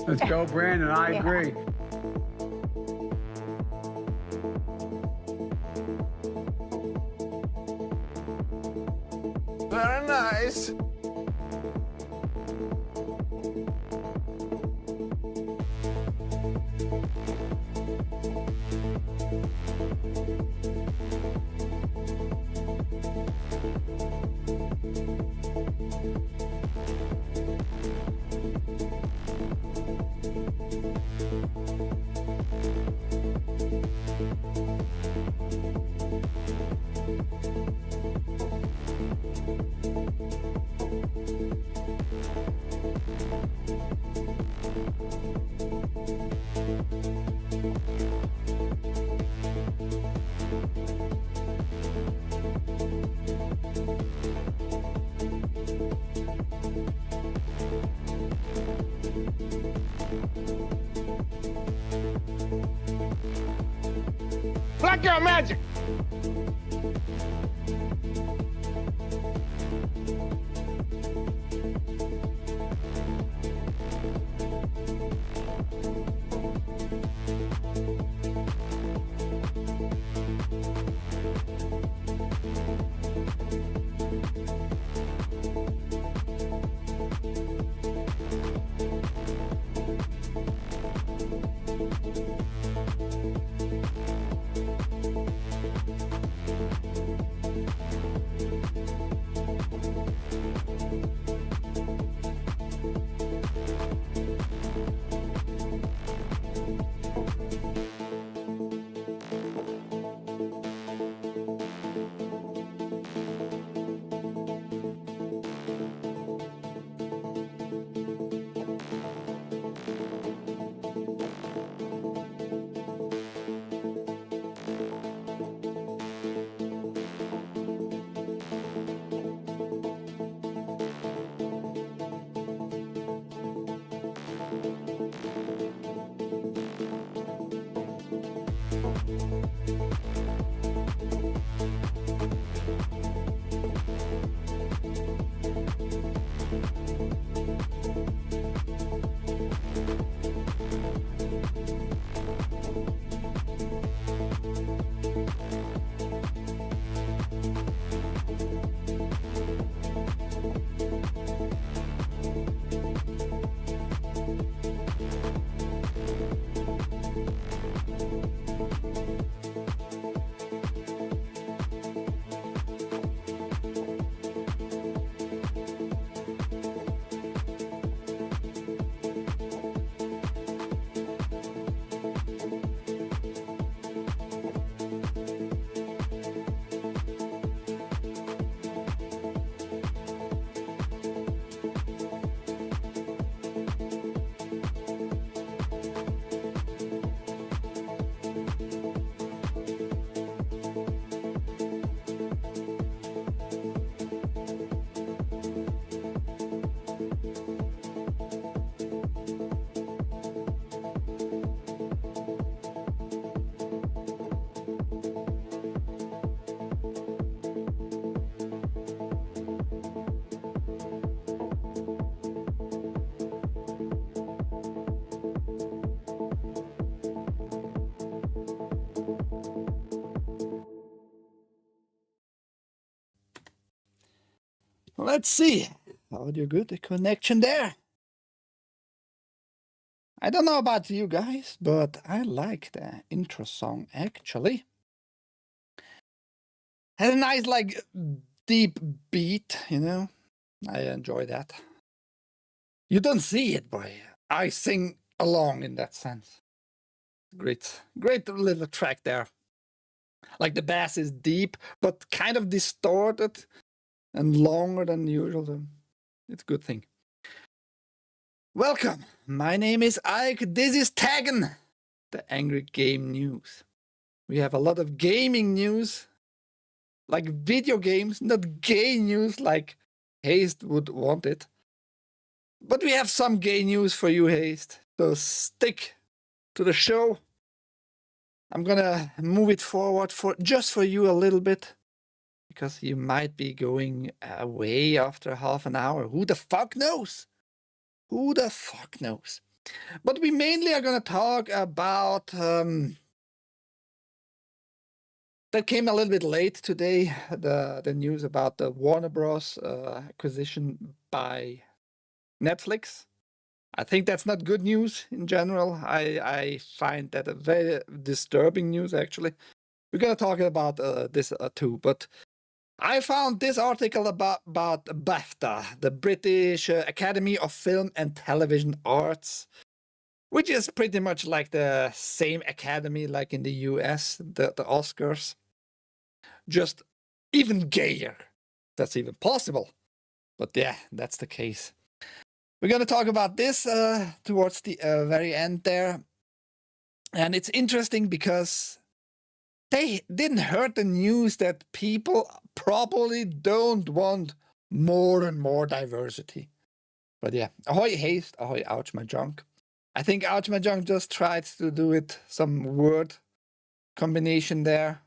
Let's go, Brandon. I agree. Very nice. Blackout magic. Let's see. Audio good, the connection there. I don't know about you guys, but I like the intro song actually. Had a nice like deep beat, you know. I enjoy that. You don't see it, but I sing along in that sense. Great little track there. Like the bass is deep, but kind of distorted and longer than usual. It's a good thing. Welcome. My name is Ike. This is TAGN, the Angry Game News. We have a lot of gaming news, like video games, not gay news like Haste would want it. But we have some gay news for you, Haste. So stick to the show. I'm gonna move it forward just for you a little bit, because you might be going away after half an hour. Who the fuck knows? Who the fuck knows? But we mainly are gonna talk about that came a little bit late today. The news about the Warner Bros. Acquisition by Netflix. I think that's not good news in general. I find that a very disturbing news, actually. We're going to talk about this too, but I found this article about BAFTA, the British Academy of Film and Television Arts, which is pretty much like the same academy like in the US, the Oscars, just even gayer. That's even possible. But yeah, that's the case. We're going to talk about this towards the very end there. And it's interesting because they didn't heard the news that people probably don't want more and more diversity. But yeah, ahoy Haste, ahoy Ouch My Junk. I think Ouch My Junk just tried to do it, some word combination there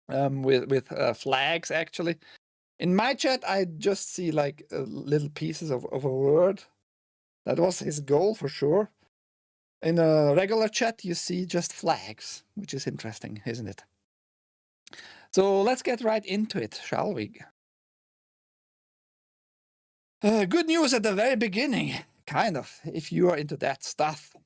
with flags actually. In my chat, I just see like little pieces of a word. That was his goal for sure. In a regular chat, you see just flags, which is interesting, isn't it? So let's get right into it, shall we? Good news at the very beginning, kind of, if you are into that stuff.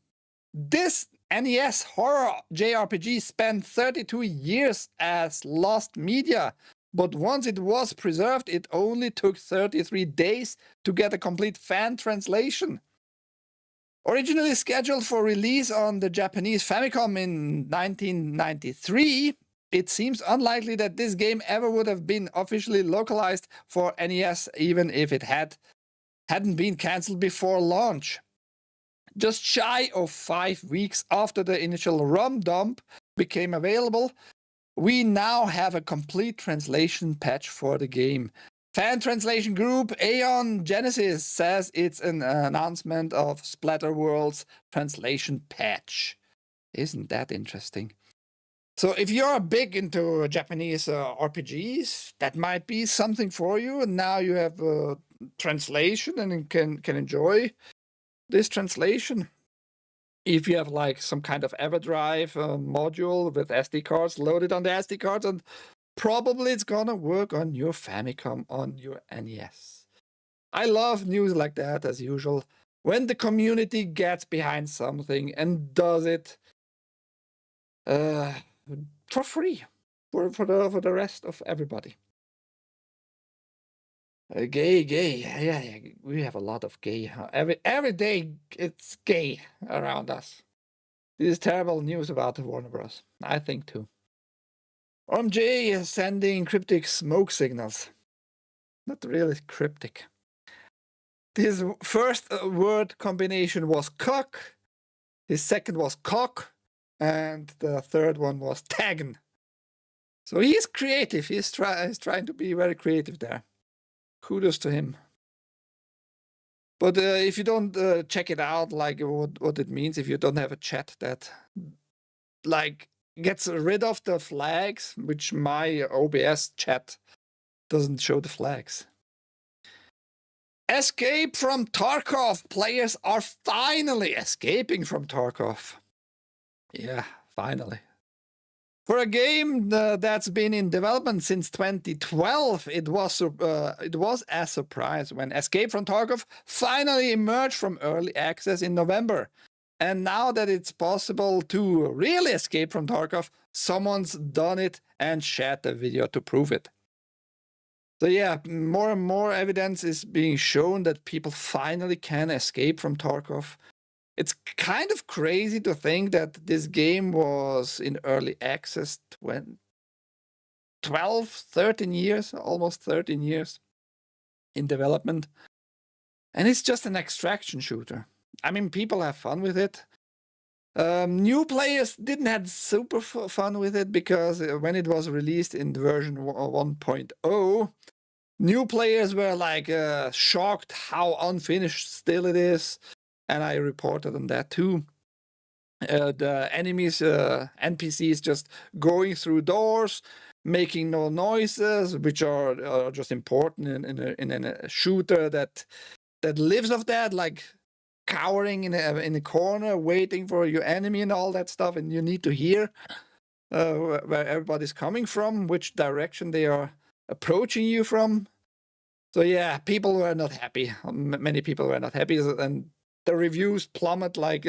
This NES horror JRPG spent 32 years as lost media, but once it was preserved, it only took 33 days to get a complete fan translation. Originally scheduled for release on the Japanese Famicom in 1993, it seems unlikely that this game ever would have been officially localized for NES, even if it hadn't been cancelled before launch. Just shy of 5 weeks after the initial ROM dump became available, we now have a complete translation patch for the game. Fan translation group Aeon Genesis says it's an announcement of Splatterworld's translation patch. Isn't that interesting? So if you're big into Japanese RPGs, that might be something for you. And now you have a translation and can enjoy this translation. If you have like some kind of EverDrive module with SD cards loaded on the SD cards, and probably it's gonna work on your Famicom, on your NES. I love news like that, as usual. When the community gets behind something and does it for free for the rest of everybody. Gay, yeah, we have a lot of gay. Every day it's gay around us. This is terrible news about Warner Bros. I think too. OMG is sending cryptic smoke signals. Not really cryptic. His first word combination was cock, his second was cock, and the third one was TAGN. So he's creative. He's trying to be very creative there. Kudos to him. But if you don't check it out, like what it means, if you don't have a chat that like gets rid of the flags, which my OBS chat doesn't show the flags. Escape from Tarkov. Players are finally escaping from Tarkov. Yeah, finally. For a game that's been in development since 2012, it was a surprise when Escape from Tarkov finally emerged from early access in November. And now that it's possible to really escape from Tarkov, someone's done it and shared the video to prove it. So yeah, more and more evidence is being shown that people finally can escape from Tarkov. It's kind of crazy to think that this game was in early access 12, 13 years, almost 13 years in development. And it's just an extraction shooter. I mean, people have fun with it. New players didn't have super fun with it because when it was released in version 1.0, new players were like shocked how unfinished still it is. And I reported on that too. The enemies, NPCs just going through doors, making no noises, which are just important in a shooter that lives off that, like cowering in a corner, waiting for your enemy and all that stuff, and you need to hear where everybody's coming from, which direction they are approaching you from. So yeah, people were not happy. Many people were not happy, and the reviews plummet like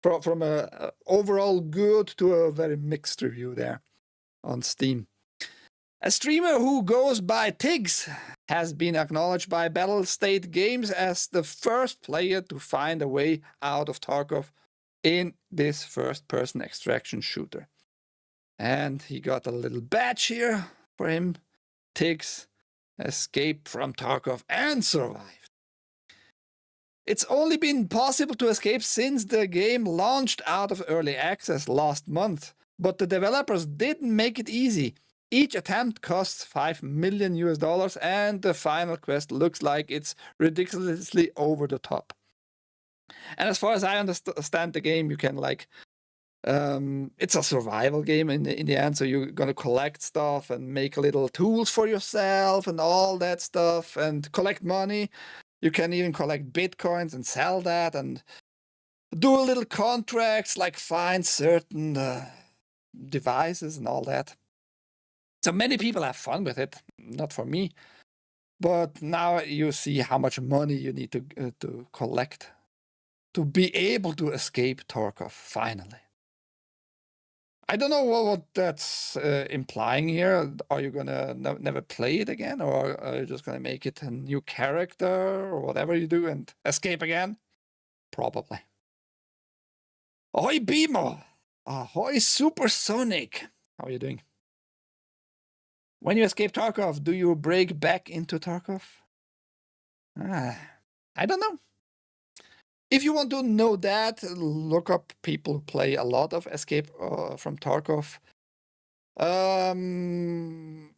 from a overall good to a very mixed review there on Steam. A streamer who goes by Tiggs has been acknowledged by Battlestate Games as the first player to find a way out of Tarkov in this first-person extraction shooter. And he got a little badge here for him. Tiggs escaped from Tarkov and survived. It's only been possible to escape since the game launched out of early access last month, but the developers didn't make it easy. Each attempt costs $5 million, and the final quest looks like it's ridiculously over the top. And as far as I understand the game, you can like, it's a survival game in the end, so you're gonna collect stuff and make little tools for yourself and all that stuff and collect money. You can even collect bitcoins and sell that and do little contracts like find certain devices and all that. So many people have fun with it, not for me, but now you see how much money you need to collect to be able to escape Tarkov, finally. I don't know what that's implying here. Are you gonna never play it again, or are you just gonna make it a new character, or whatever you do, and escape again? Probably. Ahoy Beamo! Ahoy Supersonic! How are you doing? When you escape Tarkov, do you break back into Tarkov? I don't know. If you want to know that, look up people who play a lot of Escape from Tarkov. One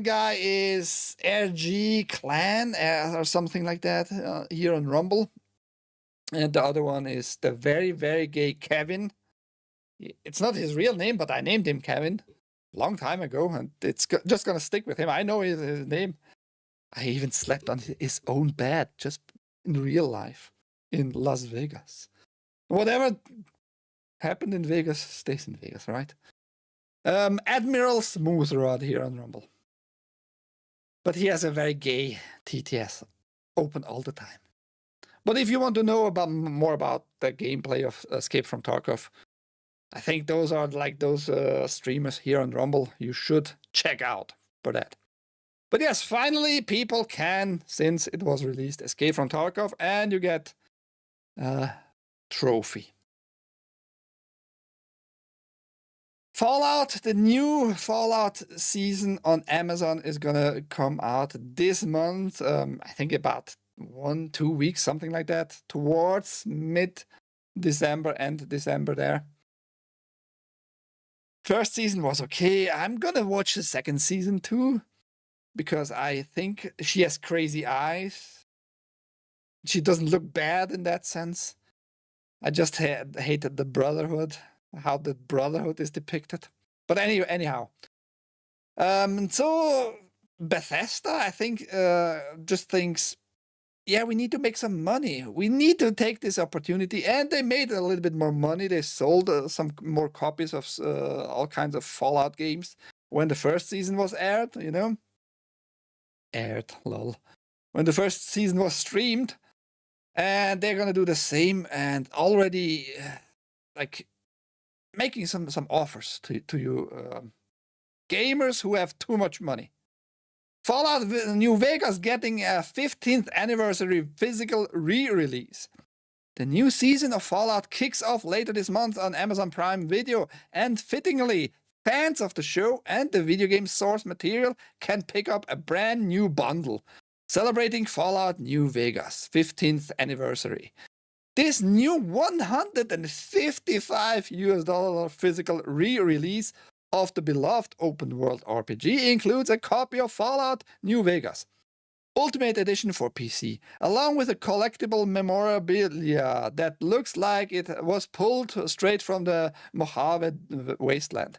guy is UrhG Clan or something like that here on Rumble. And the other one is the very, very gay Kevin. It's not his real name, but I named him Kevin a long time ago, and it's just going to stick with him. I know his name. I even slept on his own bed just in real life in Las Vegas. Whatever happened in Vegas stays in Vegas, right? Admiral Smooth here on Rumble. But he has a very gay TTS open all the time. But if you want to know more about the gameplay of Escape from Tarkov, I think those are like those streamers here on Rumble you should check out for that. But yes, finally people can, since it was released, escape from Tarkov, and you get a trophy. Fallout, the new Fallout season on Amazon is gonna come out this month. I think about 1-2 weeks, something like that, towards mid-December, end December there. First season was okay. I'm gonna watch the second season too, because I think she has crazy eyes. She doesn't look bad in that sense. I just hated the Brotherhood, how the Brotherhood is depicted. But anyhow. So Bethesda, I think, just thinks, yeah, we need to make some money. We need to take this opportunity. And they made a little bit more money. They sold some more copies of all kinds of Fallout games when the first season was aired, you know? Aired, lol. When the first season was streamed. And they're going to do the same, and already like making some offers to you gamers who have too much money. Fallout New Vegas getting a 15th anniversary physical re-release. The new season of Fallout kicks off later this month on Amazon Prime Video, and fittingly, fans of the show and the video game source material can pick up a brand new bundle celebrating Fallout New Vegas' 15th anniversary. This new $155 physical re-release of the beloved open-world RPG includes a copy of Fallout New Vegas Ultimate Edition for PC, along with a collectible memorabilia that looks like it was pulled straight from the Mojave Wasteland.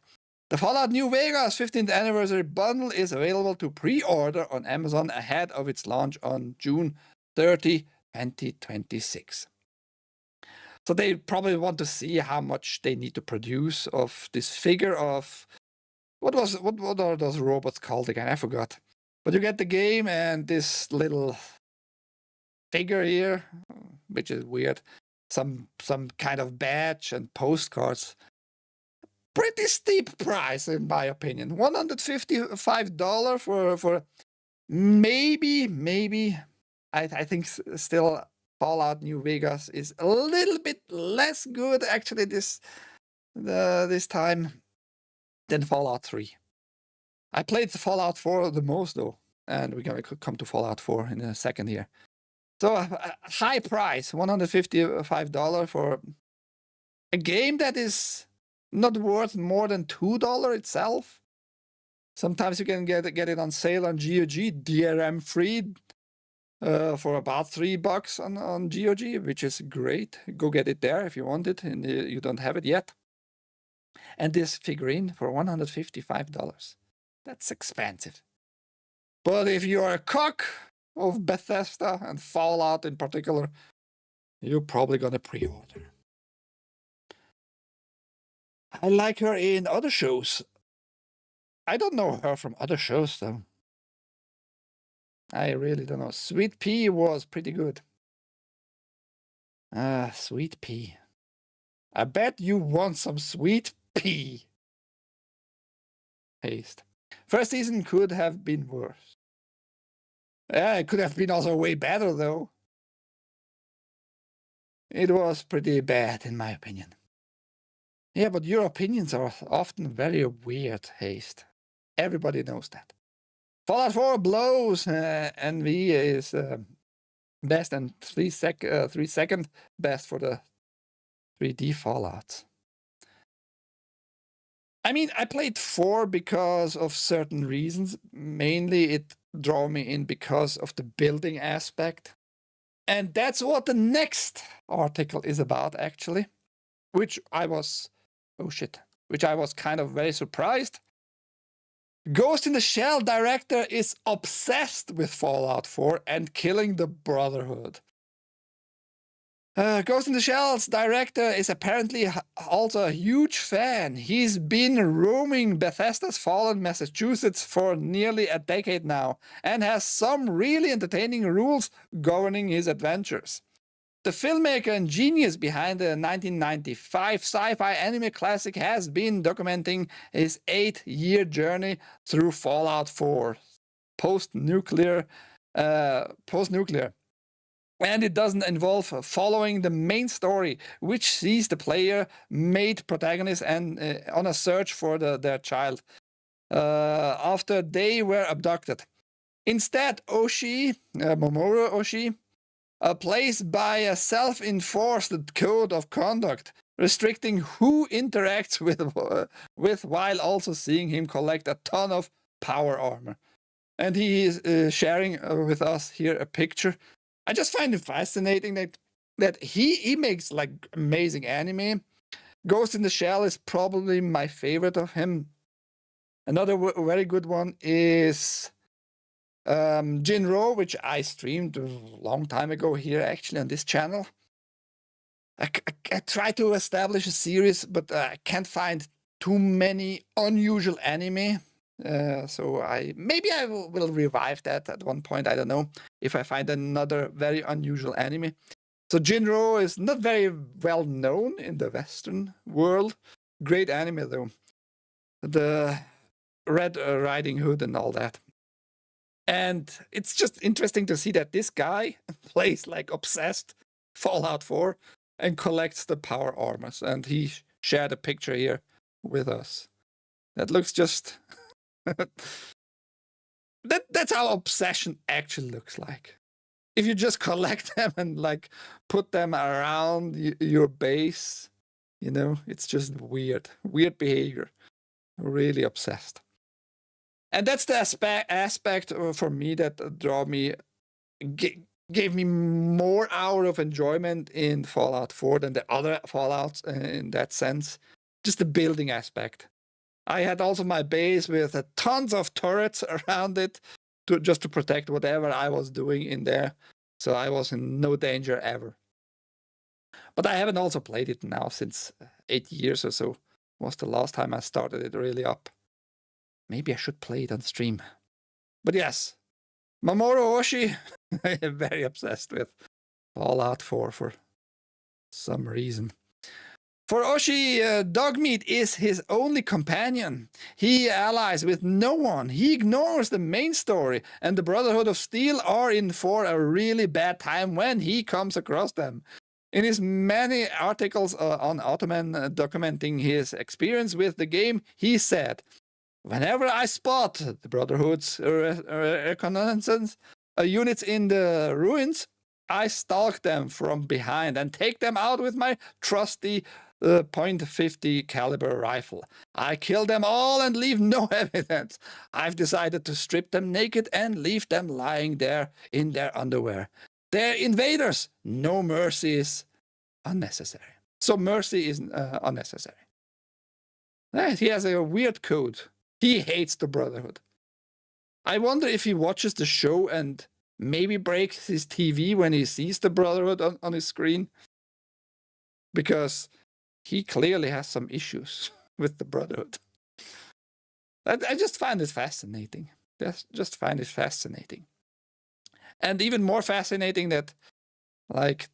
The Fallout New Vegas 15th Anniversary Bundle is available to pre-order on Amazon ahead of its launch on June 30, 2026. So they probably want to see how much they need to produce of this figure of what are those robots called again? I forgot. But you get the game and this little figure here, which is weird. Some kind of badge and postcards. Pretty steep price in my opinion. $155 for maybe I think still Fallout New Vegas is a little bit less good actually this time than Fallout 3. I played Fallout 4 the most though, and we're gonna come to Fallout 4 in a second here. So a high price, $155 for a game that is not worth more than $2 itself. Sometimes you can get it on sale on GOG, DRM free, for about $3 on GOG, which is great. Go get it there if you want it and you don't have it yet. And this figurine for $155. That's expensive. But if you are a cock of Bethesda and Fallout in particular, you're probably gonna pre-order. I like her in other shows. I don't know her from other shows though. I really don't know. Sweet Pea was pretty good. Sweet Pea. I bet you want some Sweet Pea. Haste. First season could have been worse. Yeah, it could have been also way better though. It was pretty bad in my opinion. Yeah, but your opinions are often very weird, Haste. Everybody knows that. Fallout 4 blows. NV is best and 3 second best for the 3D Fallouts. I mean, I played 4 because of certain reasons. Mainly it drew me in because of the building aspect. And that's what the next article is about, actually. Which I was kind of very surprised. Ghost in the Shell director is obsessed with Fallout 4 and killing the Brotherhood. Ghost in the Shell's director is apparently also a huge fan. He's been roaming Bethesda's Fallen, Massachusetts for nearly a decade now and has some really entertaining rules governing his adventures. The filmmaker and genius behind the 1995 sci-fi anime classic has been documenting his 8-year journey through Fallout 4, post-nuclear. And it doesn't involve following the main story, which sees the player made protagonist and on a search for their child after they were abducted. Instead, Mamoru Oshii, plays by a self-enforced code of conduct, restricting who interacts with while also seeing him collect a ton of power armor. And he is sharing with us here a picture. I just find it fascinating that he makes like amazing anime. Ghost in the Shell is probably my favorite of him. Another very good one is Jinro, which I streamed a long time ago here actually on this channel. I try to establish a series, but I can't find too many unusual anime. So maybe I will revive that at one point. I don't know if I find another very unusual anime. So Jinro is not very well known in the Western world. Great anime though. The Red Riding Hood and all that. And it's just interesting to see that this guy plays like obsessed Fallout 4 and collects the power armors. And he shared a picture here with us. That looks just... that's how obsession actually looks like. If you just collect them and like put them around your base, you know, it's just weird behavior. Really obsessed. And that's the aspect for me that gave me more hour of enjoyment in Fallout 4 than the other Fallouts in that sense. Just the building aspect. I had also my base with tons of turrets around it just to protect whatever I was doing in there. So I was in no danger ever. But I haven't also played it now since 8 years or so. Was the last time I started it really up. Maybe I should play it on stream. But yes, Mamoru Oshii, I am very obsessed with Fallout 4 for some reason. For Oshii, Dogmeat is his only companion. He allies with no one. He ignores the main story, and the Brotherhood of Steel are in for a really bad time when he comes across them. In his many articles on Ottoman documenting his experience with the game, he said, "Whenever I spot the Brotherhood's reconnaissance units in the ruins, I stalk them from behind and take them out with my trusty .50 caliber rifle. I kill them all and leave no evidence. I've decided to strip them naked and leave them lying there in their underwear. They're invaders. No mercy is unnecessary." So mercy is unnecessary. He has a weird code. He hates the Brotherhood. I wonder if he watches the show and maybe breaks his TV when he sees the Brotherhood on his screen. Because he clearly has some issues with the Brotherhood. I just find it fascinating. Just find it fascinating. And even more fascinating that, like,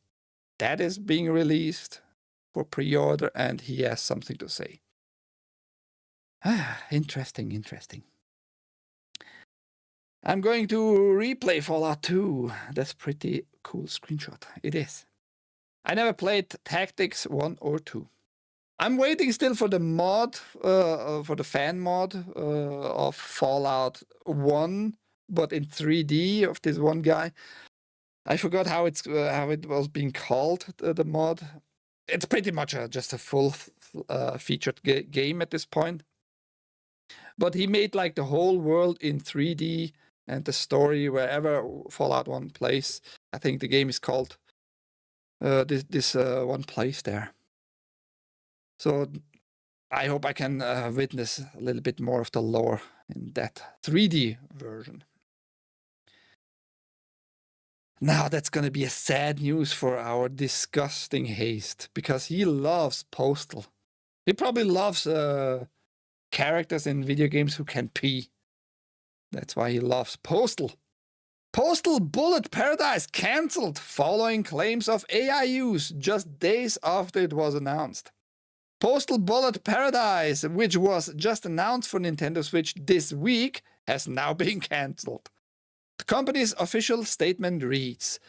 that is being released for pre-order and he has something to say. Interesting. I'm going to replay Fallout 2. That's pretty cool screenshot. It is. I never played Tactics 1 or 2. I'm waiting still for the mod, for the fan mod of Fallout 1, but in 3D of this one guy. I forgot how it was being called, the mod. It's pretty much just a full featured game at this point. But he made like the whole world in 3D and the story wherever Fallout 1 plays. I think the game is called this one place there. So I hope I can witness a little bit more of the lore in that 3D version. Now that's going to be a sad news for our disgusting Haste, because he loves Postal. He probably loves characters in video games who can pee. That's why he loves Postal. Postal Bullet Paradise cancelled following claims of AI use just days after it was announced. Postal Bullet Paradise, which was just announced for Nintendo Switch this week, has now been cancelled. The company's official statement reads,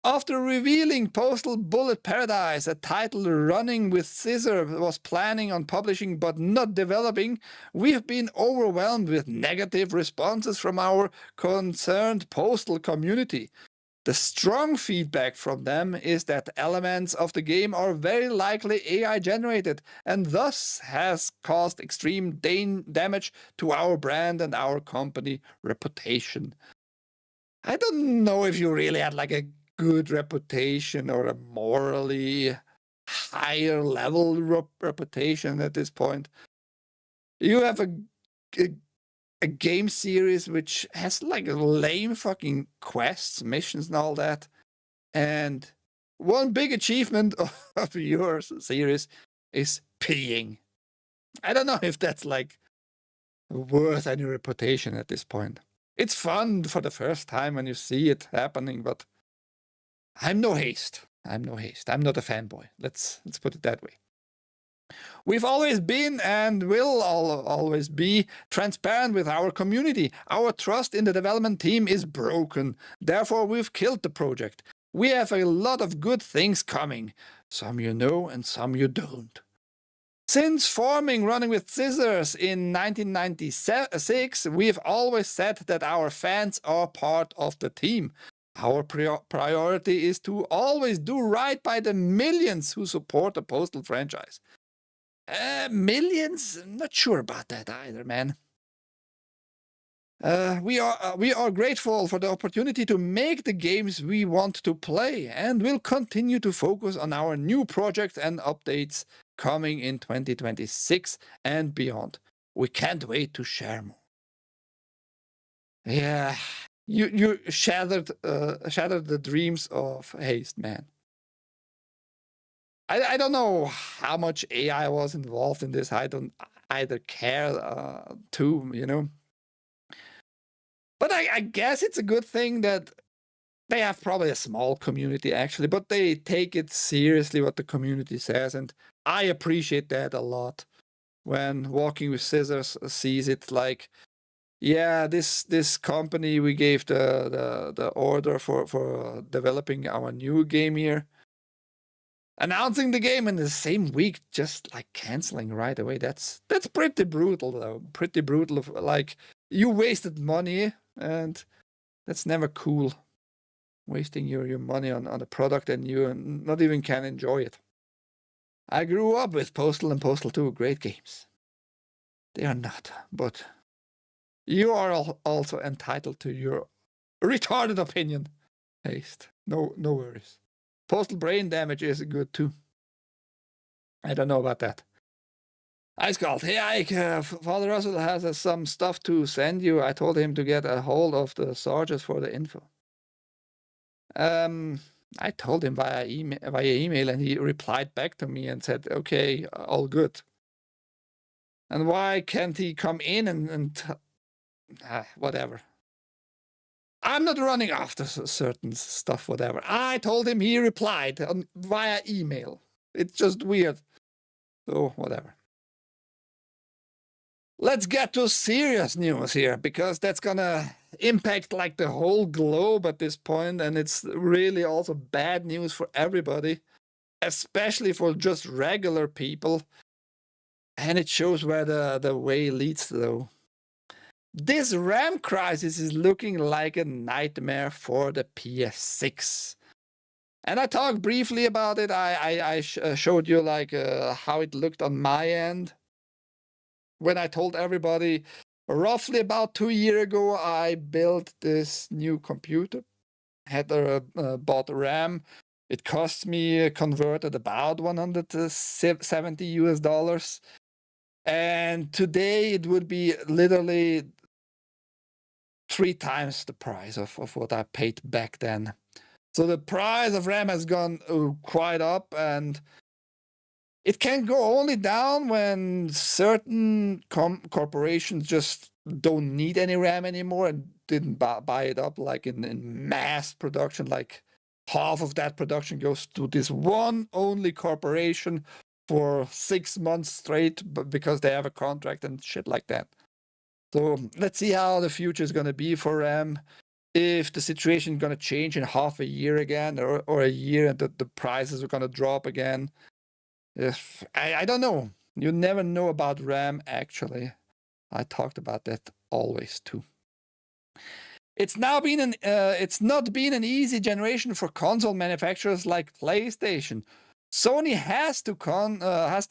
"After revealing Postal Bullet Paradise, a title Running with Scissor was planning on publishing but not developing, we have been overwhelmed with negative responses from our concerned Postal community. The strong feedback from them is that elements of the game are very likely AI generated and thus has caused extreme damage to our brand and our company reputation." I don't know if you really had like a good reputation or a morally higher level reputation at this point. You have a game series which has like lame fucking quests, missions and all that. And one big achievement of your series is peeing. I don't know if that's like worth any reputation at this point. It's fun for the first time when you see it happening, but I'm no Haste. I'm not a fanboy. Let's put it that way. We've always been and will always be transparent with our community. Our trust in the development team is broken. Therefore, we've killed the project. we have a lot of good things coming. Some you know and some you don't. Since forming Running with Scissors in 1996, we've always said that our fans are part of the team. Our priority is to always do right by the millions who support the Postal franchise. Millions? I'm not sure about that either, man. We are grateful for the opportunity to make the games we want to play, and will continue to focus on our new projects and updates coming in 2026 and beyond. We can't wait to share more. Yeah, you shattered the dreams of Haste, man. I don't know how much AI was involved in this. I don't either care to, you know. But I guess it's a good thing that they have probably a small community actually, but they take it seriously what the community says, and I appreciate that a lot. When Walking with Scissors sees it like, yeah, this company, we gave the order for developing our new game here, announcing the game in the same week, just like canceling right away. That's pretty brutal though. Pretty brutal. Like, you wasted money, and that's never cool. Wasting your money on a product and you not even can enjoy it. I grew up with Postal and Postal 2, great games. They are not, but you are also entitled to your retarded opinion. Haste. No worries. Postal Brain Damage is good too. I don't know about that. Ice Cold. Hey Ike, Father Russell has some stuff to send you. I told him to get a hold of the Sarges for the info. I told him via email, and he replied back to me and said, okay, all good. And why can't he come in and whatever? I'm not running after certain stuff, whatever. I told him, he replied via email. It's just weird. So, whatever. Let's get to serious news here, because that's gonna impact like the whole globe at this point, and it's really also bad news for everybody, especially for just regular people. And it shows where the way leads, though. This RAM crisis is looking like a nightmare for the PS6. And I talked briefly about it. I showed you like how it looked on my end. When I told everybody, roughly about 2 years ago, I built this new computer. Had bought RAM. It cost me converted about $170 US. And today it would be literally 3 times the price of what I paid back then. So the price of RAM has gone quite up, and it can go only down when certain corporations just don't need any RAM anymore and didn't buy it up like in mass production. Like half of that production goes to this one only corporation for 6 months straight because they have a contract and shit like that. So let's see how the future is going to be for RAM. If the situation is going to change in half a year again, or a year, and the prices are going to drop again. If I don't know. You never know about RAM, actually. I talked about that always too. It's not been an easy generation for console manufacturers like PlayStation. Sony has to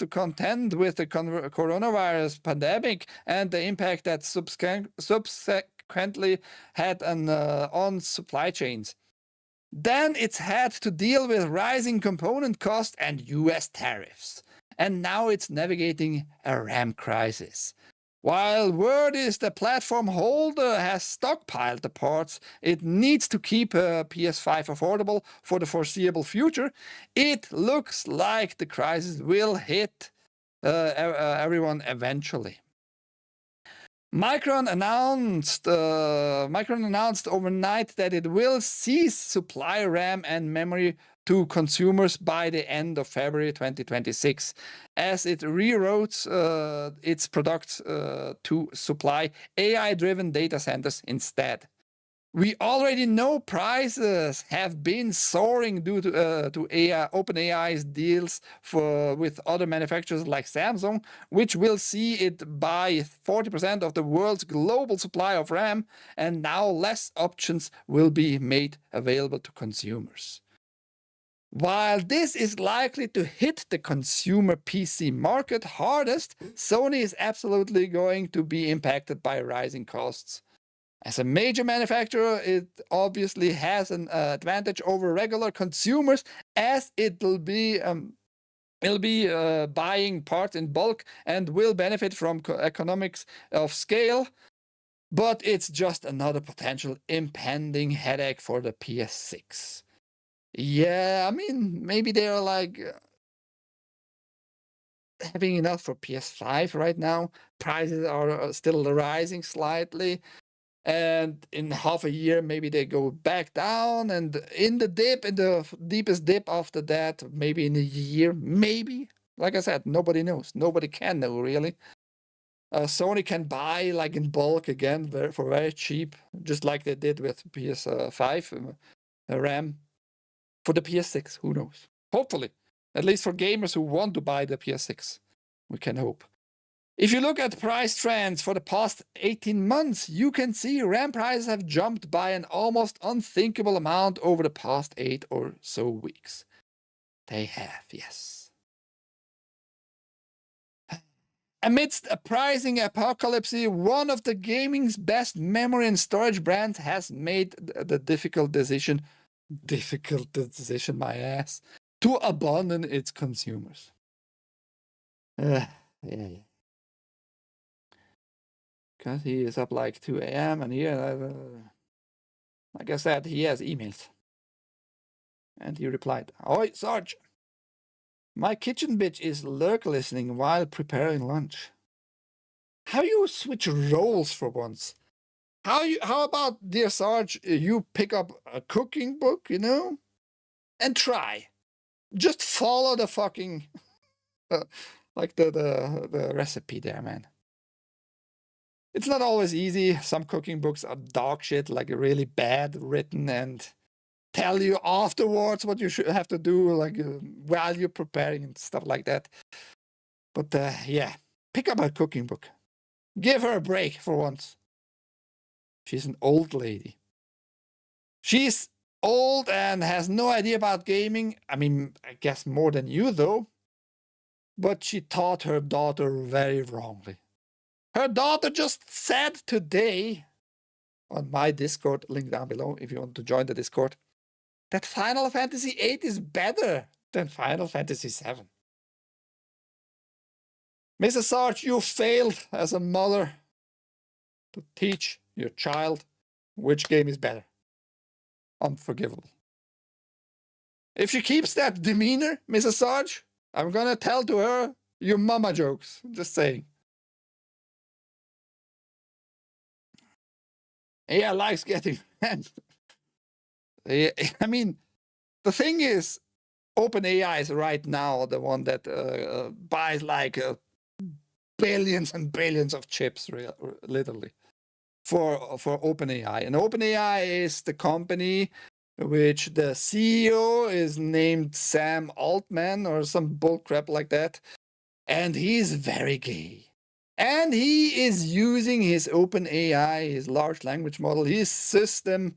contend with the coronavirus pandemic and the impact that subsequently had on supply chains. Then it's had to deal with rising component costs and US tariffs. And now it's navigating a RAM crisis. While word is the platform holder has stockpiled the parts it needs to keep PS5 affordable for the foreseeable future, it looks like the crisis will hit everyone eventually. Micron announced overnight that it will cease supply RAM and memory to consumers by the end of February 2026, as it reroutes its products to supply AI-driven data centers instead. We already know prices have been soaring due to AI, OpenAI's deals with other manufacturers like Samsung, which will see it buy 40% of the world's global supply of RAM, and now less options will be made available to consumers. While this is likely to hit the consumer PC market hardest, Sony is absolutely going to be impacted by rising costs. As a major manufacturer, it obviously has an advantage over regular consumers, as it'll be buying parts in bulk and will benefit from economics of scale. But it's just another potential impending headache for the PS6. Yeah, I mean, maybe they're like having enough for PS5 right now. Prices are still rising slightly. And in half a year, maybe they go back down. And in the deepest dip after that, maybe in a year, maybe. Like I said, nobody knows. Nobody can know, really. Sony can buy like in bulk again for very cheap, just like they did with PS5 RAM. For the PS6, who knows? Hopefully. At least for gamers who want to buy the PS6. We can hope. If you look at price trends for the past 18 months, you can see RAM prices have jumped by an almost unthinkable amount over the past 8 or so weeks. They have, yes. Amidst a pricing apocalypse, one of the gaming's best memory and storage brands has made the difficult decision, my ass, to abandon its consumers. Yeah. Because he is up like 2 a.m. and here, like I said, he has emails. And he replied, "Oi, Sarge, my kitchen bitch is lurk listening while preparing lunch." How you switch roles for once? How about, dear Sarge, you pick up a cooking book, and try. Just follow the fucking, like the recipe there, man. It's not always easy. Some cooking books are dog shit, like really bad written and tell you afterwards what you should have to do, like while you're preparing and stuff like that. But yeah, pick up a cooking book. Give her a break for once. She's an old lady. She's old and has no idea about gaming. I mean, I guess more than you, though. But she taught her daughter very wrongly. Her daughter just said today on my Discord, link down below if you want to join the Discord, that Final Fantasy VIII is better than Final Fantasy VII. Mrs. Sarge, you failed as a mother to teach your child which game is better. Unforgivable. If she keeps that demeanor, Mrs. Sarge, I'm gonna tell to her your mama jokes. Just saying. AI likes getting I mean, the thing is, OpenAI is right now the one that buys like billions and billions of chips, literally, for OpenAI. And OpenAI is the company which the CEO is named Sam Altman or some bullcrap like that. And he's very gay. And he is using his OpenAI, his large language model, his system,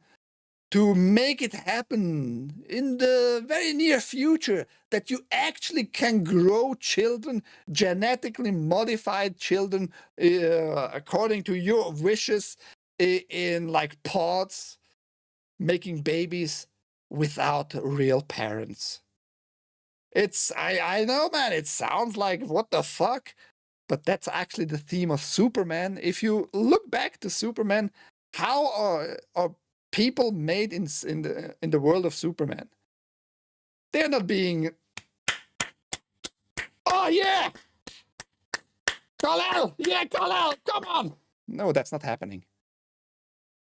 to make it happen in the very near future that you actually can grow children, genetically modified children, according to your wishes, in like pods, making babies without real parents. I know, man, it sounds like what the fuck, but that's actually the theme of Superman. If you look back to Superman, how are people made in the world of Superman? They're not being, oh yeah, Kal-El, yeah, Kal-El, come on. No, that's not happening.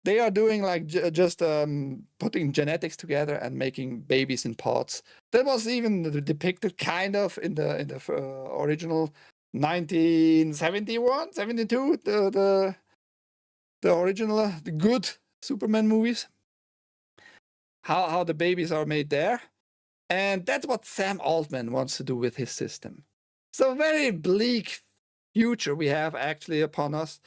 They are doing like just putting genetics together and making babies in pods. That was even depicted kind of in the original 1971, 72, the original, the good Superman movies. How the babies are made there. And that's what Sam Altman wants to do with his system. So very bleak future we have actually upon us.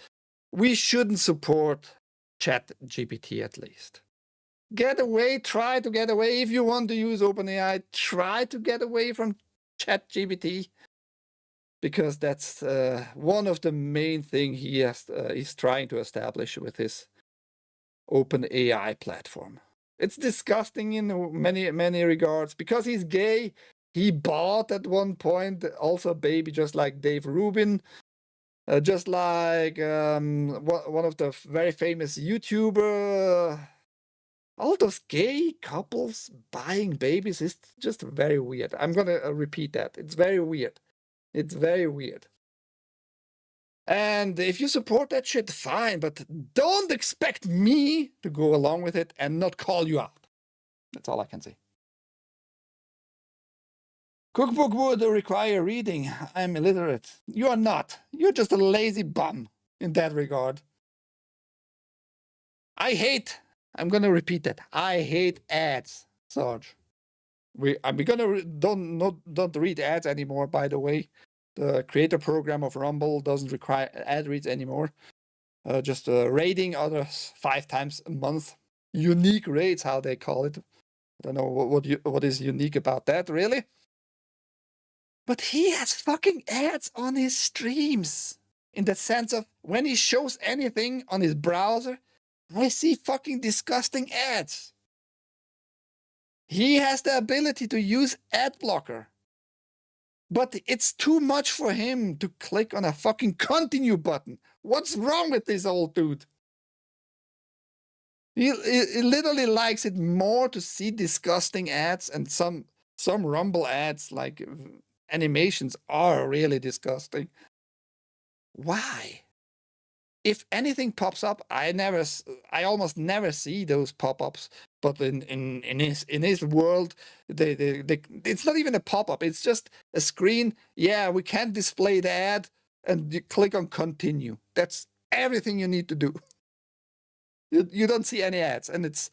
We shouldn't support ChatGPT at least. Get away, try to get away. If you want to use OpenAI, try to get away from ChatGPT, because that's one of the main things he's trying to establish with his OpenAI platform. It's disgusting in many regards. Because he's gay, he bought at one point also a baby, just like Dave Rubin, just like one of the very famous YouTuber. All those gay couples buying babies is just very weird. I'm gonna repeat that. It's very weird. It's very weird. And if you support that shit, fine, but don't expect me to go along with it and not call you out. That's all I can say. Cookbook would require reading. I'm illiterate. You are not. You're just a lazy bum in that regard. I'm going to repeat that. I hate ads, Sarge. Don't read ads anymore, by the way. The creator program of Rumble doesn't require ad reads anymore. Just raiding others 5 times a month. Unique raids, how they call it. I don't know what is unique about that, really. But he has fucking ads on his streams. In the sense of when he shows anything on his browser, I see fucking disgusting ads. He has the ability to use ad blocker. But it's too much for him to click on a fucking continue button. What's wrong with this old dude? He literally likes it more to see disgusting ads, and some Rumble ads, like animations, are really disgusting. Why? If anything pops up, I almost never see those pop-ups. But in his world, it's not even a pop-up. It's just a screen. Yeah, we can't display the ad, and you click on continue. That's everything you need to do. You don't see any ads, and it's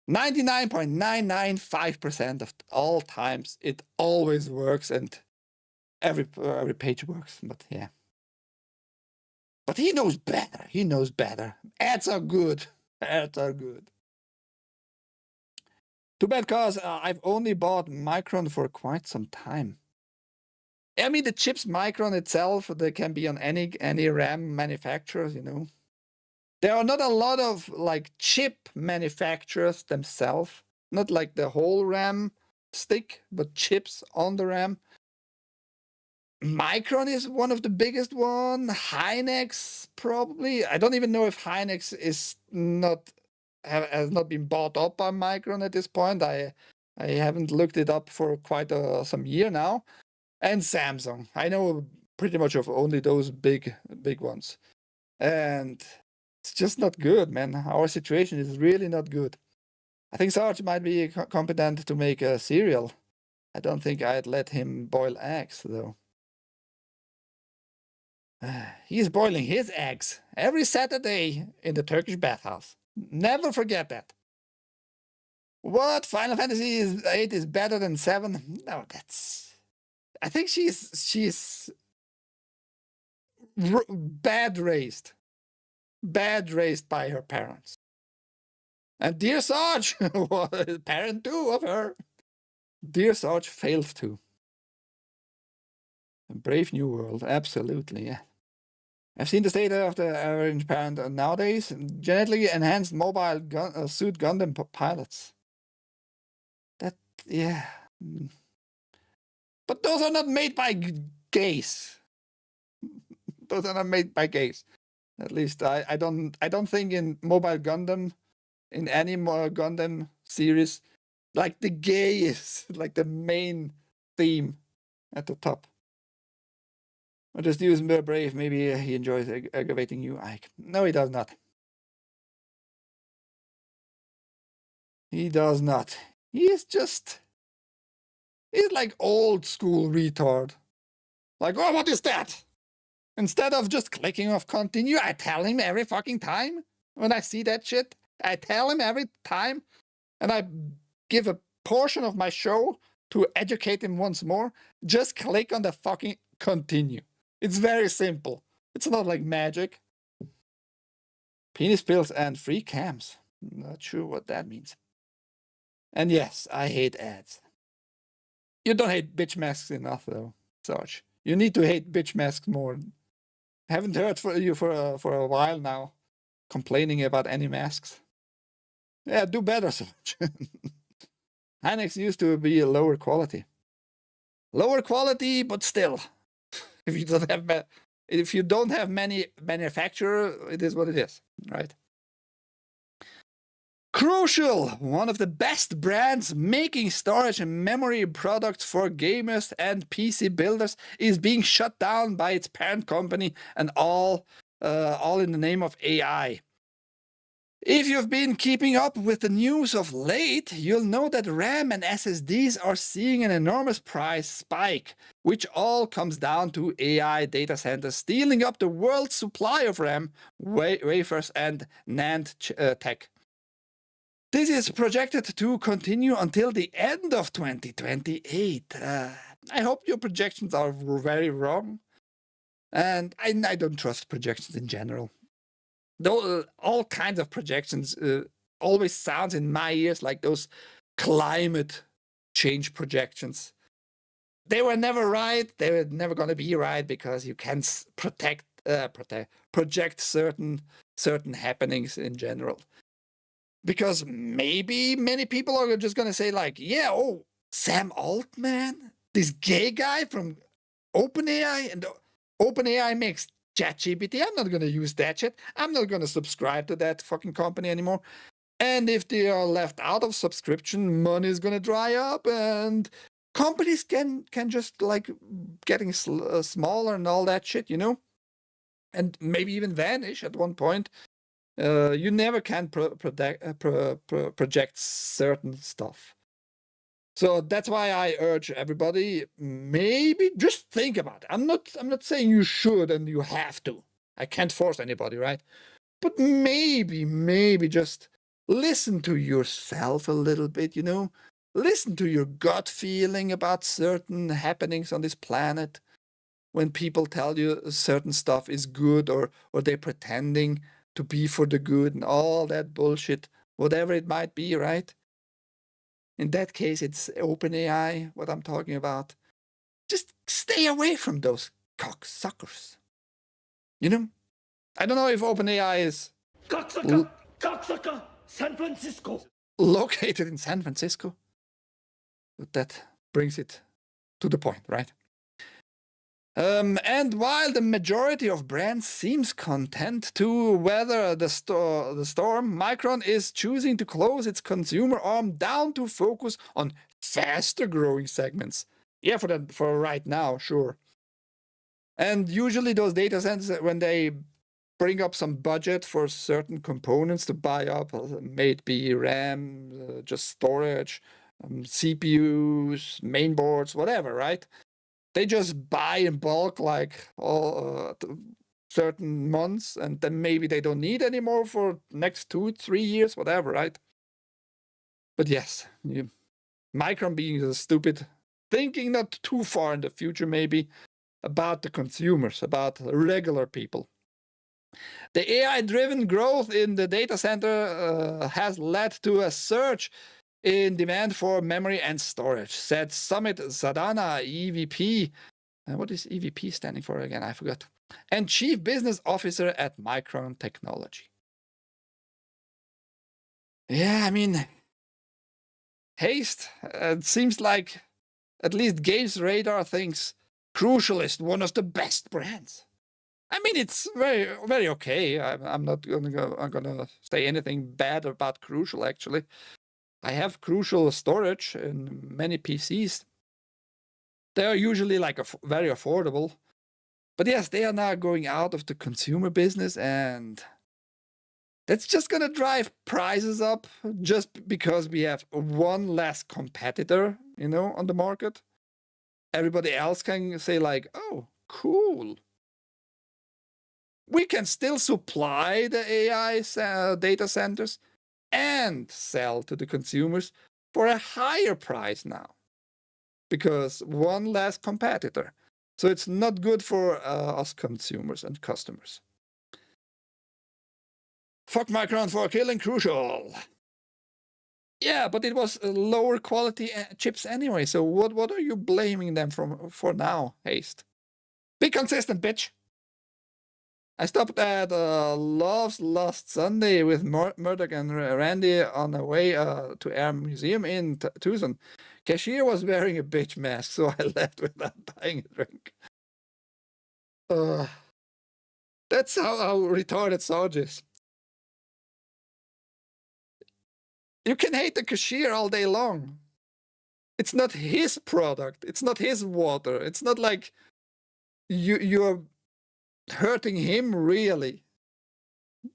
99.995% of all times it always works, and every page works. But yeah. But he knows better. He knows better. Ads are good. Ads are good. Too bad, cause I've only bought Micron for quite some time. I mean, the chips Micron itself, they can be on any RAM manufacturers, you know. There are not a lot of like chip manufacturers themselves, not like the whole RAM stick, but chips on the RAM. Micron is one of the biggest one. Hynix probably. I don't even know if Hynix has not been bought up by Micron at this point. I haven't looked it up for quite some year now. And Samsung. I know pretty much of only those big ones. And it's just not good, man. Our situation is really not good. I think Sarge might be competent to make a cereal. I don't think I'd let him boil eggs, though. He's boiling his eggs every Saturday in the Turkish bathhouse. Never forget that. What? Final Fantasy VIII is better than 7? No, that's... I think she's bad raised. Bad raised by her parents. And Dear Sarge was parent too of her. Dear Sarge failed too. A brave new world, absolutely, yeah. I've seen the state of the average parent nowadays. Genetically enhanced mobile suit Gundam pilots. That, yeah. But those are not made by gays. Those are not made by gays. At least I don't think in Mobile Gundam, in any more Gundam series, like the gay is like the main theme at the top. Or just use more brave. Maybe he enjoys aggravating you. No, he does not. He does not. He's like old school retard. Like, oh, what is that? Instead of just clicking off continue, I tell him every fucking time when I see that shit. I tell him every time, and I give a portion of my show to educate him once more. Just click on the fucking continue. It's very simple. It's not like magic. Penis pills and free cams. Not sure what that means. And yes, I hate ads. You don't hate bitch masks enough, though, Sarge. You need to hate bitch masks more. Haven't heard from you for a while now, complaining about any masks. Yeah, do better, Sarge. Hynix used to be a lower quality. Lower quality, but still, if you don't have many manufacturer, it is what it is, right? Crucial, one of the best brands making storage and memory products for gamers and PC builders, is being shut down by its parent company, and all in the name of AI. If you've been keeping up with the news of late, you'll know that RAM and SSDs are seeing an enormous price spike, which all comes down to AI data centers stealing up the world's supply of RAM, wafers, and NAND tech. This is projected to continue until the end of 2028. I hope your projections are very wrong. And I don't trust projections in general. Though all kinds of projections always sounds in my ears like those climate change projections. They were never right. They were never going to be right because you can't project certain happenings in general. Because maybe many people are just going to say like, yeah, oh, Sam Altman, this gay guy from OpenAI, and OpenAI makes ChatGPT. I'm not going to use that shit. I'm not going to subscribe to that fucking company anymore. And if they are left out of subscription, money is going to dry up, and companies can just like getting smaller and all that shit, you know, and maybe even vanish at one point. You never can project certain stuff. So that's why I urge everybody, maybe just think about it. I'm not saying you should and you have to. I can't force anybody, right? But maybe just listen to yourself a little bit, you know? Listen to your gut feeling about certain happenings on this planet. When people tell you certain stuff is good, or they're pretending to be for the good and all that bullshit, whatever it might be, right? In that case, it's OpenAI, what I'm talking about. Just stay away from those cocksuckers. You know? I don't know if OpenAI is Cocksucker, San Francisco. Located in San Francisco. But that brings it to the point, right? And while the majority of brands seems content to weather the storm, Micron is choosing to close its consumer arm down to focus on faster growing segments. Yeah, for right now, sure. And usually those data centers, when they bring up some budget for certain components to buy up, may it be RAM, just storage, CPUs, mainboards, whatever, right? They just buy in bulk, like all certain months, and then maybe they don't need anymore for next 2-3 years, whatever, right? But yes, Micron being a stupid, thinking not too far in the future, maybe about the consumers, about regular people. The AI-driven growth in the data center has led to a surge in demand for memory and storage, said Sumit Sadana, EVP. What is EVP standing for again? I forgot. And Chief Business Officer at Micron Technology. Yeah, I mean, haste. It seems like at least Games Radar thinks Crucial is one of the best brands. I mean, it's very, very okay. I'm not gonna say anything bad about Crucial, actually. I have Crucial storage in many PCs. They are usually like very affordable. But yes, they are now going out of the consumer business, and that's just gonna drive prices up just because we have one less competitor, you know, on the market. Everybody else can say like, oh, cool. We can still supply the AI data centers, and sell to the consumers for a higher price now, because one less competitor. So it's not good for us consumers and customers. Fuck Micron for killing Crucial. Yeah, but it was lower quality chips anyway. So what are you blaming them for now, Haste? Be consistent, bitch. I stopped at Love's last Sunday with Murdoch and Randy on the way to Air Museum in Tucson. Cashier was wearing a bitch mask, so I left without buying a drink. That's how retarded Sarge is. You can hate the cashier all day long. It's not his product. It's not his water. It's not like you're hurting him, really.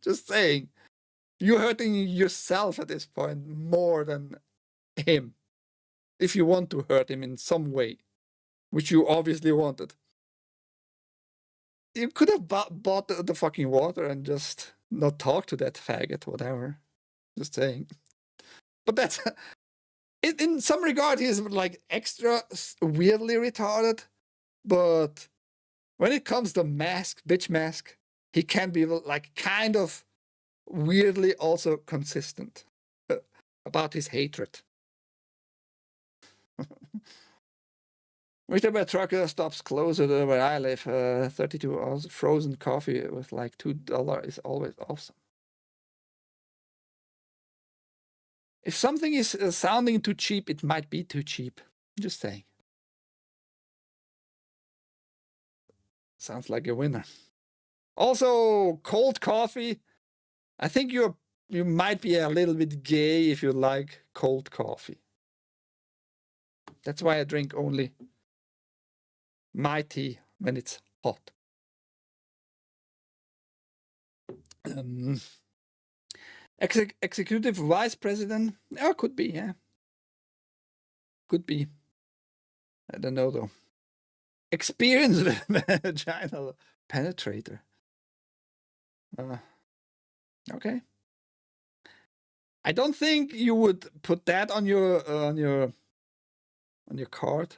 Just saying. You're hurting yourself at this point more than him. If you want to hurt him in some way, which you obviously wanted. You could have bought the fucking water and just not talk to that faggot, whatever. Just saying. But that's... in some regard, he's like extra weirdly retarded. But when it comes to bitch mask, he can be like kind of weirdly also consistent about his hatred. Wish the trucker stops closer to where I live. 32 ounce frozen coffee with like $2 is always awesome. If something is sounding too cheap, it might be too cheap. Just saying. Sounds like a winner. Also, cold coffee. I think you might be a little bit gay if you like cold coffee. That's why I drink only my tea when it's hot. Executive vice president? Oh, could be, yeah. Could be. I don't know though. Experience with vaginal penetrator. Okay. I don't think you would put that on your card.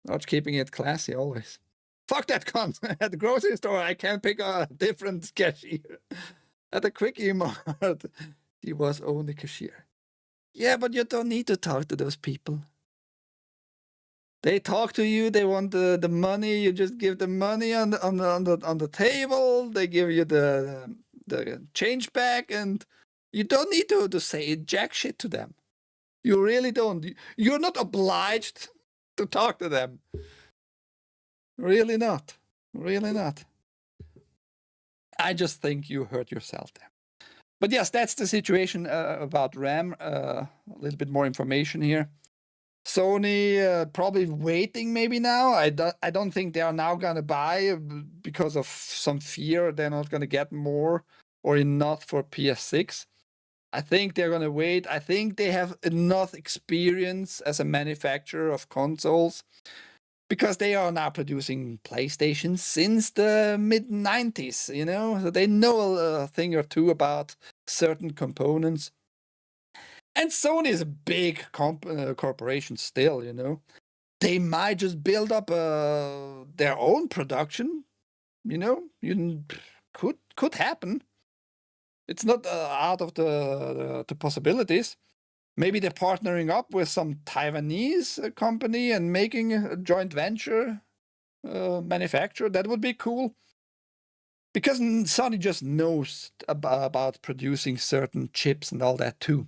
Not keeping it classy always. Fuck that cunt. At the grocery store, I can't pick a different cashier. At the Quickie Mart, he was only cashier. Yeah, but you don't need to talk to those people. They talk to you. They want the money. You just give them money on the table. They give you the change back, and you don't need to say jack shit to them. You really don't. You're not obliged to talk to them. Really not. Really not. I just think you hurt yourself there. But yes, that's the situation about RAM. A little bit more information here. Sony probably waiting maybe now. I don't think they are now gonna buy because of some fear they're not gonna get more or enough for PS6. I think they're gonna wait. I think they have enough experience as a manufacturer of consoles because they are now producing PlayStation since the mid-90s, you know? So they know a thing or two about certain components. And Sony is a big corporation still, you know. They might just build up their own production, you know. Could happen. It's not out of the possibilities. Maybe they're partnering up with some Taiwanese company and making a joint venture manufacturer. That would be cool. Because Sony just knows about producing certain chips and all that too.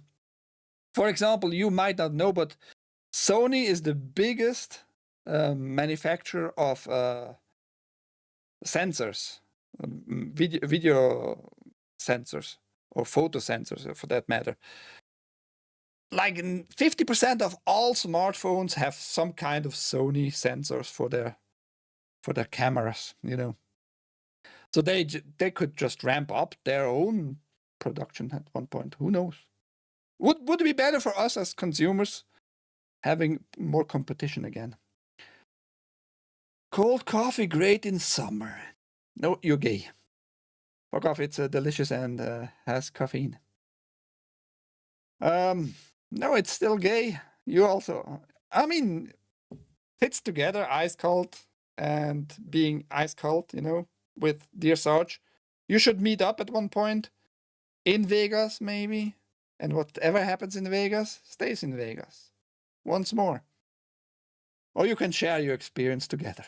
For example, you might not know, but Sony is the biggest manufacturer of sensors, video sensors, or photo sensors for that matter. Like 50% of all smartphones have some kind of Sony sensors for their cameras, you know. So they could just ramp up their own production at one point. Who knows? Would it be better for us as consumers having more competition again? Cold coffee great in summer. No, you're gay. Fuck off, it's delicious and has caffeine. No, it's still gay. You also, I mean, fits together, ice cold and being ice cold, you know, with Dear Sarge. You should meet up at one point in Vegas, maybe. And whatever happens in Vegas stays in Vegas. Once more. Or you can share your experience together.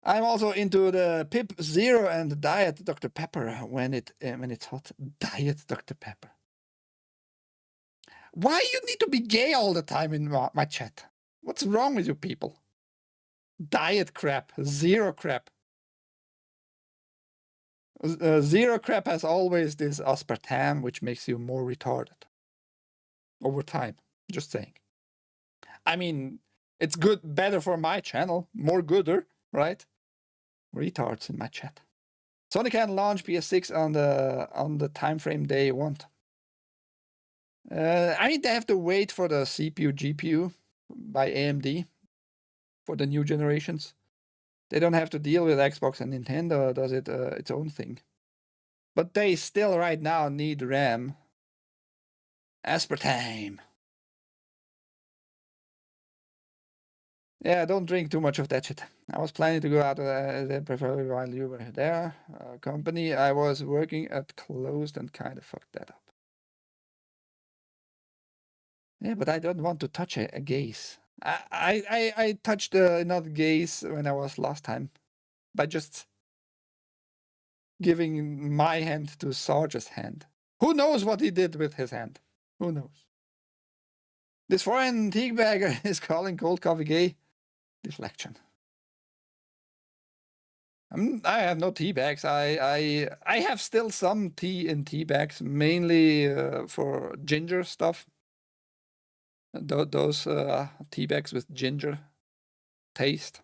I'm also into the Pip Zero and Diet Dr. Pepper when it's hot. Diet Dr. Pepper. Why you need to be gay all the time in my chat? What's wrong with you people? Diet crap, zero crap. Zero crap has always this aspartame, which makes you more retarded. Over time, just saying. I mean, it's good, better for my channel, more gooder, right? Retards in my chat. Sony can launch PS6 on the time frame they want. I mean, they have to wait for the CPU, GPU by AMD for the new generations. They don't have to deal with Xbox, and Nintendo does it its own thing. But they still right now need RAM. Aspartame. Yeah, don't drink too much of that shit. I was planning to go out there preferably while you were there. Company I was working at closed and kind of fucked that up. Yeah, but I don't want to touch a gaze. I touched another gaze when I was last time by just giving my hand to Sarge's hand. Who knows what he did with his hand? Who knows? This foreign tea bagger is calling cold coffee gay. Deflection. I have no tea bags. I have still some tea in tea bags, mainly for ginger stuff. Those tea bags with ginger taste.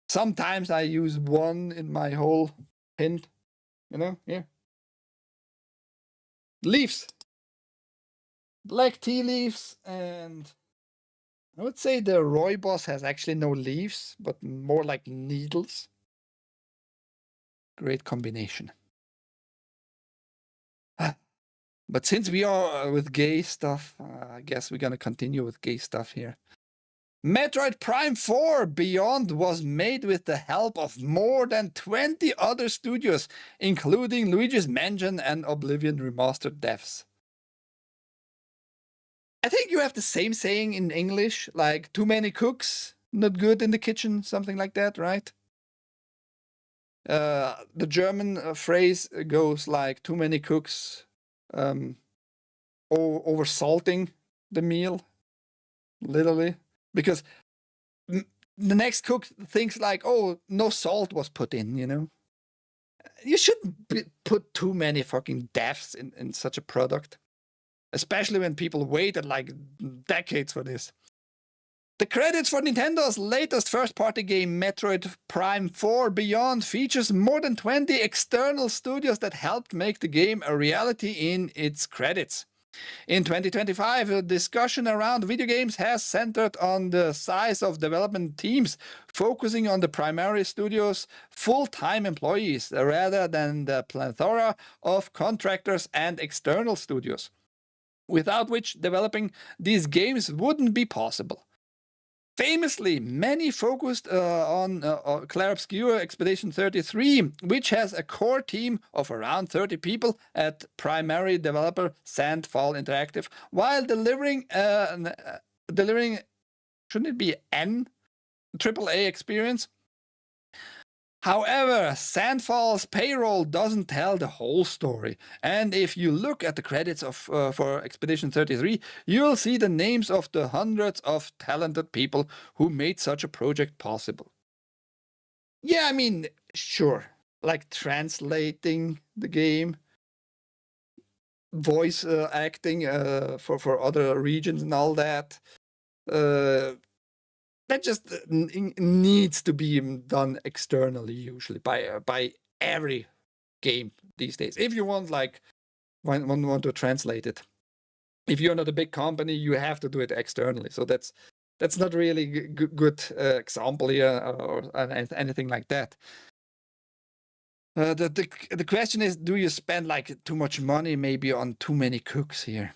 Sometimes I use one in my whole hint, you know, here. Leaves. Black tea leaves, and I would say the Rooibos has actually no leaves, but more like needles. Great combination. But since we are with gay stuff, I guess we're gonna continue with gay stuff here. Metroid Prime 4 Beyond was made with the help of more than 20 other studios, including Luigi's Mansion and Oblivion Remastered devs. I think you have the same saying in English, like too many cooks, not good in the kitchen, something like that, right? The German phrase goes like too many cooks, over salting the meal, literally, because the next cook thinks like, oh, no salt was put in, you know. You shouldn't put too many fucking deaths in such a product, especially when people waited like decades for this. The credits for Nintendo's latest first-party game, Metroid Prime 4 Beyond, features more than 20 external studios that helped make the game a reality in its credits. In 2025, a discussion around video games has centered on the size of development teams, focusing on the primary studio's full-time employees rather than the plethora of contractors and external studios, without which developing these games wouldn't be possible. Famously, many focused on Clair Obscur Expedition 33, which has a core team of around 30 people at primary developer Sandfall Interactive, while delivering, shouldn't it be an AAA experience? However, Sandfall's payroll doesn't tell the whole story, and if you look at the credits for Expedition 33, you'll see the names of the hundreds of talented people who made such a project possible. Yeah, I mean, sure, like translating the game, voice acting for other regions and all that. That just needs to be done externally, usually by every game these days. If you want, like, want to translate it, if you're not a big company, you have to do it externally. So that's not really good example here or anything like that. The question is, do you spend like too much money maybe on too many cooks here?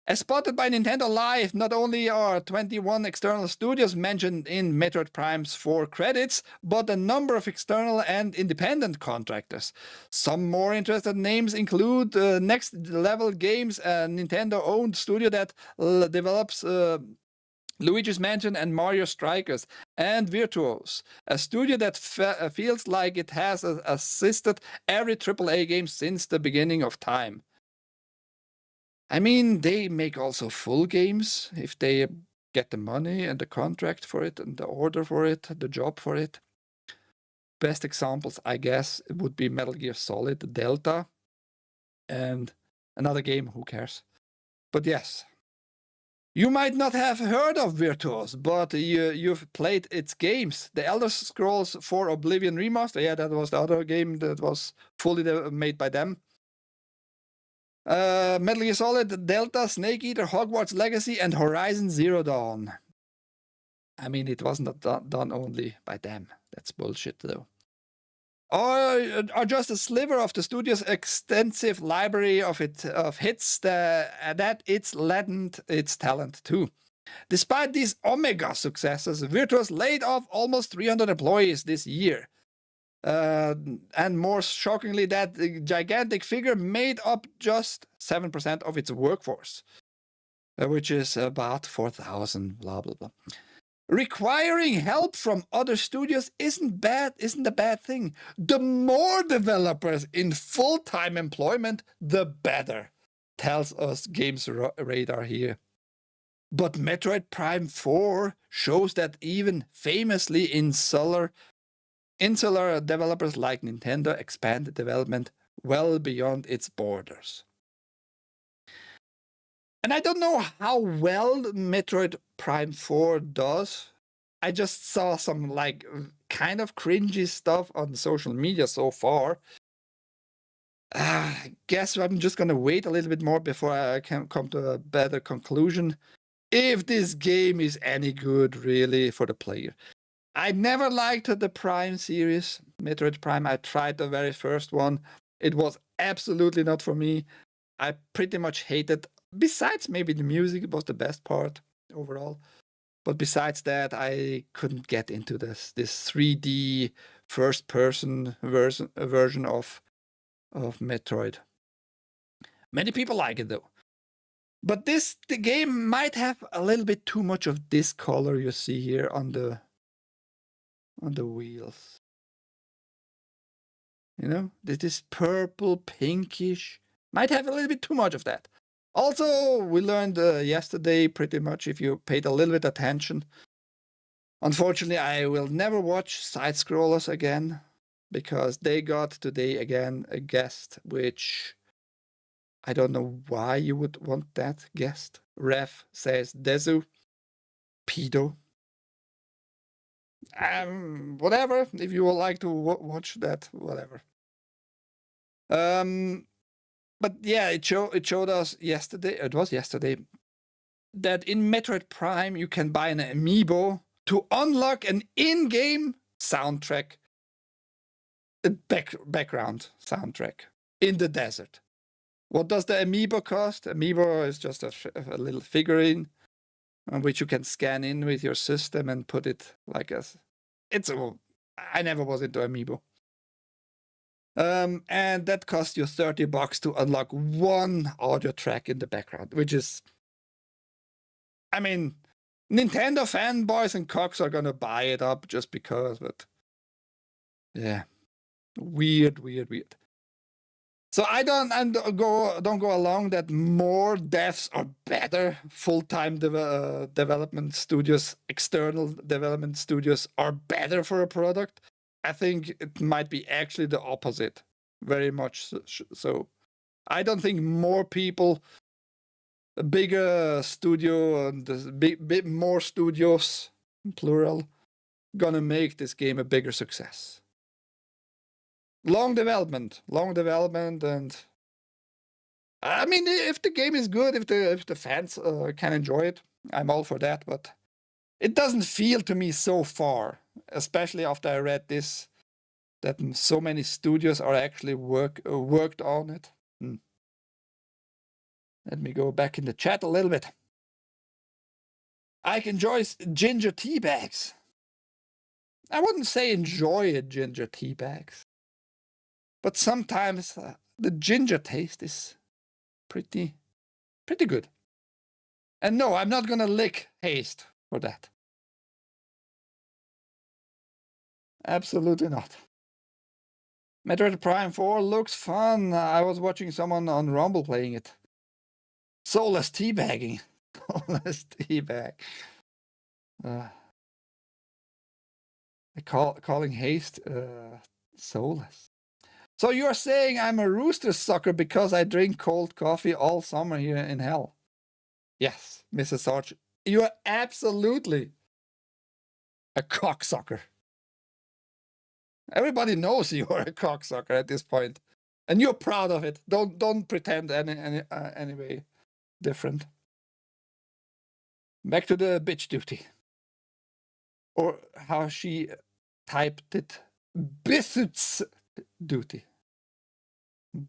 As spotted by Nintendo Live, not only are 21 external studios mentioned in Metroid Prime's 4 credits, but a number of external and independent contractors. Some more interested names include Next Level Games, a Nintendo-owned studio that develops Luigi's Mansion and Mario Strikers, and Virtuos, a studio that feels like it has assisted every AAA game since the beginning of time. I mean, they make also full games if they get the money and the contract for it and the order for it, the job for it. Best examples, I guess, would be Metal Gear Solid Delta and another game, who cares? But yes, you might not have heard of Virtuos, but you've played its games. The Elder Scrolls 4 Oblivion Remaster, yeah, that was the other game that was fully made by them. Metal Gear Solid, Delta, Snake Eater, Hogwarts Legacy, and Horizon Zero Dawn. I mean, it wasn't done only by them. That's bullshit, though. Or just a sliver of the studio's extensive library of hits that it's lent its talent to. Despite these omega successes, Virtuos laid off almost 300 employees this year. And more shockingly, that gigantic figure made up just 7% of its workforce, which is about 4,000, blah, blah, blah. Requiring help from other studios isn't a bad thing. The more developers in full-time employment, the better, tells us Games Radar here. But Metroid Prime 4 shows that even famously insular developers like Nintendo expand development well beyond its borders. And I don't know how well Metroid Prime 4 does. I just saw some like kind of cringy stuff on social media so far. I guess I'm just gonna wait a little bit more before I can come to a better conclusion. If this game is any good really for the player. I never liked the Prime series, Metroid Prime. I tried the very first one. It was absolutely not for me. I pretty much hated, besides maybe the music was the best part overall. But besides that, I couldn't get into this 3D first-person version of Metroid. Many people like it though. But the game might have a little bit too much of this color you see here on the wheels. You know, this purple, pinkish. Might have a little bit too much of that. Also, we learned yesterday, pretty much, if you paid a little bit attention. Unfortunately, I will never watch side-scrollers again, because they got today again a guest, which I don't know why you would want that guest. Ref says Dezu, pedo. Whatever, if you would like to watch that, whatever. But yeah, it showed us yesterday, it was yesterday, that in Metroid Prime you can buy an amiibo to unlock an in-game soundtrack, a background soundtrack in the desert. What does the amiibo cost? Amiibo is just a little figurine which you can scan in with your system and put it like as I never was into amiibo. And that costs you $30 to unlock one audio track in the background, which is, I mean, Nintendo fanboys and cocks are gonna buy it up just because, but yeah, weird. So I don't go along that more devs are better. Full-time development studios, external development studios are better for a product. I think it might be actually the opposite, very much so. I don't think more people, a bigger studio and bit more studios, plural, gonna make this game a bigger success. Long development, and I mean, if the game is good, if the fans can enjoy it, I'm all for that. But it doesn't feel to me so far, especially after I read this that so many studios are actually worked on it. Let me go back in the chat a little bit. I can enjoy ginger tea bags. I wouldn't say enjoy a ginger tea bags, but sometimes the ginger taste is pretty good. And no, I'm not gonna lick haste for that. Absolutely not. Metroid Prime 4 looks fun. I was watching someone on Rumble playing it. Soulless teabagging. Soulless teabag. Calling haste soulless. So you're saying I'm a rooster sucker because I drink cold coffee all summer here in hell? Yes, Mrs. Sarge. You are absolutely a cocksucker. Everybody knows you are a cocksucker at this point, and you're proud of it. Don't pretend any way different. Back to the bitch duty, or how she typed it, biscuits duty.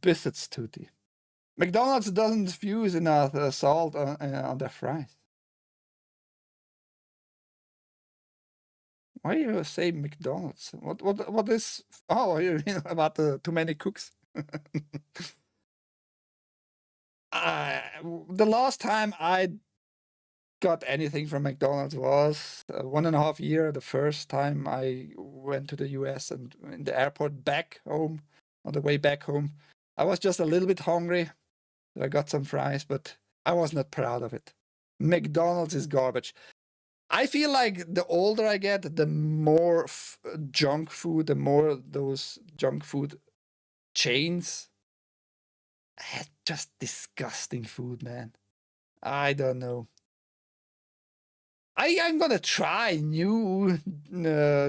Biscuits duty. McDonald's doesn't fuse enough salt on their fries. Why do you say McDonald's? What is? Oh, you mean about the too many cooks? The last time I got anything from McDonald's was 1.5 years. The first time I went to the US and in the airport back home, on the way back home, I was just a little bit hungry. I got some fries, but I was not proud of it. McDonald's is garbage. I feel like the older I get, the more junk food, the more those junk food chains. Just disgusting food, man. I don't know. I'm gonna try new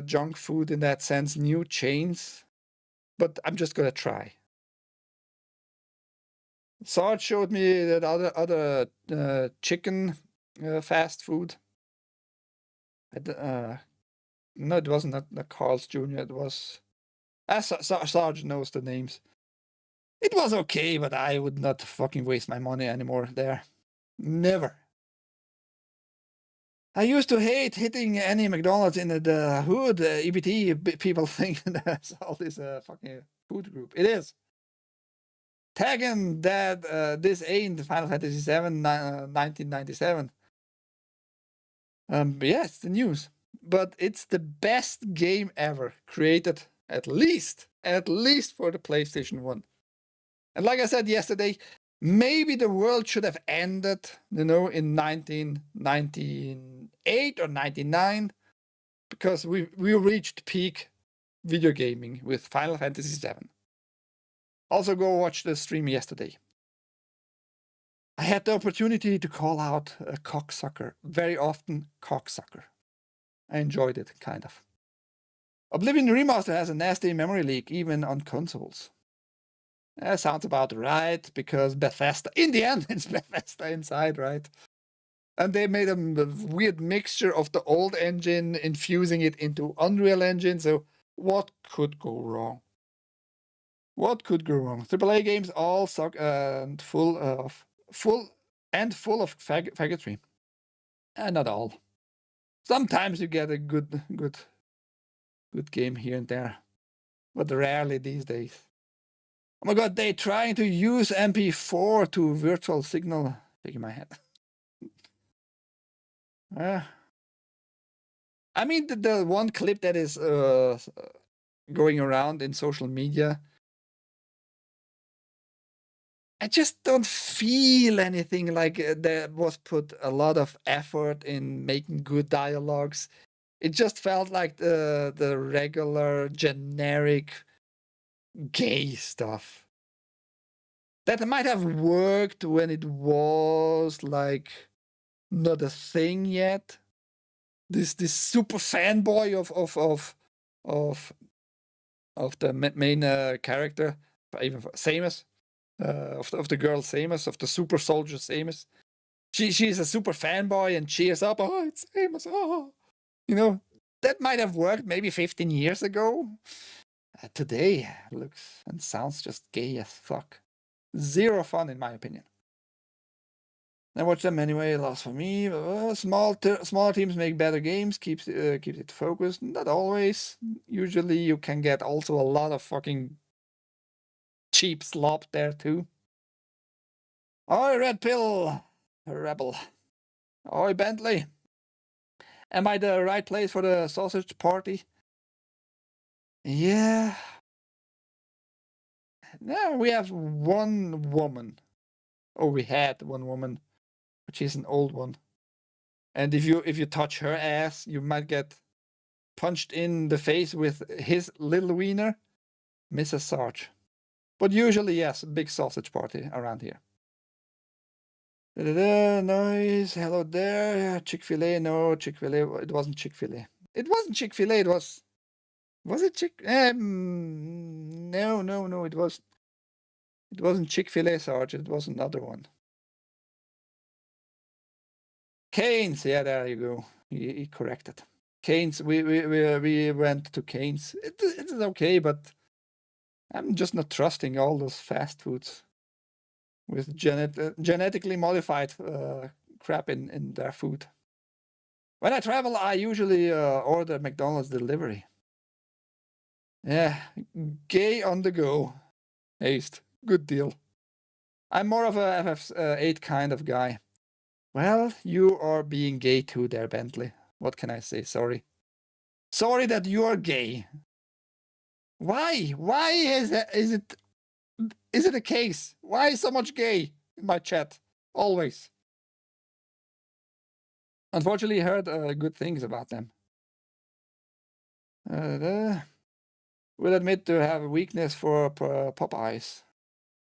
junk food in that sense, new chains, but I'm just gonna try. Sarge showed me that other chicken fast food. No, it wasn't not Carl's Jr. It was. Sarge knows the names. It was okay, but I would not fucking waste my money anymore there. Never. I used to hate hitting any McDonald's in the hood. EBT people think that's all this fucking food group. It is. TAGN that this ain't Final Fantasy VII 1997. Yes, the news. But it's the best game ever created, at least for the PlayStation 1. And like I said yesterday, maybe the world should have ended, in 1998 or 99, because we reached peak video gaming with Final Fantasy VII. Also go watch the stream yesterday. I had the opportunity to call out a cocksucker, very often cocksucker. I enjoyed it, kind of. Oblivion Remaster has a nasty memory leak, even on consoles. That sounds about right, because Bethesda, in the end, it's Bethesda inside, right? And they made a weird mixture of the old engine, infusing it into Unreal Engine, so what could go wrong? What could go wrong? AAA games all suck and full of faggotry. And not all. Sometimes you get a good game here and there, but rarely these days. Oh my god, they trying to use MP4 to virtual signal. Shaking my head. I mean, the one clip that is going around in social media, I just don't feel anything like there was put a lot of effort in making good dialogues. It just felt like the regular, generic, gay stuff. That might have worked when it was like not a thing yet. This super fanboy of the main character, even Samus. Of the girl Samus, of the super soldier Samus. She's a super fanboy and cheers up, oh, it's Samus, oh. That might have worked maybe 15 years ago. Today looks and sounds just gay as fuck. Zero fun, in my opinion. I watch them anyway. Lost for me. Smaller teams make better games. Keeps it focused. Not always. Usually, you can get also a lot of fucking cheap slop there too. Oi, Red Pill, Rebel. Oi, Bentley. Am I the right place for the sausage party? Yeah. Now we have one woman. Oh, we had one woman, but she's an old one. And if you touch her ass, you might get punched in the face with his little wiener, Mrs. Sarge. But usually, yes, big sausage party around here. Noise, hello there. Chick-fil-A, no, Chick-fil-A. It wasn't Chick-fil-A. It wasn't Chick-fil-A, it was it Chick? No, it wasn't Chick-fil-A, Sarge. It was another one. Canes, yeah, there you go. He corrected. Canes, we went to Canes. It's okay, but I'm just not trusting all those fast foods with genetically modified crap in their food. When I travel, I usually order McDonald's delivery. Yeah, gay on the go. Haste, good deal. I'm more of a FF8 kind of guy. Well, you are being gay too there, Bentley. What can I say? Sorry. Sorry that you are gay. Why? Why is it a case? Why so much gay in my chat? Always. Unfortunately, heard good things about them. Will admit to have a weakness for Popeyes.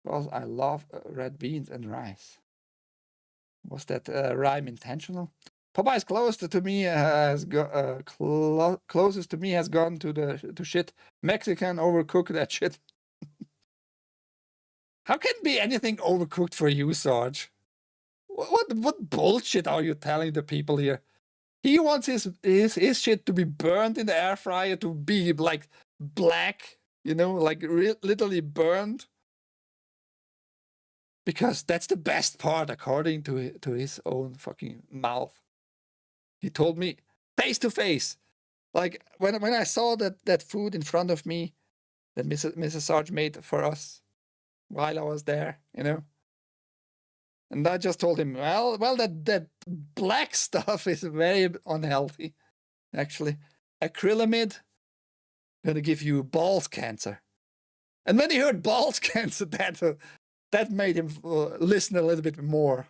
Because I love red beans and rice. Was that rhyme intentional? Popeyes closest to me closest to me has gone to shit. Mexican overcook that shit. How can be anything overcooked for you, Sarge? What bullshit are you telling the people here? He wants his shit to be burned in the air fryer to be like black, you know, like literally burned. Because that's the best part, according to his own fucking mouth. He told me face to face, like when I saw that food in front of me that Mrs. Sarge made for us while I was there, you know. And I just told him, well, that black stuff is very unhealthy, actually. Acrylamide gonna give you balls cancer. And when he heard balls cancer, that made him listen a little bit more.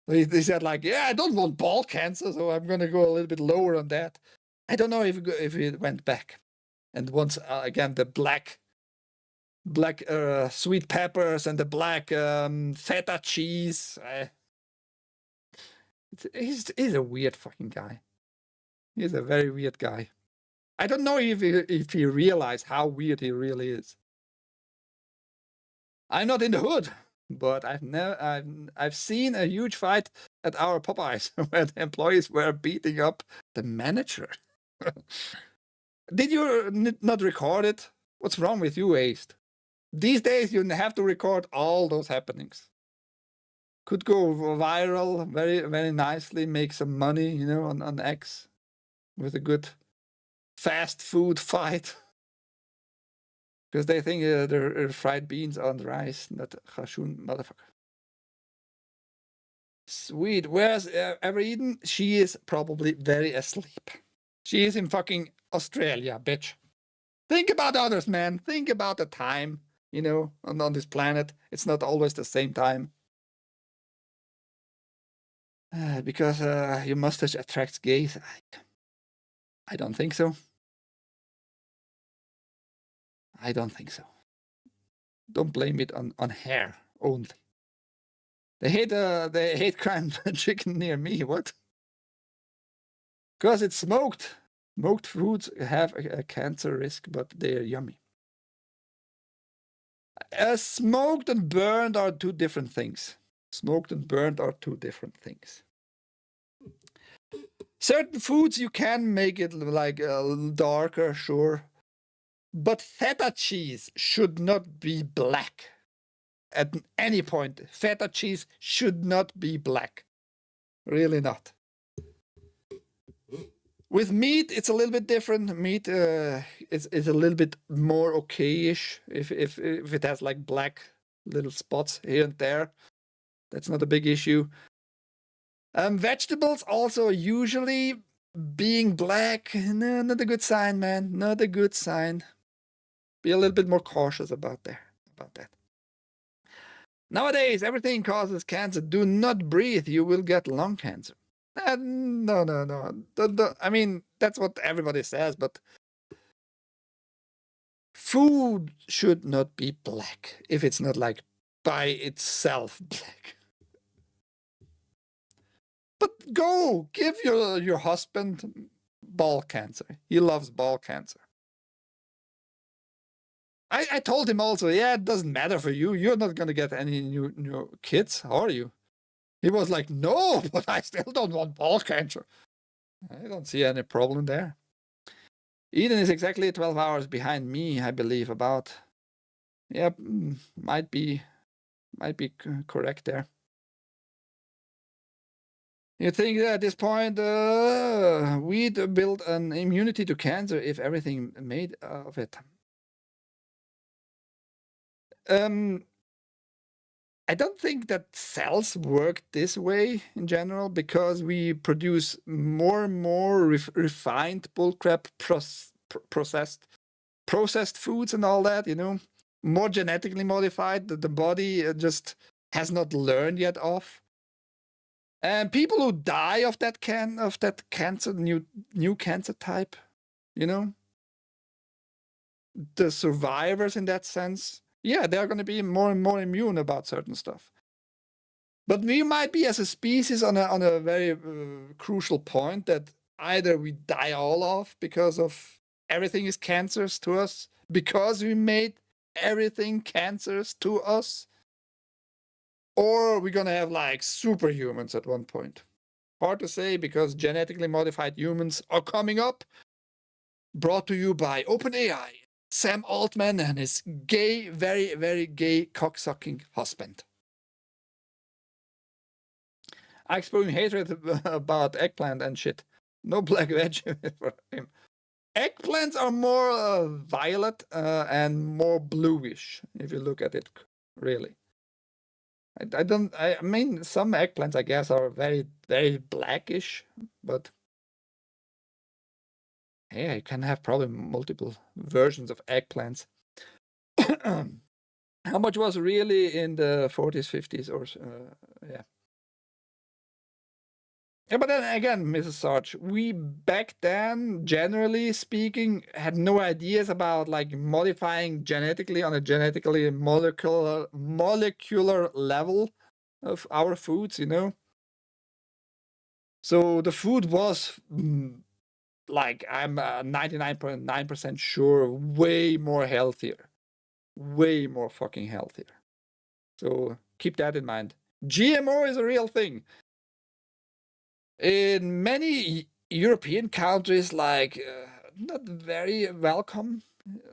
He said like, yeah, I don't want ball cancer, so I'm gonna go a little bit lower on that. I don't know if he went back. And once again, the black sweet peppers and the black feta cheese. He's a weird fucking guy. He's a very weird guy. I don't know if he realized how weird he really is. I'm not in the hood, but I've seen a huge fight at our Popeyes where the employees were beating up the manager. Did you not record it? What's wrong with you, Ace? These days you have to record all those happenings. Could go viral very, very nicely, make some money, you know, on X with a good fast food fight. Because they think they're fried beans on rice, not chashun, motherfucker. Sweet. Where's Ever Eden? She is probably very asleep. She is in fucking Australia, bitch. Think about others, man. Think about the time, you know, on this planet. It's not always the same time. Because your mustache attracts gays. I don't think so. I don't think so. Don't blame it on hair only. They hate crime chicken near me. What? Because it's smoked. Smoked foods have a cancer risk, but they're yummy. Smoked and burned are two different things. Smoked and burned are two different things. Certain foods you can make it like a little darker, sure. But feta cheese should not be black. At any point, feta cheese should not be black. Really not. With meat, it's a little bit different. Meat is a little bit more okay-ish if it has like black little spots here and there. That's not a big issue. Vegetables also usually being black, no, not a good sign, man. Not a good sign. Be a little bit more cautious about that. Nowadays, everything causes cancer. Do not breathe. You will get lung cancer. No. I mean, that's what everybody says, but food should not be black if it's not like by itself black. But go give your husband ball cancer. He loves ball cancer. I told him also, yeah, it doesn't matter for you. You're not gonna get any new kids, are you? He was like, no, but I still don't want ball cancer. I don't see any problem there. Eden is exactly 12 hours behind me, I believe, about. Yep, might be correct there. You think that at this point we'd build an immunity to cancer if everything made of it? I don't think that cells work this way in general because we produce more and more refined bullcrap processed foods and all that, you know, more genetically modified that the body just has not learned yet of. And people who die of that cancer, new cancer type, you know, the survivors in that sense, yeah, they're going to be more and more immune about certain stuff. But we might be as a species on a very crucial point that either we die all off because of everything is cancerous to us, because we made everything cancerous to us, or we're going to have like superhumans at one point. Hard to say because genetically modified humans are coming up. Brought to you by OpenAI, Sam Altman and his gay, very, very gay cocksucking husband. I experienced hatred about eggplant and shit. No black veg for him. Eggplants are more violet and more bluish if you look at it really. I mean, some eggplants I guess are very, very blackish, but yeah, you can have probably multiple versions of eggplants. How much was really in the 40s, 50s, or yeah. Yeah, but then again, Mrs. Sarge, we back then, generally speaking, had no ideas about like modifying genetically on a genetically molecular level of our foods, you know. So the food was like, I'm 99.9% sure, way more healthier, way more fucking healthier. So keep that in mind. GMO is a real thing. In many European countries, like not very welcome,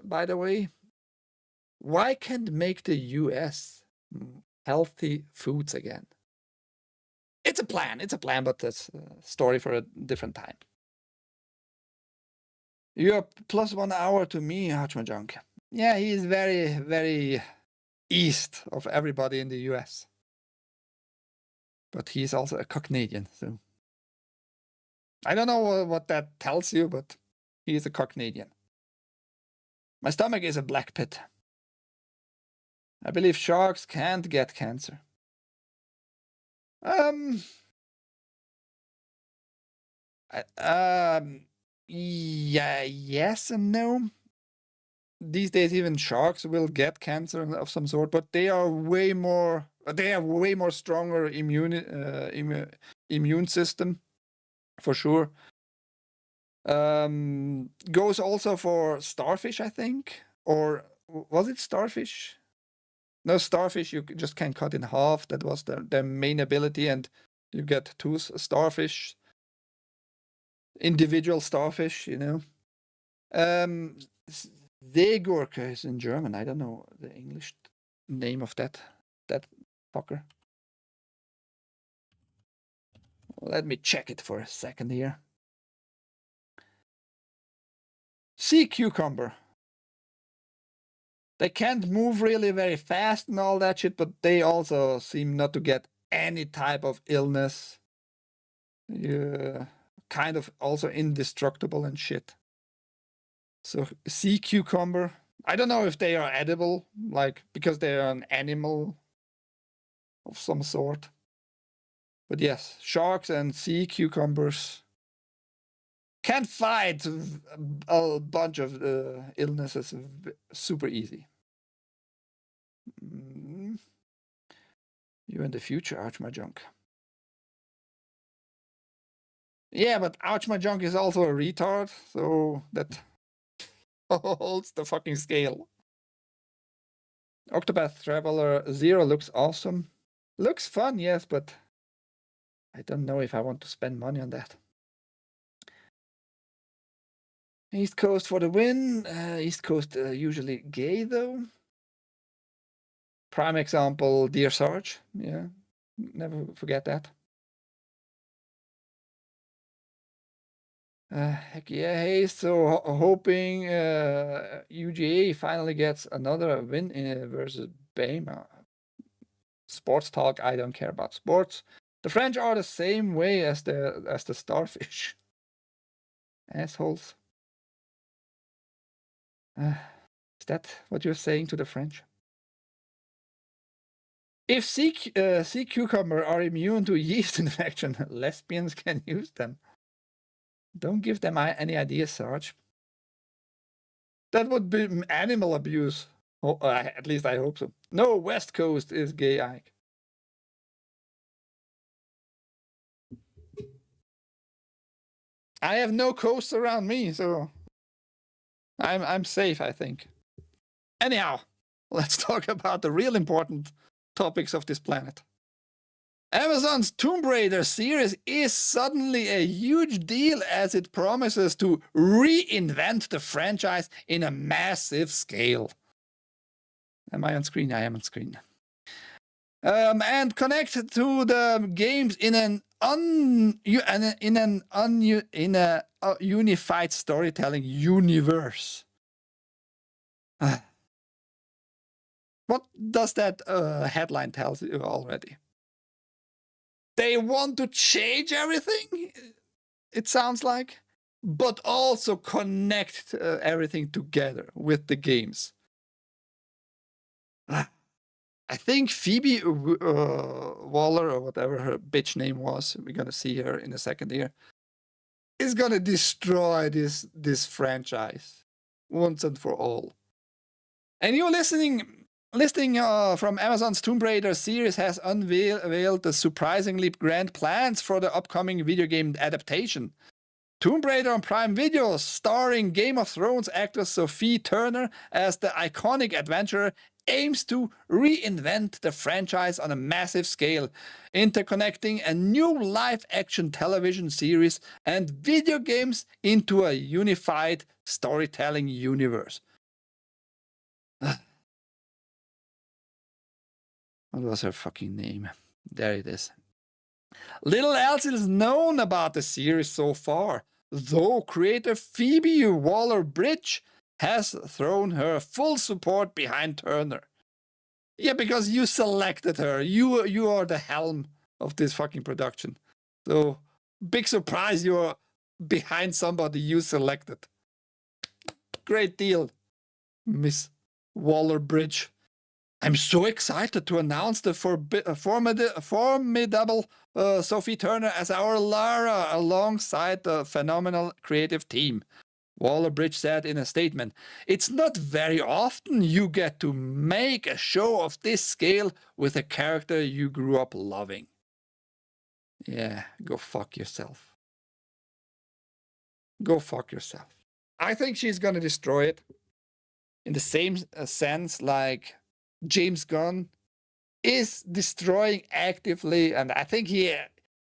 by the way. Why can't make the US healthy foods again? It's a plan, but that's a story for a different time. You're plus 1 hour to me, Hachmajunk. Yeah, he is very, very east of everybody in the US. But he's also a Canadian, so. I don't know what that tells you, but he is a Canadian. My stomach is a black pit. I believe sharks can't get cancer. Yeah, yes and no. These days, even sharks will get cancer of some sort, but they are way more. They have way more stronger immune system, for sure. Goes also for starfish, I think, or was it starfish? No, starfish you just can cut in half. That was their main ability, and you get 2 starfish, individual starfish, you know. Seegurke is in German. I don't know the English name of that fucker. Let me check it for a second here. Sea cucumber. They can't move really very fast and all that shit, but they also seem not to get any type of illness. Yeah, kind of also indestructible and shit. So sea cucumber. I don't know if they are edible, like because they are an animal of some sort. But yes, sharks and sea cucumbers can fight a bunch of illnesses super easy. You in the future, ouch my junk. Yeah, but ouch my junk is also a retard, so that holds the fucking scale. Octopath Traveler 0 looks awesome. Looks fun, yes, but I don't know if I want to spend money on that. East Coast for the win. East Coast usually gay though. Prime example, Dear Sarge. Yeah, never forget that. Heck yeah, hey, so hoping UGA finally gets another win versus BAME. Sports talk, I don't care about sports. The French are the same way as the starfish. Assholes. Is that what you're saying to the French? If sea cucumber are immune to yeast infection, lesbians can use them. Don't give them any ideas, Sarge. That would be animal abuse. Oh, at least I hope so. No, West Coast is gay, Ike. I have no coasts around me, so I'm safe, I think. Anyhow, let's talk about the real important topics of this planet. Amazon's Tomb Raider series is suddenly a huge deal as it promises to reinvent the franchise in a massive scale. Am I on screen? I am on screen. And connect to the games in a unified storytelling universe. What does that headline tell you already? They want to change everything, it sounds like, but also connect everything together with the games. I think Phoebe Waller, or whatever her bitch name was, we're gonna see her in a second here, is gonna destroy this franchise once and for all. And you listening from Amazon's Tomb Raider series has unveiled the surprisingly grand plans for the upcoming video game adaptation. Tomb Raider on Prime Video, starring Game of Thrones actress Sophie Turner as the iconic adventurer, aims to reinvent the franchise on a massive scale, interconnecting a new live-action television series and video games into a unified storytelling universe. What was her fucking name? There it is. Little else is known about the series so far, though creator Phoebe Waller-Bridge has thrown her full support behind Turner. Yeah, because you selected her. You are the helm of this fucking production. So, big surprise you're behind somebody you selected. Great deal, Miss Waller-Bridge. I'm so excited to announce the formidable Sophie Turner as our Lara alongside the phenomenal creative team. Waller-Bridge said in a statement, "It's not very often you get to make a show of this scale with a character you grew up loving." Yeah, go fuck yourself. Go fuck yourself. I think she's gonna destroy it in the same sense like James Gunn is destroying actively, and I think he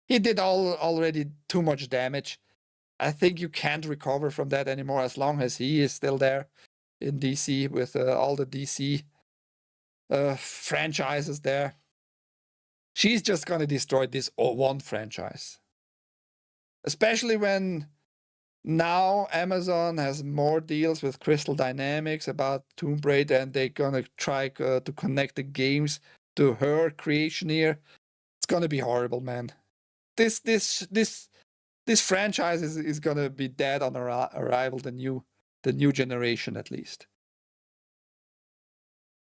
did already too much damage. I think you can't recover from that anymore as long as he is still there. in DC with all the DC franchises there. She's just going to destroy this one franchise. Especially when now Amazon has more deals with Crystal Dynamics about Tomb Raider, and they're going to try to connect the games to her creation here. It's going to be horrible, man. This franchise is going to be dead on arrival, the new generation at least.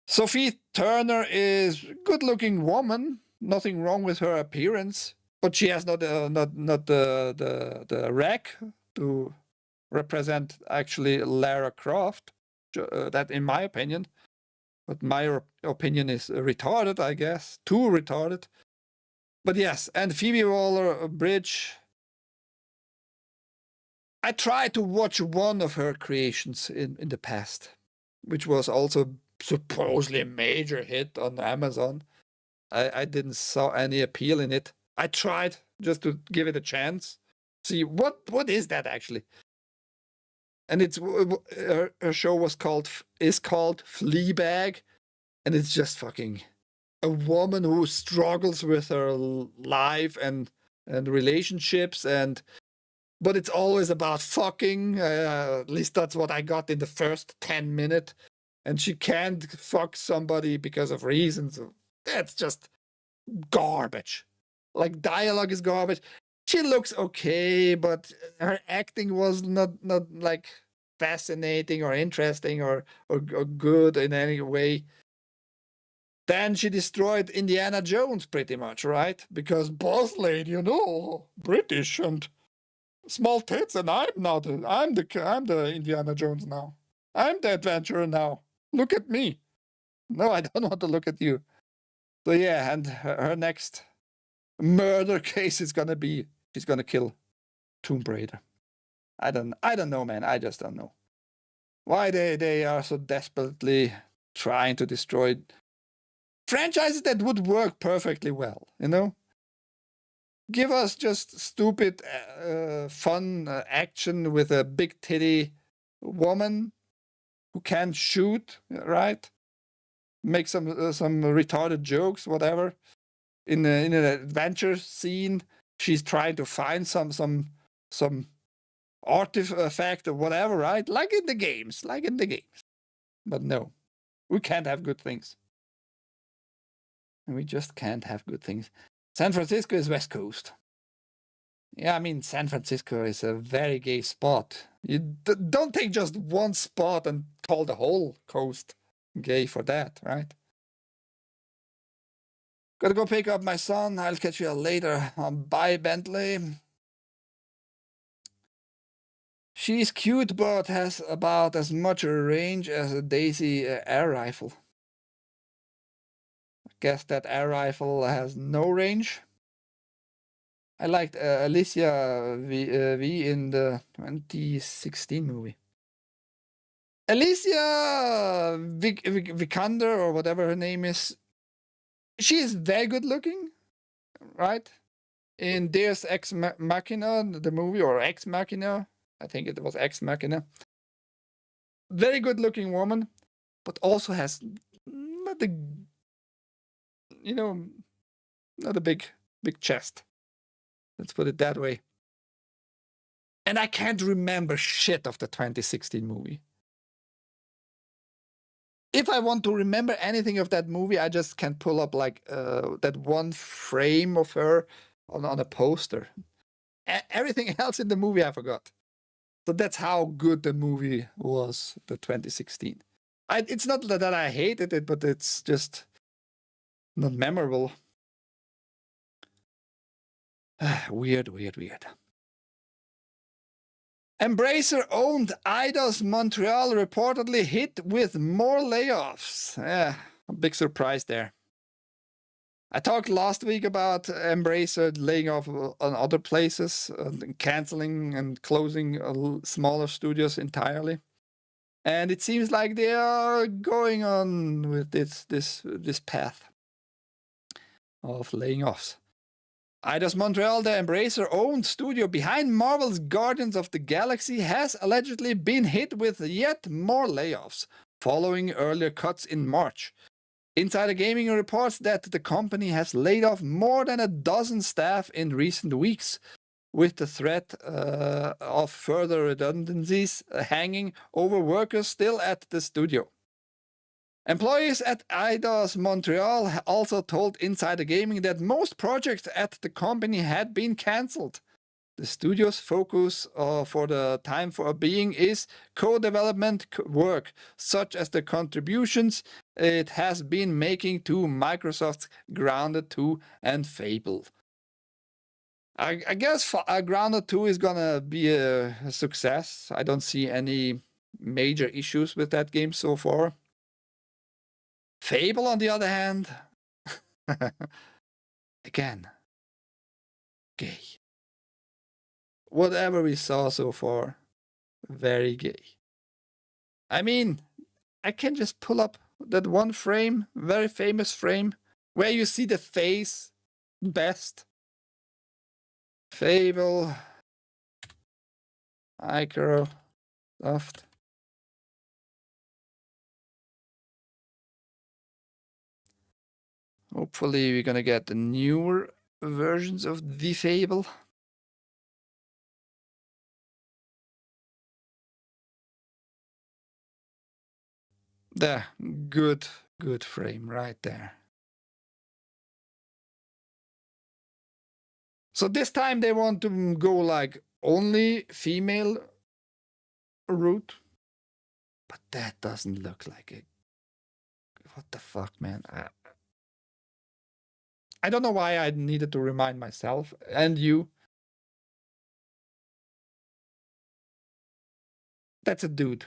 Sophie Turner is a good-looking woman. Nothing wrong with her appearance, but she has not the rack to represent actually Lara Croft. That, in my opinion, but my opinion is retarded, I guess, too retarded. But yes, and Phoebe Waller-Bridge. I tried to watch one of her creations in the past, which was also supposedly a major hit on Amazon. I didn't saw any appeal in it. I tried just to give it a chance. See what is that actually? And it's her show is called Fleabag, and it's just fucking a woman who struggles with her life and relationships, but it's always about fucking. At least that's what I got in the first 10 minutes. And she can't fuck somebody because of reasons. That's just garbage. Like, dialogue is garbage. She looks okay, but her acting was not like fascinating or interesting or good in any way. Then she destroyed Indiana Jones pretty much, right? Because boss lady, British and small tits, and I'm the Indiana Jones now. I'm the adventurer now. Look at me. No, I don't want to look at you. So yeah, and her next murder case is gonna be she's gonna kill Tomb Raider. I don't know, man. I just don't know why they are so desperately trying to destroy franchises that would work perfectly well. Give us just stupid, fun action with a big titty woman who can shoot, right? Make some retarded jokes, whatever. In an adventure scene, she's trying to find some artifact or whatever, right? Like in the games. But no, we can't have good things. And we just can't have good things. San Francisco is West Coast. Yeah, I mean, San Francisco is a very gay spot. You don't take just one spot and call the whole coast gay for that, right? Gotta go pick up my son. I'll catch you later. Bye, Bentley. She's cute, but has about as much range as a Daisy air rifle. I guess that air rifle has no range. I liked Alicia V in the 2016 movie. Alicia Vikander, or whatever her name is, she is very good looking, right? In Deus Ex Machina, the movie, or Ex Machina, I think it was Ex Machina. Very good looking woman, but also has not a big chest. Let's put it that way. And I can't remember shit of the 2016 movie. If I want to remember anything of that movie, I just can pull up like that one frame of her on a poster. Everything else in the movie I forgot. So that's how good the movie was, the 2016. It's not that I hated it, but it's just not memorable. Weird. Embracer-owned Eidos Montreal reportedly hit with more layoffs. A big surprise there. I talked last week about Embracer laying off on other places, canceling and closing smaller studios entirely. And it seems like they are going on with this path of laying offs. Eidos Montreal, the Embracer-owned studio behind Marvel's Guardians of the Galaxy, has allegedly been hit with yet more layoffs, following earlier cuts in March. Insider Gaming reports that the company has laid off more than a dozen staff in recent weeks, with the threat of further redundancies hanging over workers still at the studio. Employees at Eidos Montreal also told Insider Gaming that most projects at the company had been cancelled. The studio's focus for the time being is co-development work, such as the contributions it has been making to Microsoft's Grounded 2 and Fable. I guess Grounded 2 is gonna be a success. I don't see any major issues with that game so far. Fable, on the other hand, again, gay. Whatever we saw so far, very gay. I mean, I can just pull up that one frame, very famous frame, where you see the face best. Fable, Microsoft. Hopefully we're gonna get the newer versions of the Fable. There, good frame right there. So this time they want to go like only female route, but that doesn't look like it. What the fuck, man? I don't know why I needed to remind myself and you. That's a dude.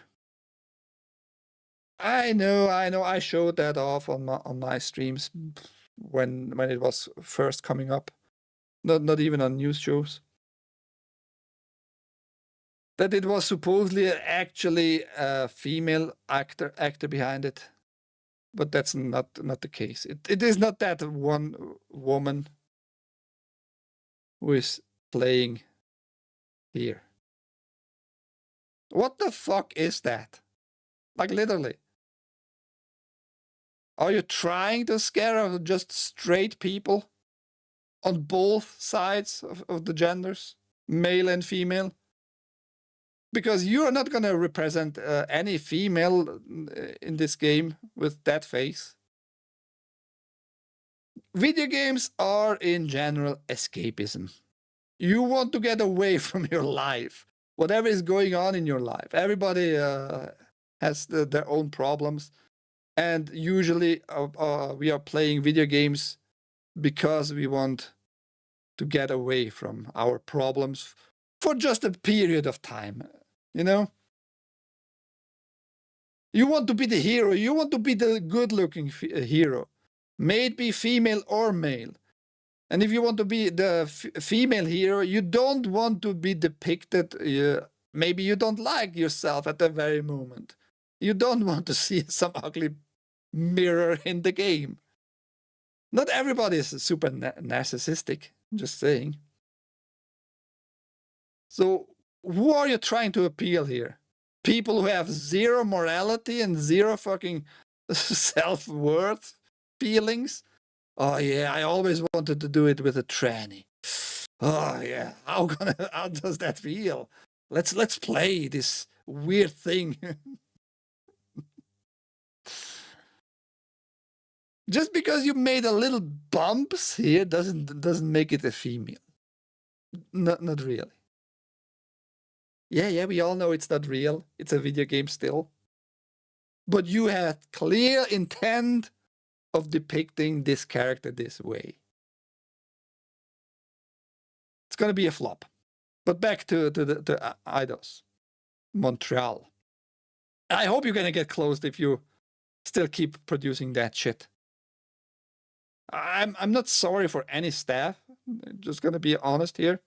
I know. I showed that off on my streams when it was first coming up. Not even on news shows. That it was supposedly actually a female actor behind it. But that's not the case. It is not that one woman who is playing here. What the fuck is that? Like literally. Are you trying to scare just straight people on both sides of the genders, male and female? Because you are not going to represent any female in this game with that face. Video games are in general escapism. You want to get away from your life, whatever is going on in your life. Everybody has their own problems. And usually we are playing video games because we want to get away from our problems for just a period of time. You know? You want to be the hero. You want to be the good-looking hero. May it be female or male. And if you want to be the female hero, you don't want to be depicted. Maybe you don't like yourself at the very moment. You don't want to see some ugly mirror in the game. Not everybody is super narcissistic. Just saying. So who are you trying to appeal here? People who have zero morality and zero fucking self-worth feelings? Oh yeah, I always wanted to do it with a tranny. Oh yeah, how does that feel? Let's play this weird thing. Just because you made a little bumps here doesn't make it a female. Not really. Yeah, we all know it's not real. It's a video game still. But you had clear intent of depicting this character this way. It's gonna be a flop. But back to Eidos Montreal. I hope you're gonna get closed if you still keep producing that shit. I'm not sorry for any staff. I'm just gonna be honest here.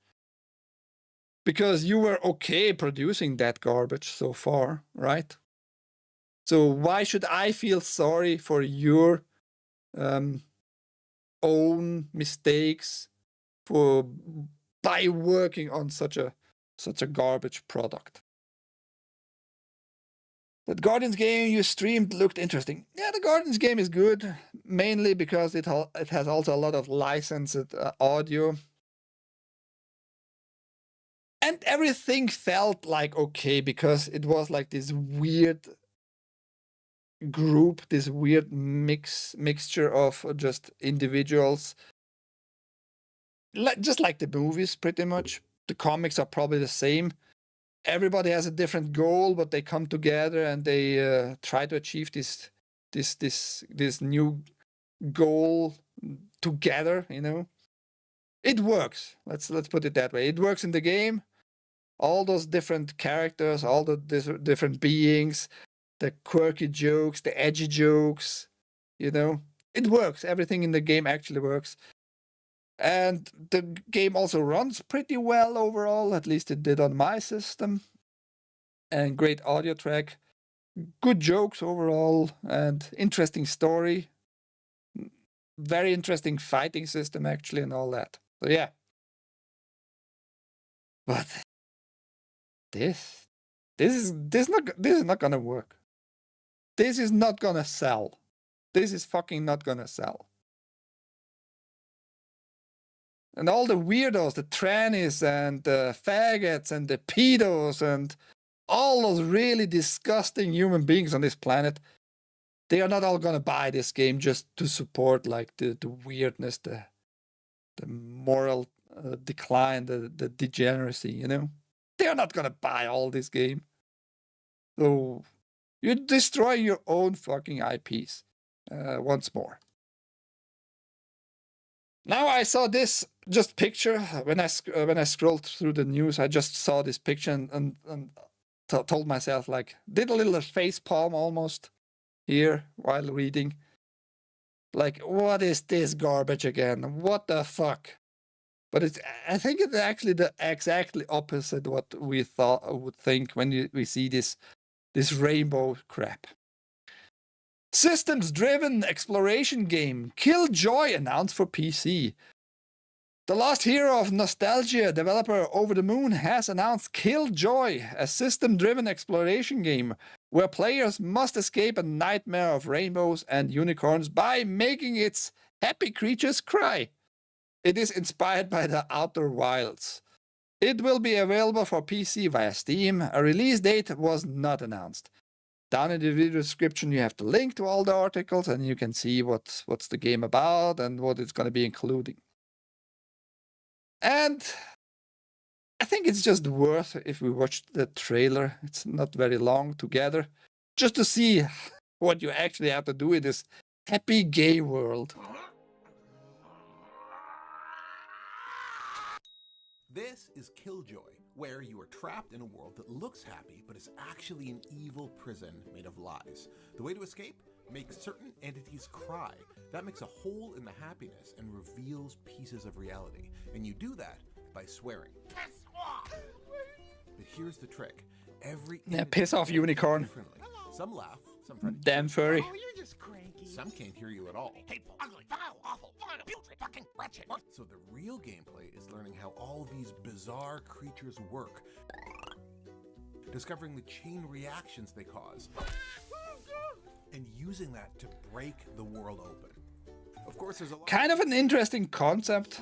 Because you were okay producing that garbage so far, right? So why should I feel sorry for your own mistakes by working on such a garbage product. That Guardians game you streamed looked interesting. Yeah, the Guardians game is good, mainly because it has also a lot of licensed audio. And everything felt like okay, because it was like this weird group, this weird mixture of just individuals. Just like the movies, pretty much. The comics are probably the same. Everybody has a different goal, but they come together and they try to achieve this new goal together. You know, it works. Let's put it that way. It works in the game. All those different characters, all the different beings, the quirky jokes, the edgy jokes. You know, it works. Everything in the game actually works. And the game also runs pretty well overall, at least it did on my system. And great audio track, good jokes overall, and interesting story. Very interesting fighting system actually, and all that. So yeah. But this is not gonna work. This is not gonna sell. This is fucking not gonna sell. And all the weirdos, the trannies and the faggots and the pedos and all those really disgusting human beings on this planet, they are not all gonna buy this game just to support like the weirdness, the moral decline, the degeneracy, you know? They are not gonna buy all this game. So you destroy your own fucking IPs once more. Now I saw this just picture when I scrolled through the news. I just saw this picture and told myself, like, did a little face palm almost here while reading. Like, what is this garbage again? What the fuck? But I think it's actually the exactly opposite what we would think when we see this rainbow crap. Systems-driven exploration game Killjoy announced for PC. The last hero of nostalgia developer Over the Moon has announced Killjoy, a system-driven exploration game where players must escape a nightmare of rainbows and unicorns by making its happy creatures cry. It is inspired by the Outer Wilds. It will be available for PC via Steam. A release date was not announced. Down in the video description, you have the link to all the articles, and you can see what's the game about and what it's going to be including. And I think it's just worth if we watch the trailer. It's not very long together, just to see what you actually have to do in this happy gay world. This is Killjoy, where you are trapped in a world that looks happy, but is actually an evil prison made of lies. The way to escape? Make certain entities cry. That makes a hole in the happiness and reveals pieces of reality. And you do that by swearing. But here's the trick. Every piss off, unicorn. Differently. Some laugh, some fret. Damn furry. Oh, you're just cranky. Some can't hear you at all. Hateful, ugly, vile, awful, vile, putrid, fucking wretched. So the real gameplay is learning how all these bizarre creatures work, discovering the chain reactions they cause, and using that to break the world open. Of course, there's a lot kind of an interesting concept.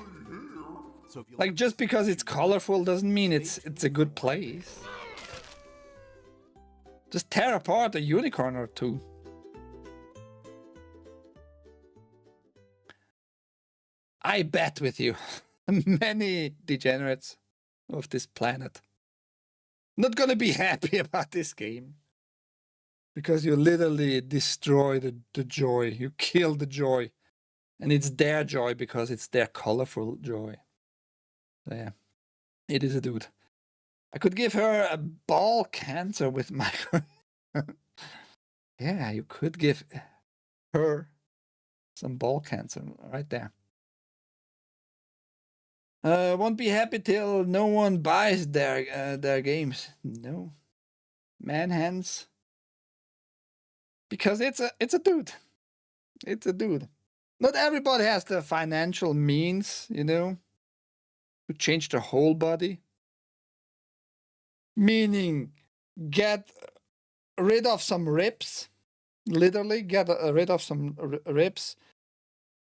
So if you Like, just because it's colorful doesn't mean it's a good place. Just tear apart a unicorn or two. I bet with you, many degenerates of this planet not gonna be happy about this game. Because you literally destroy the joy. You kill the joy. And it's their joy because it's their colorful joy. So yeah, it is a dude. I could give her a ball cancer with my... Yeah, you could give her some ball cancer right there. Won't be happy till no one buys their games. No. Man hands. Because it's a dude. It's a dude. Not everybody has the financial means, you know. to change the whole body. Meaning, get rid of some ribs. Literally, get rid of some ribs.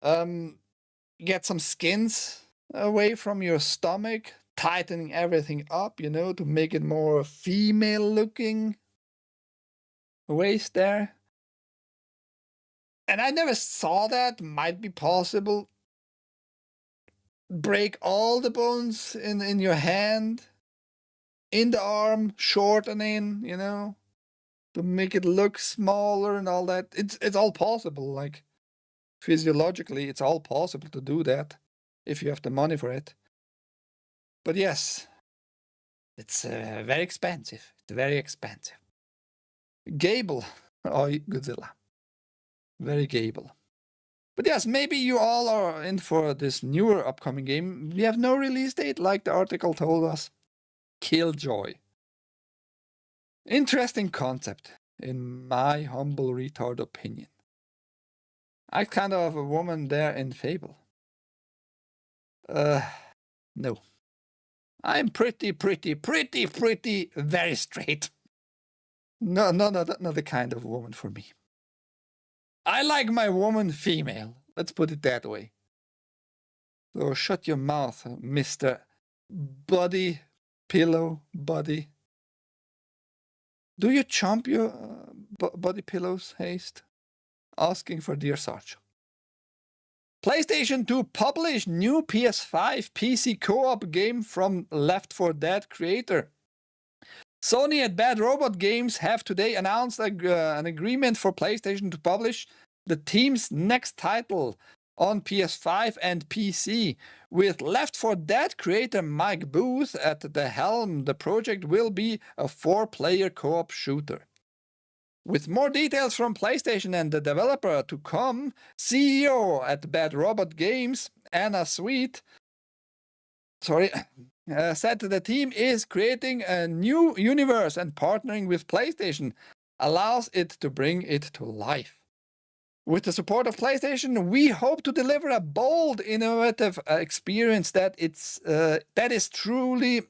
Get some skins away from your stomach, tightening everything up, you know, to make it more female-looking waist there. And I never saw that. Might be possible. Break all the bones in your hand, in the arm, shortening, you know, to make it look smaller and all that. It's all possible. Like, physiologically, it's all possible to do that if you have the money for it. But yes, it's very expensive. It's very expensive. Gable. Oh, Godzilla. Very Gable. But yes, maybe you all are in for this newer upcoming game. We have no release date, like the article told us. Killjoy. Interesting concept, in my humble retard opinion. I kind of a woman there in Fable. No. I'm pretty very straight. No, not the kind of woman for me. I like my woman female. Let's put it that way. So shut your mouth, Mr. Body Pillow Buddy. Do you chomp your body pillows, Haste? Asking for dear Sarge. PlayStation 2 published new PS5 PC co-op game from Left 4 Dead creator. Sony and Bad Robot Games have today announced an agreement for PlayStation to publish the team's next title on PS5 and PC. With Left 4 Dead creator Mike Booth at the helm, the project will be a 4-player co-op shooter. With more details from PlayStation and the developer to come, CEO at Bad Robot Games, Anna Sweet, said the team is creating a new universe and partnering with PlayStation allows it to bring it to life. With the support of PlayStation, we hope to deliver a bold, innovative experience that is truly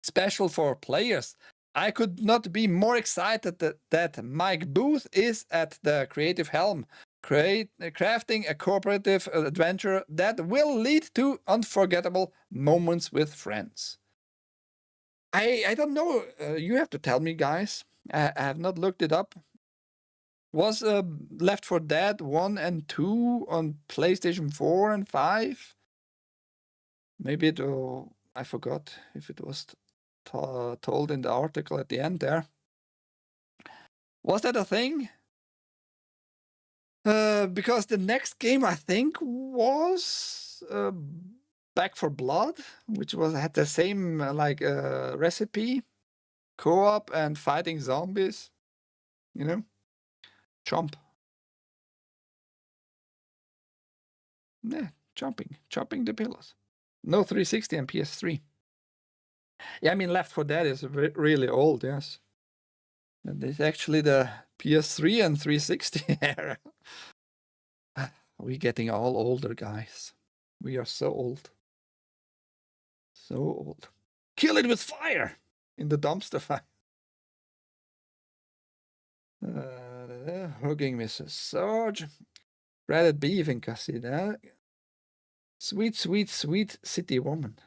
special for players. I could not be more excited that Mike Booth is at the creative helm, crafting a cooperative adventure that will lead to unforgettable moments with friends. I don't know. You have to tell me, guys. I have not looked it up. Was Left 4 Dead 1 and 2 on PlayStation 4 and 5? Maybe I forgot if it was told in the article at the end there. Was that a thing? Because the next game I think was Back 4 Blood, which had the same recipe, co-op and fighting zombies. You know, chomp. Yeah, chopping the pillows. No 360 and PS3. Yeah, I mean, Left 4 Dead is really old, yes. And it's actually the PS3 and 360 era. We're getting all older, guys. We are so old. So old. Kill it with fire! In the dumpster fire. Hugging Mrs. Sarge. Breaded beef in Casina. Sweet city woman.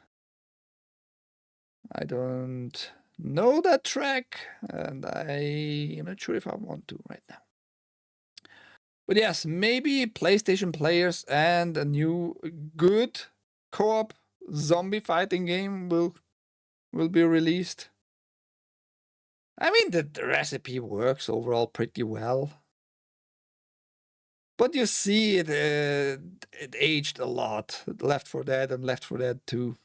I don't know that track, and I am not sure if I want to right now. But yes, maybe PlayStation players and a new good co-op zombie fighting game will be released. I mean, the recipe works overall pretty well. But you see, it aged a lot. Left 4 Dead and Left 4 Dead 2.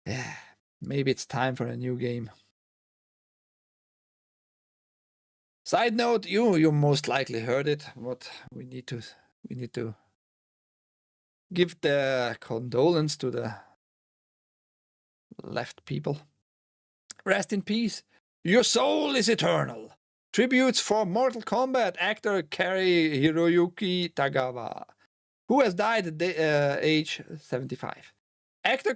Yeah, maybe it's time for a new game. Side note, you most likely heard it, but we need to give the condolence to the left people. Rest in peace. Your soul is eternal. Tributes for Mortal Kombat actor Kari Hiroyuki Tagawa, who has died at age 75. Actor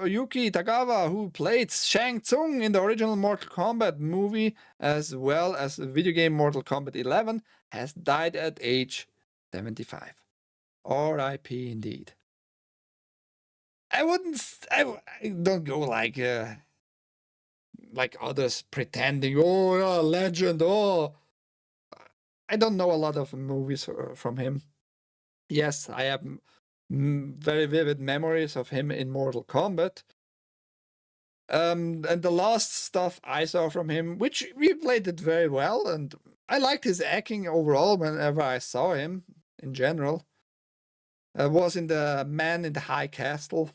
Yuki Tagawa, who played Shang Tsung in the original Mortal Kombat movie, as well as the video game Mortal Kombat 11, has died at age 75. R.I.P. indeed. I don't go like others pretending, oh, yeah, legend, oh. I don't know a lot of movies from him. Yes, I have very vivid memories of him in Mortal Kombat. And the last stuff I saw from him, which we played it very well, and I liked his acting overall whenever I saw him in general, was in the Man in the High Castle,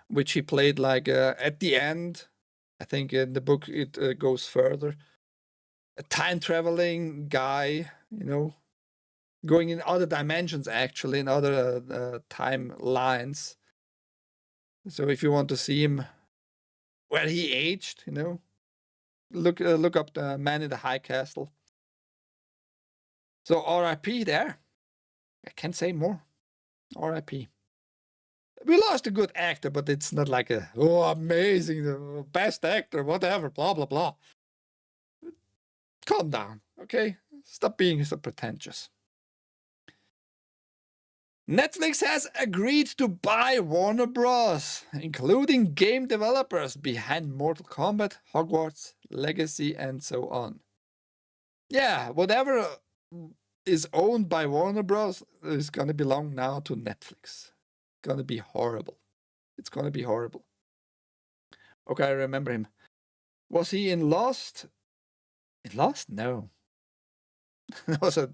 which he played like at the end. I think in the book it goes further. A time-traveling guy, you know, going in other dimensions, actually, in other timelines. So if you want to see him where he aged, you know, look up the Man in the High Castle. So R.I.P. there. I can't say more. R.I.P. We lost a good actor, but it's not like amazing, the best actor, whatever, blah, blah, blah. Calm down, okay? Stop being so pretentious. Netflix has agreed to buy Warner Bros., including game developers behind Mortal Kombat, Hogwarts, Legacy, and so on. Yeah, whatever is owned by Warner Bros. Is going to belong now to Netflix. It's going to be horrible. It's going to be horrible. Okay, I remember him. Was he in Lost? In Lost? No. That was a...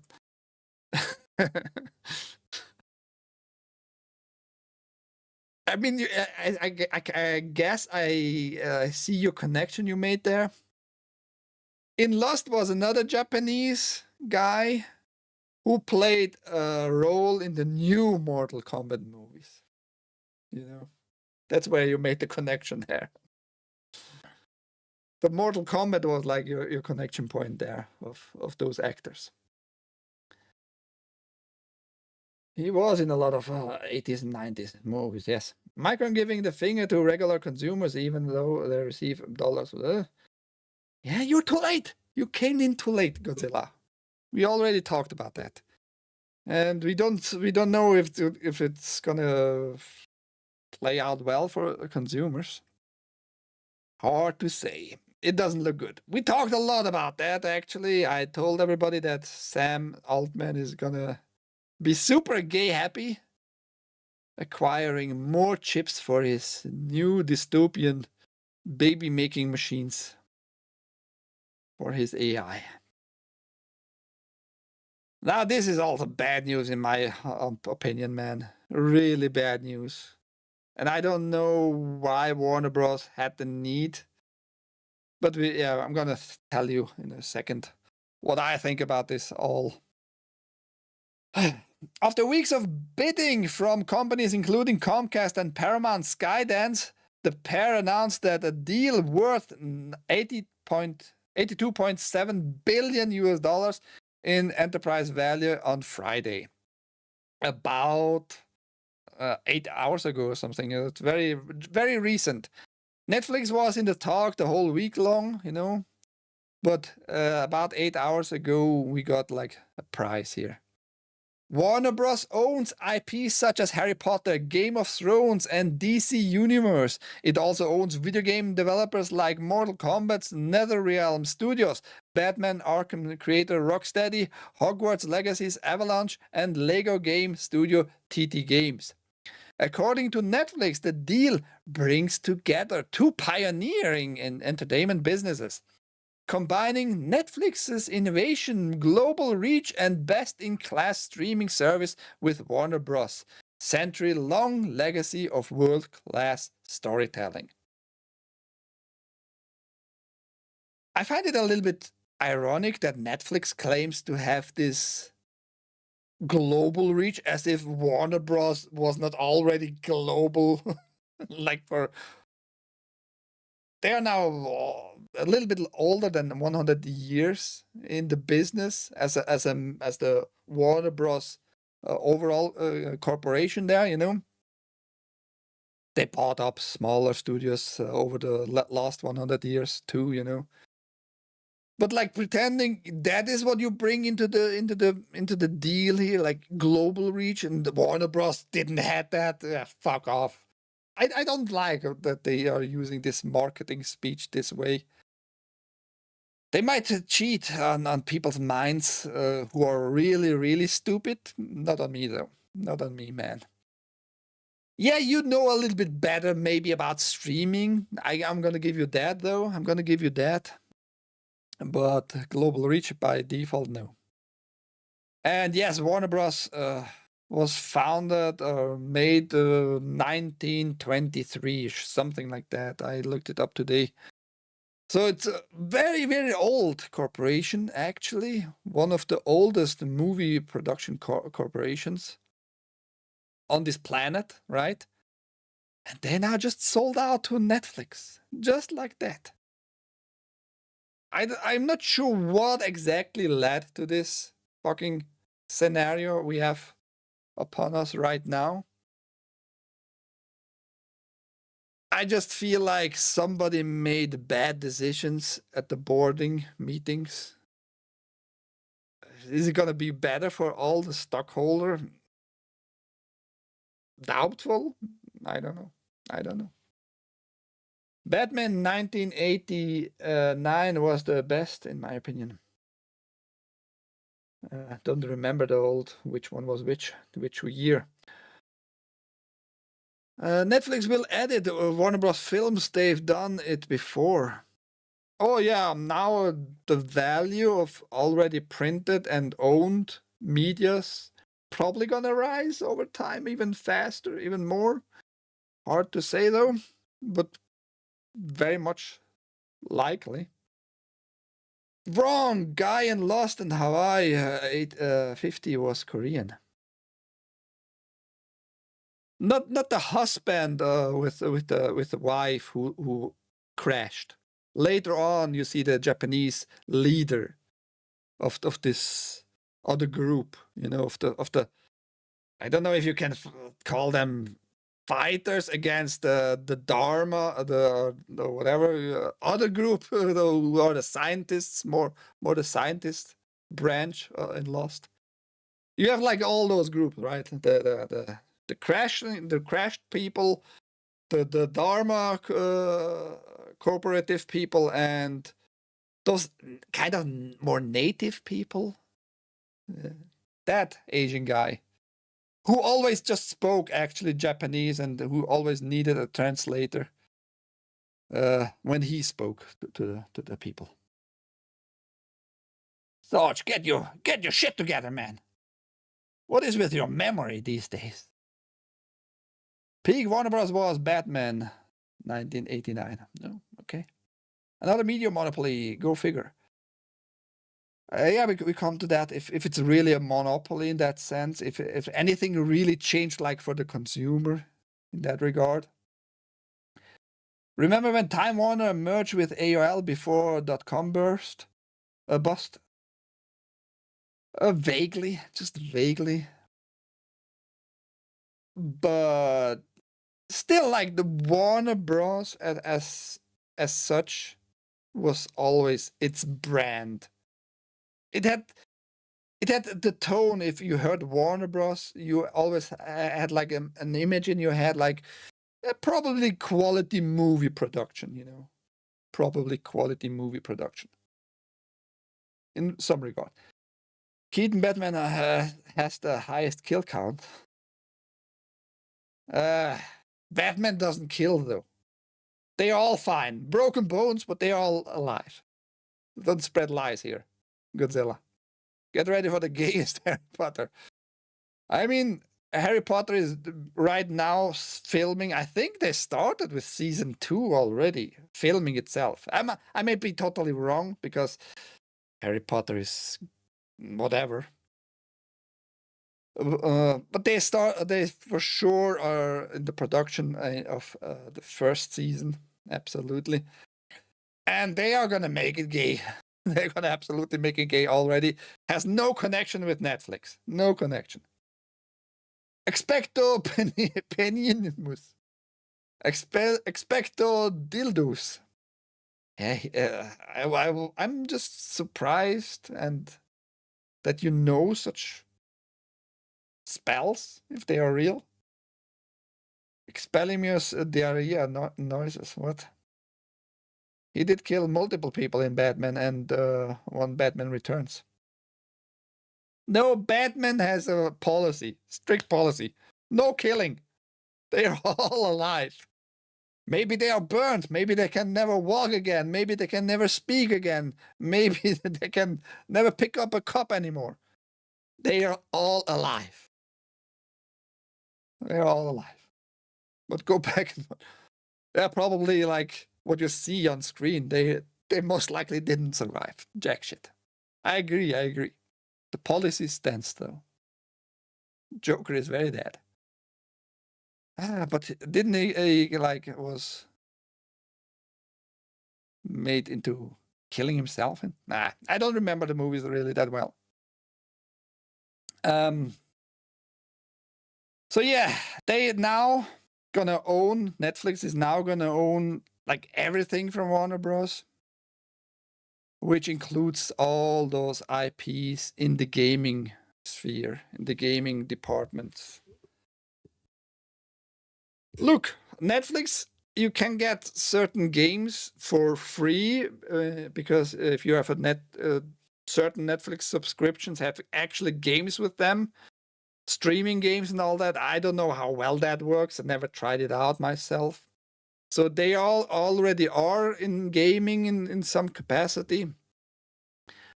I mean, I guess I see your connection you made there. In Lost was another Japanese guy who played a role in the new Mortal Kombat movies. You know, that's where you made the connection there. But Mortal Kombat was like your connection point there of those actors. He was in a lot of 80s and 90s movies, yes. Micron giving the finger to regular consumers even though they receive dollars. Yeah, you're too late. You came in too late, Godzilla. We already talked about that. And we don't know if it's gonna play out well for consumers. Hard to say. It doesn't look good. We talked a lot about that, actually. I told everybody that Sam Altman is gonna be super gay happy, acquiring more chips for his new dystopian baby-making machines for his AI. Now, this is also bad news in my opinion, man. Really bad news. And I don't know why Warner Bros. Had the need. But I'm going to tell you in a second what I think about this all. After weeks of bidding from companies including Comcast and Paramount Skydance, the pair announced that a deal worth $82.7 billion US in enterprise value on Friday. About 8 hours ago or something. It's very, very recent. Netflix was in the talk the whole week long, you know. But about 8 hours ago, we got like a prize here. Warner Bros. Owns IP such as Harry Potter, Game of Thrones, and DC Universe. It also owns video game developers like Mortal Kombat's NetherRealm Studios, Batman Arkham creator Rocksteady, Hogwarts Legacy's Avalanche, and Lego game studio TT Games. According to Netflix, the deal brings together two pioneering in entertainment businesses, combining Netflix's innovation, global reach, and best-in-class streaming service with Warner Bros.' century-long legacy of world-class storytelling. I find it a little bit ironic that Netflix claims to have this global reach, as if Warner Bros. Was not already global. They are now a little bit older than 100 years in the business as the Warner Bros. Overall corporation there, you know. they bought up smaller studios over the last 100 years too, you know. But like pretending that is what you bring into the deal here, like global reach, and the Warner Bros. Didn't have that. Fuck off. I don't like that they are using this marketing speech this way. They might cheat on people's minds who are really, really stupid. Not on me, though. Not on me, man. Yeah, you know a little bit better maybe about streaming. I'm going to give you that, though. I'm going to give you that. But global reach by default, no. And yes, Warner Bros. Was founded or made 1923, something like that. I looked it up today. So it's a very, very old corporation, actually. One of the oldest movie production corporations on this planet, right? And they now just sold out to Netflix, just like that. I'm not sure what exactly led to this fucking scenario we have upon us right now. I just feel like somebody made bad decisions at the boarding meetings. Is it going to be better for all the stockholders? Doubtful? I don't know. I don't know. Batman 1989 was the best, in my opinion. Don't remember which one was which year. Netflix will edit Warner Bros. Films. They've done it before. Oh yeah, now the value of already printed and owned media's probably gonna rise over time even faster, even more. Hard to say though, but very much likely. Wrong! Guy in Lost in Hawaii 850 was Korean. Not the husband with the wife who crashed. Later on, you see the Japanese leader of this other group. You know, of the I don't know if you can call them fighters against the Dharma, the whatever other group who are the scientists, more the scientist branch in Lost. You have like all those groups, right? The crashed people, the Dharma cooperative people, and those kind of more native people. That Asian guy who always just spoke actually Japanese and who always needed a translator when he spoke to the people. Sarge, get your shit together, man. What is with your memory these days? Peak Warner Bros. Was Batman 1989. No, okay. Another media monopoly, go figure. Yeah, we come to that. If it's really a monopoly in that sense, if anything really changed, like for the consumer in that regard. Remember when Time Warner merged with AOL before .com bust? Vaguely, just vaguely. But still, like the Warner Bros. as such was always its brand. It had the tone. If you heard Warner Bros., you always had like an image in your head, like probably quality movie production, you know, probably quality movie production in some regard. Keaton Batman has the highest kill count. Batman doesn't kill though. They are all fine, broken bones, but they are all alive. Don't spread lies here, Godzilla. Get ready for the gayest Harry Potter. I mean, Harry Potter is right now filming. I think they started with season 2 already, filming itself. I may be totally wrong because Harry Potter is whatever. But they for sure are in the production of the first season, absolutely. And they are gonna make it gay. They're gonna absolutely make it gay already. Has no connection with Netflix. No connection. Expecto Penimus. Expecto dildos. Yeah, I'm just surprised and that you know such spells if they are real. Expellimus diarrhea noises. What? He did kill multiple people in Batman and one Batman Returns. No, Batman has a policy, strict policy. No killing. They are all alive. Maybe they are burned. Maybe they can never walk again. Maybe they can never speak again. Maybe they can never pick up a cup anymore. They are all alive. They're all alive. But go back. They're probably like what you see on screen. They most likely didn't survive. Jack shit. I agree. The policy stands though. Joker is very dead. But didn't he like was made into killing himself? Nah, I don't remember the movies really that well. So yeah, they now gonna own, Netflix is now gonna own like everything from Warner Bros., which includes all those IPs in the gaming sphere, in the gaming departments. Look, Netflix, you can get certain games for free because if you have a certain Netflix subscriptions have actually games with them, streaming games and all that. I don't know how well that works. I never tried it out myself. So they all already are in gaming in some capacity.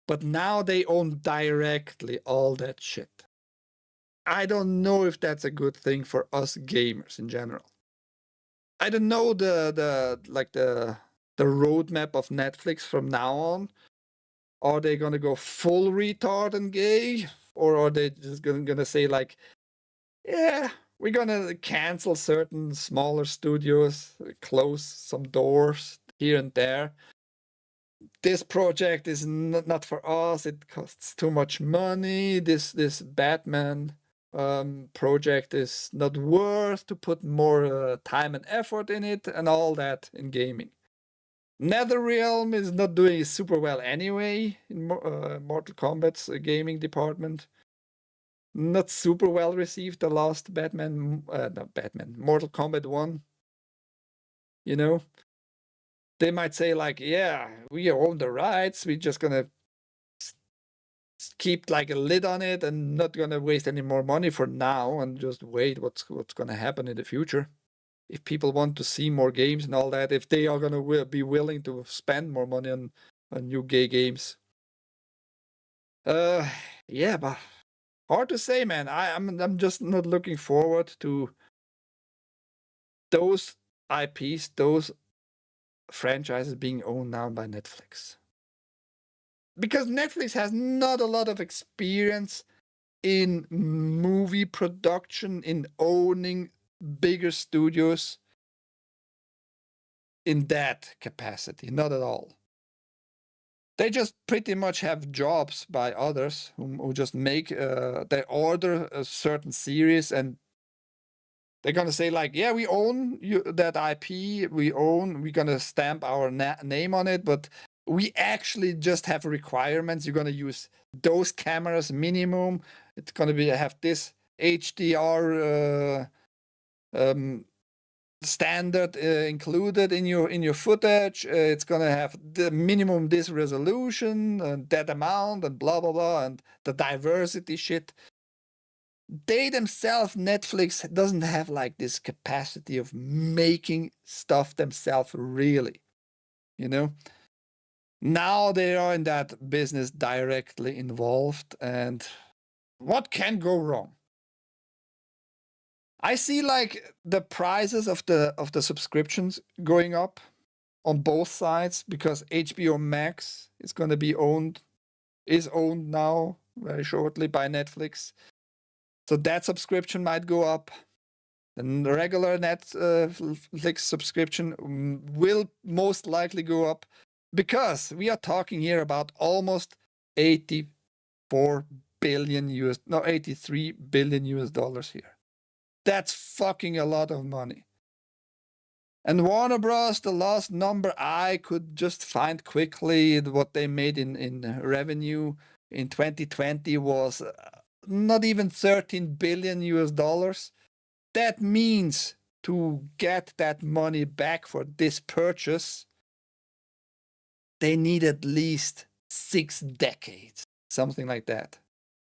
But now they own directly all that shit. I don't know if that's a good thing for us gamers in general. I don't know the roadmap of Netflix from now on. Are they gonna go full retard and gay? Or are they just gonna say like, yeah, we're gonna cancel certain smaller studios, close some doors here and there. This project is not for us. It costs too much money. This Batman project is not worth to put more time and effort in it, and all that in gaming. NetherRealm is not doing super well anyway in Mortal Kombat's gaming department. Not super well received the last Mortal Kombat 1. You know, they might say like, yeah, we own the rights. We're just gonna keep like a lid on it and not gonna waste any more money for now and just wait what's gonna happen in the future. If people want to see more games and all that, if they are gonna be willing to spend more money on new gay games. Yeah, but hard to say, man. I'm just not looking forward to those IPs, those franchises being owned now by Netflix. Because Netflix has not a lot of experience in movie production, in owning bigger studios in that capacity. Not at all. They just pretty much have jobs by others who just make, they order a certain series and they're gonna say like, yeah, we own that IP, we're gonna stamp our name on it, but we actually just have requirements. You're gonna use those cameras minimum. It's gonna have this HDR standard included in your footage. It's gonna have the minimum this resolution and that amount and blah blah blah and the diversity shit. They themselves, Netflix, doesn't have like this capacity of making stuff themselves really, you know. Now they are in that business directly involved, and what can go wrong? I see like the prices of the subscriptions going up on both sides because HBO Max is going to be is owned now very shortly by Netflix. So that subscription might go up. The regular Netflix subscription will most likely go up because we are talking here about almost 83 billion US dollars here. That's fucking a lot of money. And Warner Bros., the last number I could just find quickly, what they made in revenue in 2020 was not even 13 billion US dollars. That means to get that money back for this purchase, they need at least 6 decades, something like that.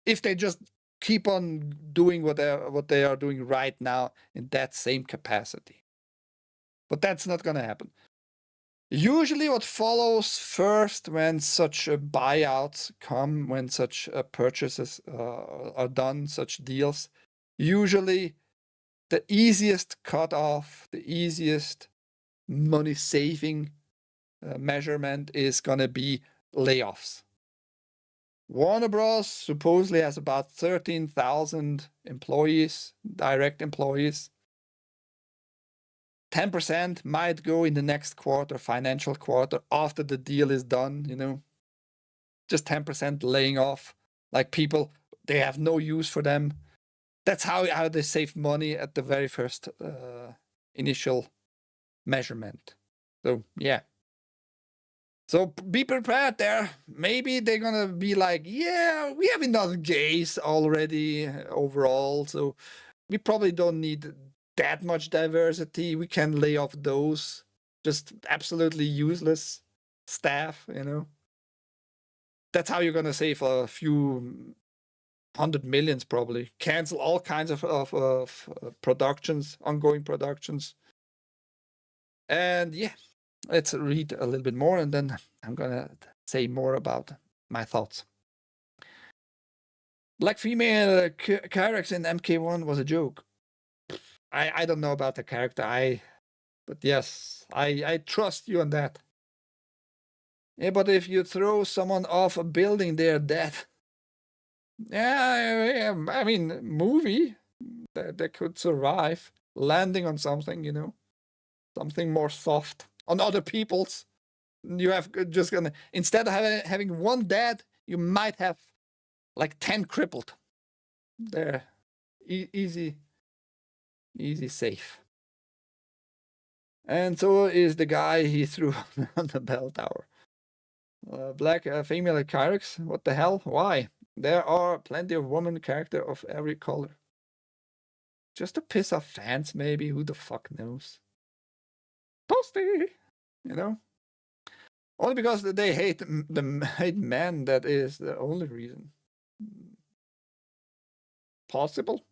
If they just keep on doing what they are doing right now in that same capacity. But that's not going to happen. Usually what follows first when such buyouts come, when such purchases are done, such deals, usually the easiest cutoff, the easiest money-saving measurement is going to be layoffs. Warner Bros. Supposedly has about 13,000 employees, direct employees. 10% might go in the next quarter, financial quarter, after the deal is done, you know. Just 10% laying off, like people, they have no use for them. That's how they save money at the very first initial measurement. So, yeah. So be prepared there. Maybe they're gonna be like, yeah, we have enough gays already overall, so we probably don't need that much diversity. We can lay off those just absolutely useless staff, you know. That's how you're gonna save a few hundred millions probably. Cancel all kinds of productions, ongoing productions. And yeah, let's read a little bit more and then I'm gonna say more about my thoughts. Black female characters in MK1 was a joke. I don't know about the character, but yes, I trust you on that. Yeah, but if you throw someone off a building, they're dead. Yeah, I mean, movie, they could survive landing on something, you know, something more soft on other people's. You have just gonna, instead of having one dead, you might have like 10 crippled. There, easy, safe. And so is the guy he threw on the bell tower. Black female characters, what the hell? Why? There are plenty of woman characters of every color. Just to piss off fans, maybe. Who the fuck knows? Toasty, you know. Only because they hate men. That is the only reason. Possible.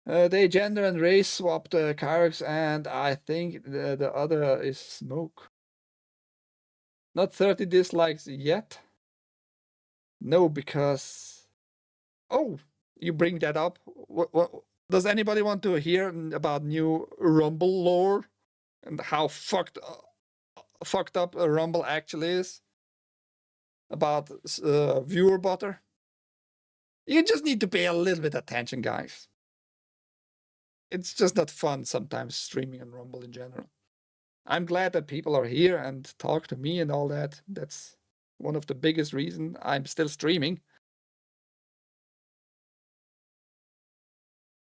They gender and race swapped characters, and I think the other is Smoke. Not 30 dislikes yet. No, because... Oh, you bring that up. What does anybody want to hear about new Rumble lore? And how fucked up a Rumble actually is? About viewer butter? You just need to pay a little bit attention, guys. It's just not fun sometimes streaming on Rumble in general. I'm glad that people are here and talk to me and all that. That's one of the biggest reasons I'm still streaming.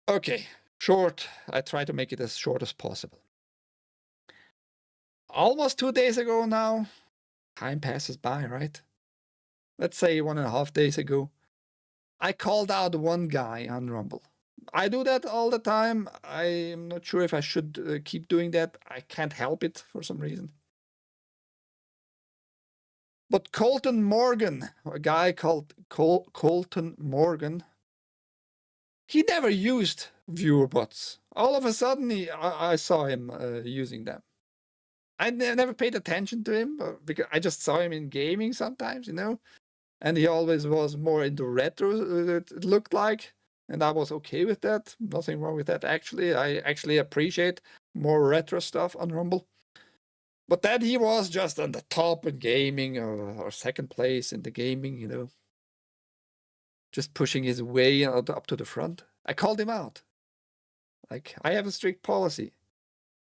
Okay, short. I try to make it as short as possible. Almost 2 days ago now, time passes by, right? Let's say 1.5 days ago, I called out one guy on Rumble. I do that all the time. I'm not sure if I should keep doing that. I can't help it for some reason. But Colton Morgan, a guy called Colton Morgan, he never used viewer bots. All of a sudden, I saw him using them. I never paid attention to him because I just saw him in gaming sometimes, you know. And he always was more into retro, it looked like. And I was okay with that. Nothing wrong with that, actually. I actually appreciate more retro stuff on Rumble. But that he was just on the top in gaming or second place in the gaming, you know. Just pushing his way up to the front. I called him out. Like, I have a strict policy.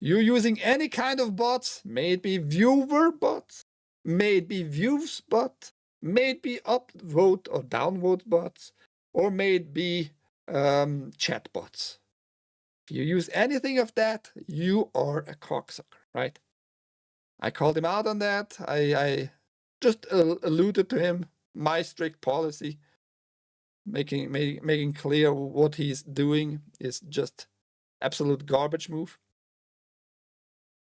You're using any kind of bots, may it be viewer bots, may it be views bot, may it be upvote or downvote bots, or may it be chat bots. If you use anything of that, you are a cocksucker, right? I called him out on that. I just alluded to him, my strict policy, making clear what he's doing is just absolute garbage move.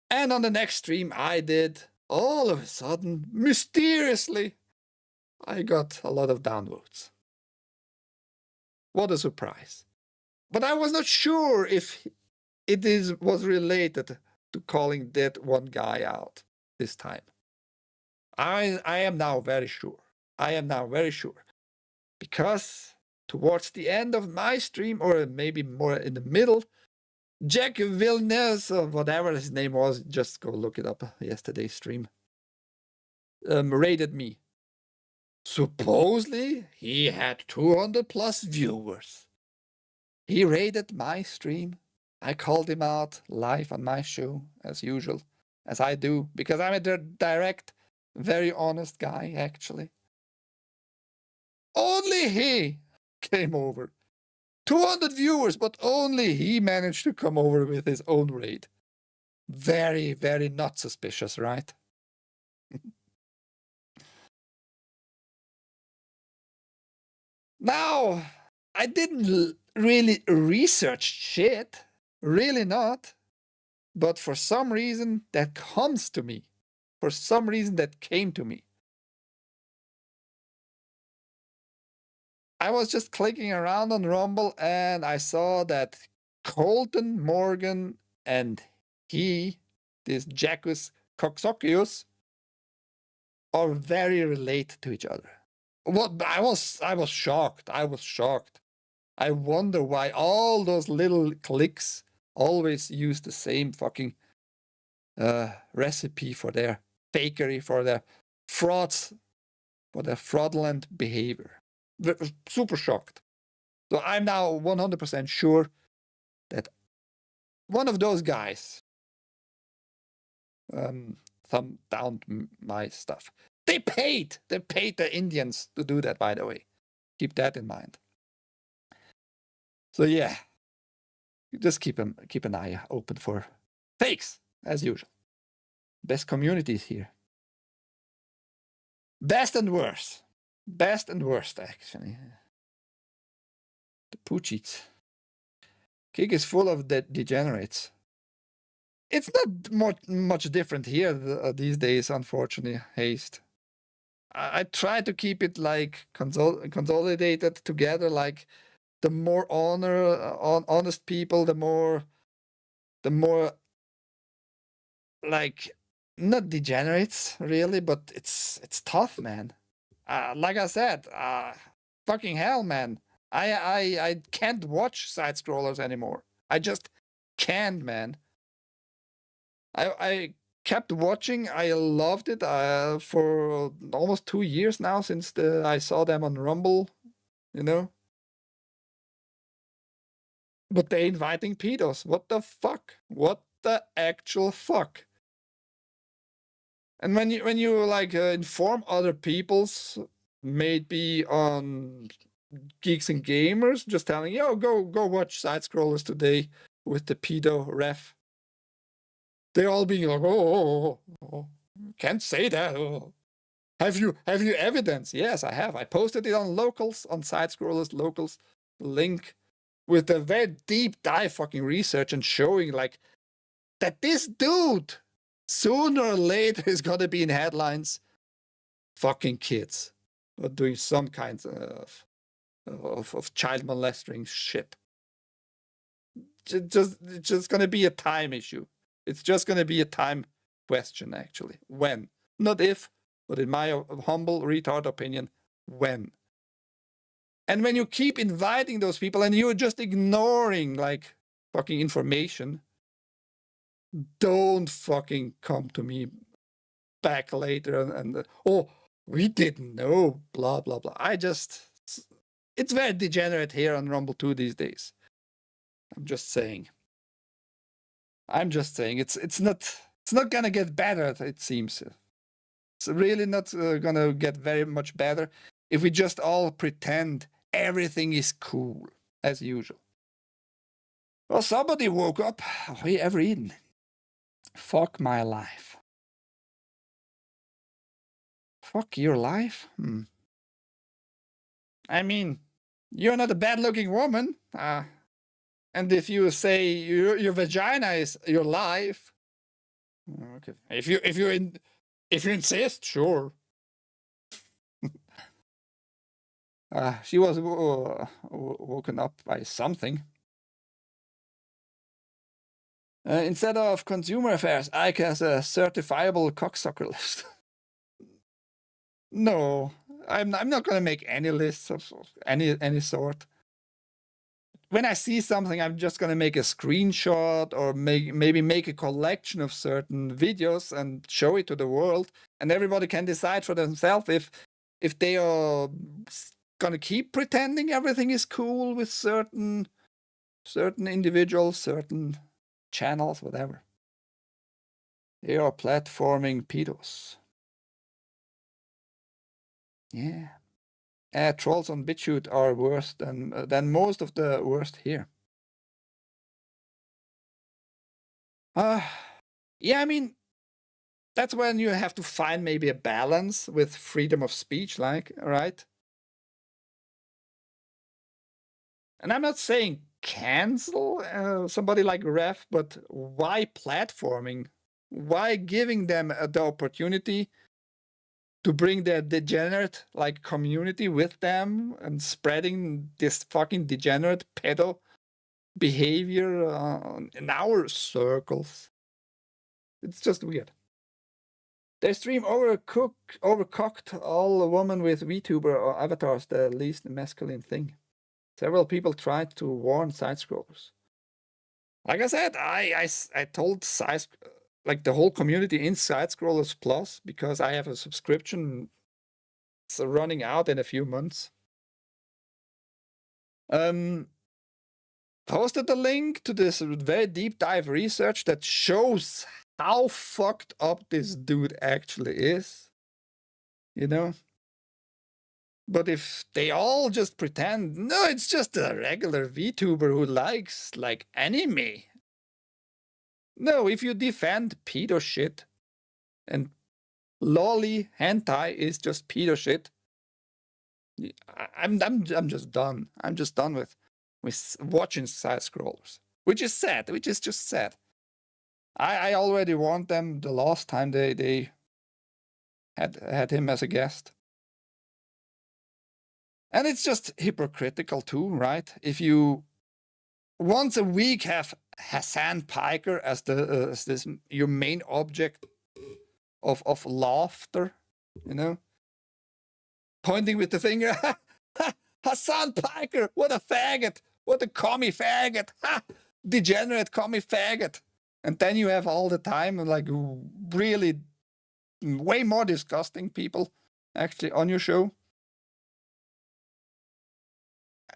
And on the next stream I did, all of a sudden, mysteriously, I got a lot of downvotes. What a surprise. But I was not sure if it was related to calling that one guy out this time. I am now very sure. I am now very sure. Because towards the end of my stream, or maybe more in the middle, Jack Villeneuve, or whatever his name was, just go look it up, yesterday's stream, raided me. Supposedly, he had 200 plus viewers. He raided my stream. I called him out live on my show, as usual, as I do, because I'm a direct, very honest guy, actually. Only he came over. 200 viewers, but only he managed to come over with his own raid. Very, very not suspicious, right? Now, I didn't really research shit. Really not. But for some reason, that comes to me. For some reason, that came to me. I was just clicking around on Rumble and I saw that Colton Morgan and he, this Jackus Coxocius, are very related to each other. What I was shocked. I was shocked. I wonder why all those little cliques always use the same fucking recipe for their fakery, for their frauds, for their fraudulent behavior. Super shocked. So I'm now 100% sure that one of those guys thumbed down my stuff. They paid the Indians to do that, by the way. Keep that in mind. So yeah, just keep an eye open for fakes, as usual. Best communities here. Best and worst. Best and worst, actually. The Poochies. Kick is full of degenerates. It's not much different here these days, unfortunately, Haste. I try to keep it like consolidated together, like the more honest people, the more like not degenerates really, but it's tough, man. Like I said, fucking hell, man. I can't watch side scrollers anymore. I just can't, man. I kept watching. I loved it for almost 2 years now since I saw them on Rumble, you know. But they inviting pedos. What the fuck? What the actual fuck? And when you like inform other people's, maybe on Geeks and Gamers, just telling, yo, go watch side scrollers today with the pedo ref. They're all being like, oh, can't say that. Oh. Have you evidence? Yes, I have. I posted it on locals, on side scrollers locals link, with a very deep dive fucking research and showing like that this dude sooner or later is gonna be in headlines. Fucking kids or doing some kinds of child molesting shit. It's just gonna be a time issue. It's just gonna be a time question, actually. When, not if, but in my humble retard opinion, when. And when you keep inviting those people and you're just ignoring like fucking information, don't fucking come to me back later and oh, we didn't know, blah, blah, blah. It's very degenerate here on Rumble 2 these days. I'm just saying. It's not gonna get better, it seems. It's really not gonna get very much better if we just all pretend everything is cool, as usual. Well, somebody woke up every evening. Fuck my life. Fuck your life? I mean, you're not a bad-looking woman. And if you say your vagina is your life, okay. If you insist, sure. She was woken up by something. Instead of consumer affairs, Ike has a certifiable cocksucker list. No, I'm not gonna make any lists of any sort. When I see something, I'm just gonna make a screenshot or maybe make a collection of certain videos and show it to the world, and everybody can decide for themselves if they are gonna keep pretending everything is cool with certain individuals, certain channels, whatever. They are platforming pedos. Yeah. Trolls on BitChute are worse than most of the worst here. Yeah, I mean, that's when you have to find maybe a balance with freedom of speech, like, right? And I'm not saying cancel somebody like Ref, but why platforming? Why giving them the opportunity to bring their degenerate like community with them and spreading this fucking degenerate pedo behavior in our circles? It's just weird. Their stream overcooked all a woman with VTuber or avatars, the least masculine thing. Several people tried to warn side scrollers. Like I said, I told like the whole community in Side Scrollers Plus, because I have a subscription. It's running out in a few months. Posted a link to this very deep dive research that shows how fucked up this dude actually is. You know? But if they all just pretend, no, it's just a regular VTuber who likes like anime. No, if you defend pedo shit and lolly hentai is just pedo shit, I'm just done. I'm just done with watching side scrollers, which is sad. Which is just sad. I already warned them the last time they had him as a guest, and it's just hypocritical too, right? If you once a week have Hassan Piker as your main object of laughter, you know, pointing with the finger, Hassan Piker, what a faggot, what a commie faggot, degenerate commie faggot, and then you have all the time like really way more disgusting people actually on your show.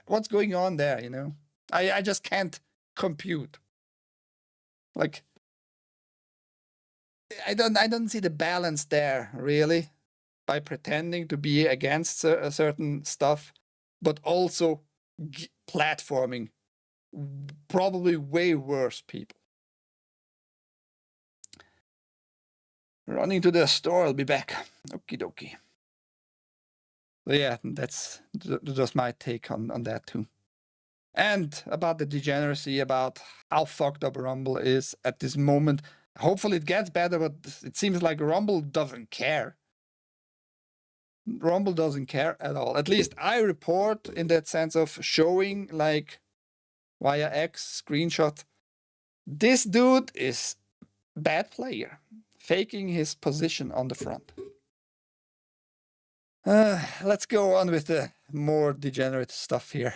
What's going on there, you know? I just can't compute. Like, I don't see the balance there, really, by pretending to be against a certain stuff, but also platforming probably way worse people. Running to the store, I'll be back. Okie dokie. So yeah, that's just my take on that too. And about the degeneracy, about how fucked up Rumble is at this moment. Hopefully it gets better, but it seems like Rumble doesn't care. Rumble doesn't care at all. At least I report in that sense of showing like via X screenshot. This dude is bad player, faking his position on the front. Let's go on with the more degenerate stuff here.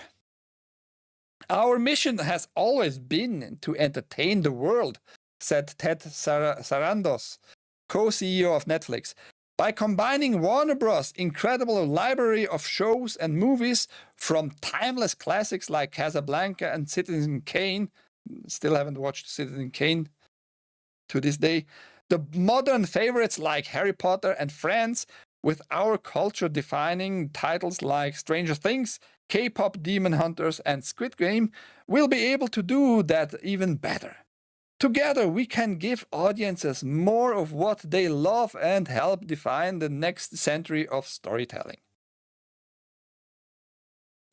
Our mission has always been to entertain the world, said Ted Sarandos, co-CEO of Netflix. By combining Warner Bros.' incredible library of shows and movies, from timeless classics like Casablanca and Citizen Kane, still haven't watched Citizen Kane to this day, the modern favorites like Harry Potter and Friends, with our culture defining titles like Stranger Things, K-pop Demon Hunters, and Squid Game, we'll be able to do that even better. Together, we can give audiences more of what they love and help define the next century of storytelling.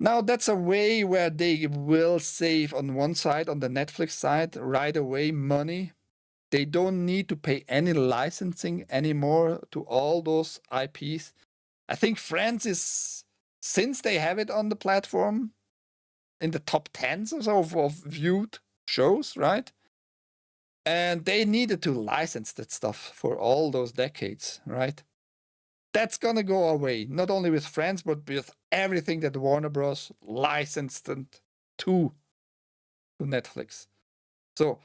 Now, that's a way where they will save on one side, on the Netflix side, right away money. They don't need to pay any licensing anymore to all those IPs. I think Friends is, since they have it on the platform, in the top 10s or so of viewed shows, right? And they needed to license that stuff for all those decades, right? That's gonna go away, not only with Friends, but with everything that Warner Bros. Licensed to Netflix. So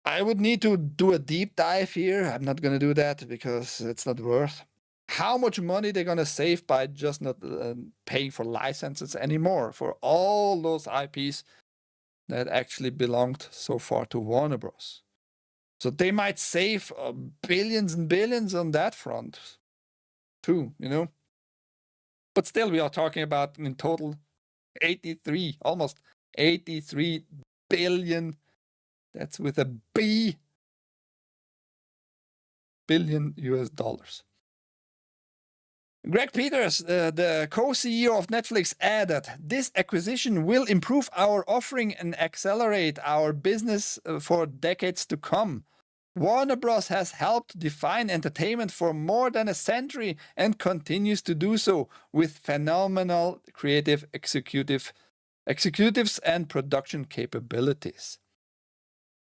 I would need to do a deep dive here. I'm not gonna do that because it's not worth. How much money they're gonna save by just not paying for licenses anymore for all those IPs that actually belonged so far to Warner Bros. So they might save billions and billions on that front too, you know. But still, we are talking about in total 83, almost 83 billion. That's with a B, billion US dollars. Greg Peters, the co-CEO of Netflix, added, "This acquisition will improve our offering and accelerate our business for decades to come. Warner Bros. Has helped define entertainment for more than a century and continues to do so with phenomenal creative executives and production capabilities."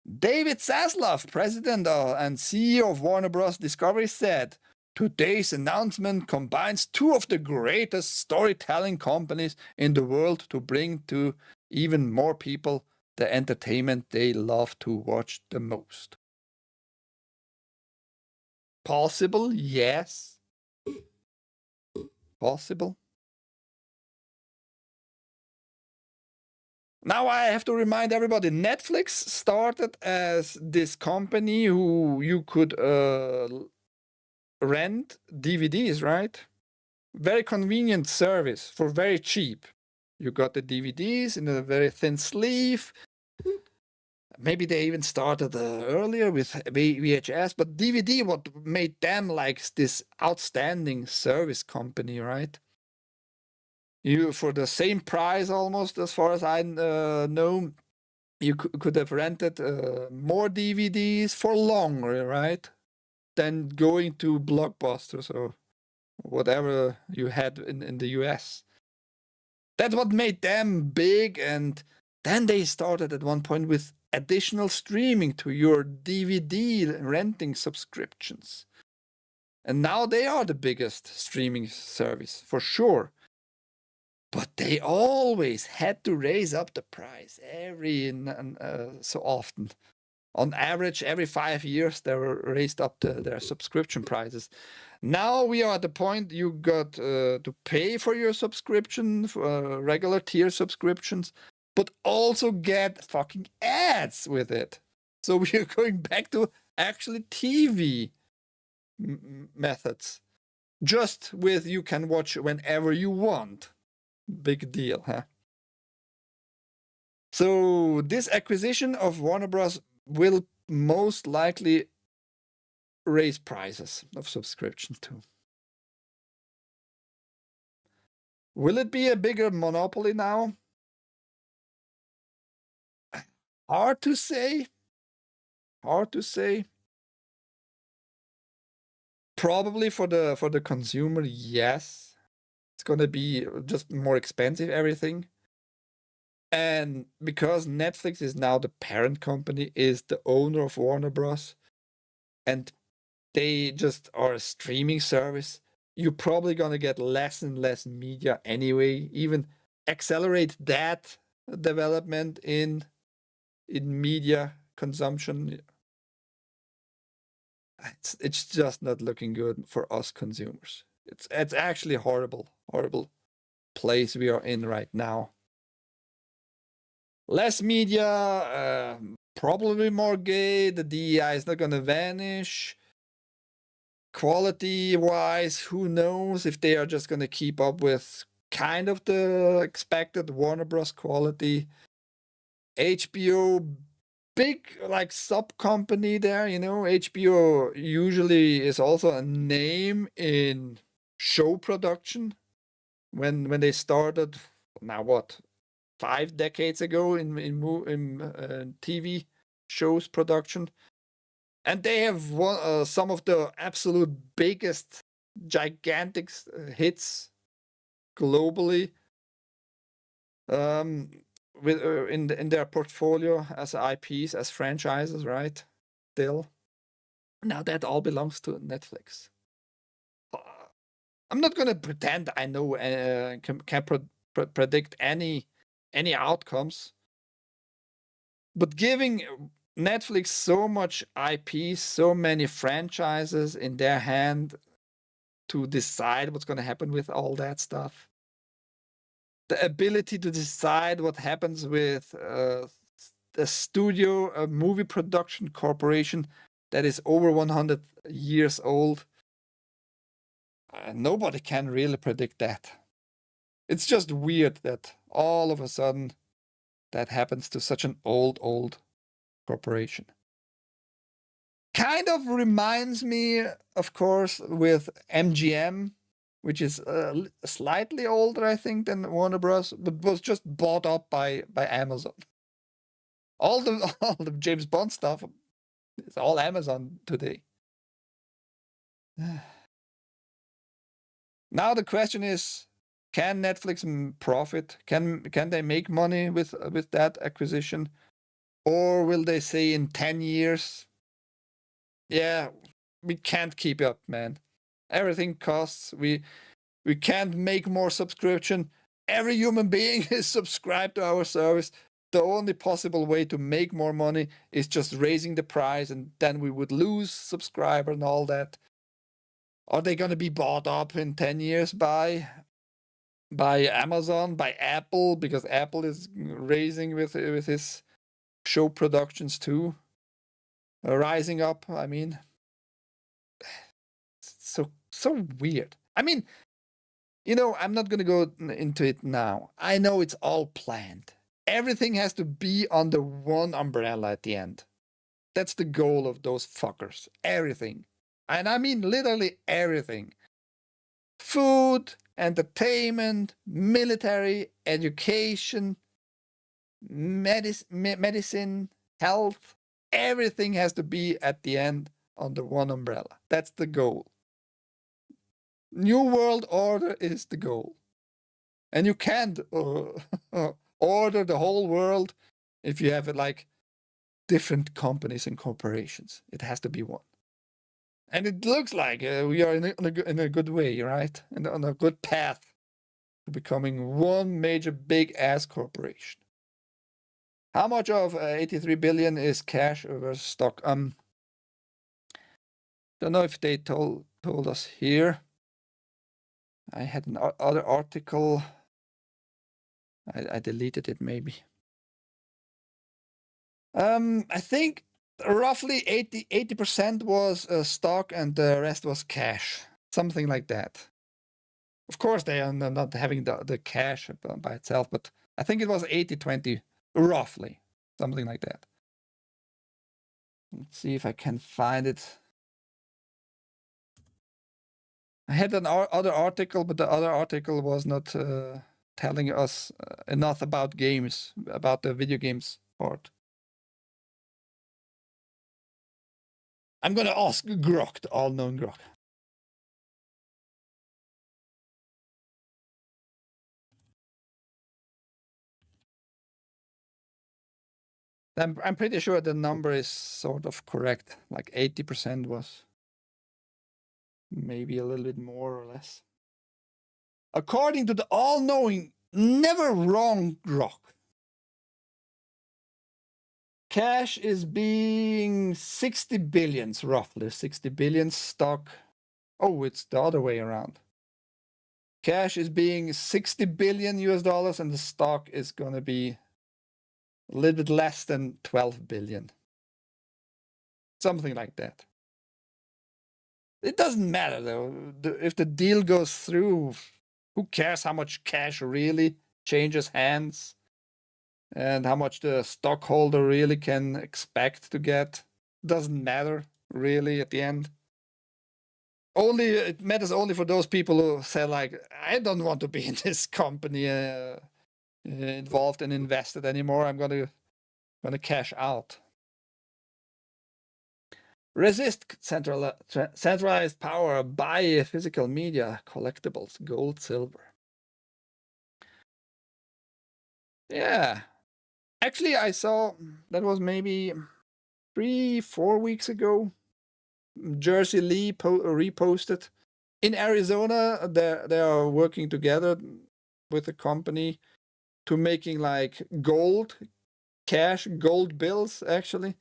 David Zaslav, president and CEO of Warner Bros. Discovery, said, "Today's announcement combines two of the greatest storytelling companies in the world to bring to even more people the entertainment they love to watch the most." Possible, yes. Possible. Now I have to remind everybody, Netflix started as this company who you could rent DVDs, right? Very convenient service for very cheap. You got the DVDs in a very thin sleeve. Maybe they even started earlier with VHS, but DVD what made them like this outstanding service company, right? You, for the same price almost, as far as I know, you could have rented more DVDs for longer, right? Than going to Blockbusters or whatever you had in the US. That's what made them big, and then they started at one point with additional streaming to your DVD renting subscriptions. And now they are the biggest streaming service, for sure. But they always had to raise up the price every so often. On average, every 5 years, they were raised up their subscription prices. Now we are at the point you got to pay for your subscription, for regular tier subscriptions, but also get fucking ads with it. So we are going back to actually TV methods. Just with you can watch whenever you want. Big deal, huh? So this acquisition of Warner Bros. Will most likely raise prices of subscriptions too. Will it be a bigger monopoly now? Hard to say. Hard to say. Probably for the consumer, yes. It's gonna be just more expensive, everything. And because Netflix is now the parent company, is the owner of Warner Bros. And they just are a streaming service, you're probably gonna get less and less media anyway. Even accelerate that development in media consumption. It's just not looking good for us consumers. It's actually a horrible place we are in right now. Less media, probably more gay. The DEI is not gonna vanish. Quality-wise, who knows if they are just going to keep up with kind of the expected Warner Bros. Quality. HBO, big like sub company there, you know. HBO usually is also a name in show production. When they started, now what, 5 decades ago in TV shows production, and they have some of the absolute biggest, gigantic hits globally. With in their portfolio as IPs, as franchises, right? Still, now that all belongs to Netflix. I'm not gonna pretend I know can predict any outcomes, but giving Netflix so much IP, so many franchises in their hand to decide what's gonna happen with all that stuff, the ability to decide what happens with a studio, a movie production corporation that is over 100 years old. Nobody can really predict that. It's just weird that all of a sudden that happens to such an old corporation. Kind of reminds me, of course, with MGM, which is slightly older, I think, than Warner Bros., but was just bought up by Amazon. All the James Bond stuff is all Amazon today. Now the question is, can Netflix profit? Can they make money with that acquisition? Or will they say in 10 years, yeah, we can't keep up, man. Everything costs. We can't make more subscription. Every human being is subscribed to our service. The only possible way to make more money is just raising the price, and then we would lose subscribers and all that. Are they going to be bought up in 10 years by Amazon, by Apple, because Apple is raising with his show productions too, rising up? I mean, it's so weird. I mean, you know, I'm not going to go into it now. I know it's all planned. Everything has to be under one umbrella at the end. That's the goal of those fuckers. Everything. And I mean literally everything. Food, entertainment, military, education, medicine, health. Everything has to be at the end under one umbrella. That's the goal. New World Order is the goal. And you can't order the whole world if you have like different companies and corporations. It has to be one. And it looks like we are in a good way, right? And on a good path to becoming one major big ass corporation. How much of 83 billion is cash versus stock? Don't know if they told us here. I had an other article. I deleted it maybe. I think roughly 80% was stock and the rest was cash, something like that. Of course, they are not having the cash by itself, but I think it was 80-20, roughly, something like that. Let's see if I can find it. I had an other article, but the other article was not telling us enough about games, about the video games part. I'm gonna ask Grok, the all-known Grok. I'm pretty sure the number is sort of correct. Like 80% was maybe a little bit more or less. According to the all-knowing, never wrong Grok, cash is being 60 billions, roughly 60 billion stock. Oh, it's the other way around. Cash is being 60 billion US dollars and the stock is going to be a little bit less than 12 billion. Something like that. It doesn't matter though. If the deal goes through, who cares how much cash really changes hands and how much the stockholder really can expect to get? Doesn't matter really at the end. Only it matters only for those people who say like, I don't want to be in this company involved and invested anymore. I'm gonna cash out. Resist centralized power, buy physical media, collectibles, gold, silver. Yeah. Actually, I saw that was maybe 3-4 weeks ago. Jersey Lee reposted. In Arizona, they are working together with a company to making like gold, cash, gold bills, actually.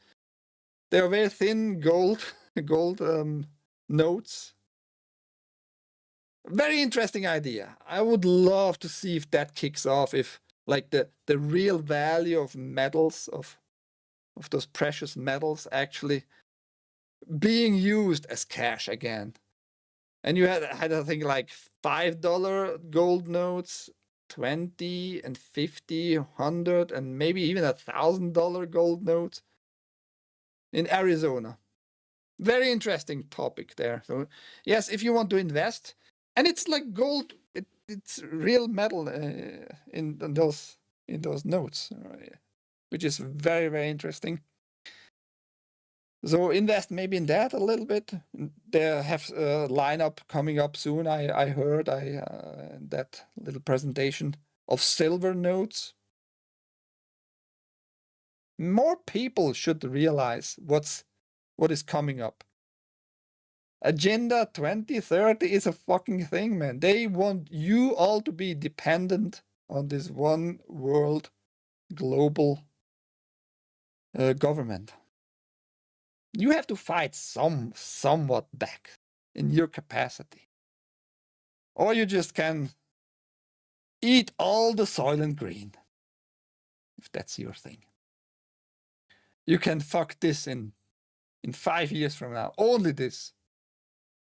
They are very thin gold notes. Very interesting idea. I would love to see if that kicks off, if like the real value of metals, of those precious metals actually being used as cash again. And you had I think like $5 gold notes, 20 and 50, 100, and maybe even $1,000 gold notes in Arizona. Very interesting topic there. So yes, if you want to invest, and it's like gold, it's real metal in those notes, which is very, very interesting. So invest maybe in that a little bit. They have a lineup coming up soon. I heard that little presentation of silver notes. More people should realize what is coming up. Agenda 2030 is a fucking thing, man. They want you all to be dependent on this one world global government. You have to fight somewhat back in your capacity. Or you just can eat all the Soylent Green, if that's your thing. You can fuck this in 5 years from now. Only this.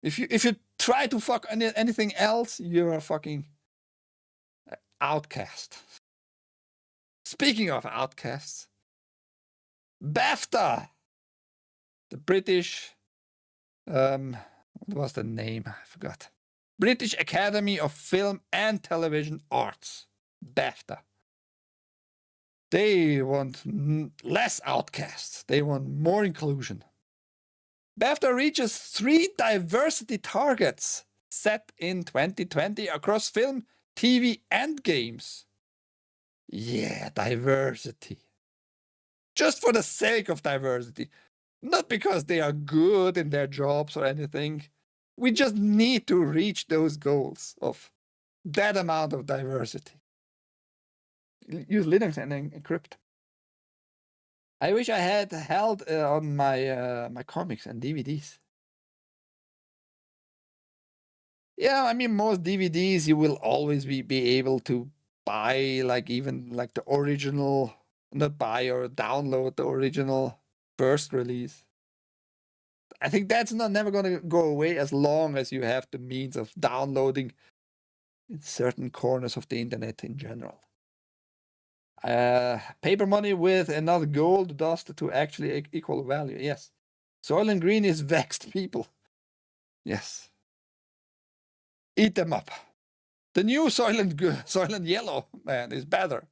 If you try to fuck anything else, you're a fucking outcast. Speaking of outcasts, BAFTA, the British, what was the name? I forgot. British Academy of Film and Television Arts, BAFTA. They want less outcasts. They want more inclusion. BAFTA reaches 3 diversity targets set in 2020 across film, TV, and games. Yeah, diversity. Just for the sake of diversity. Not because they are good in their jobs or anything. We just need to reach those goals of that amount of diversity. Use Linux and encrypt. I wish I had held on my my comics and DVDs. Yeah, I mean, most DVDs you will always be able to buy, like even like the original, not buy or download the original first release. I think that's never going to go away as long as you have the means of downloading in certain corners of the internet in general. Paper money with enough gold dust to actually equal value. Yes. Soylent Green is vexed people. Yes. Eat them up. The new Soylent Yellow, man, is better.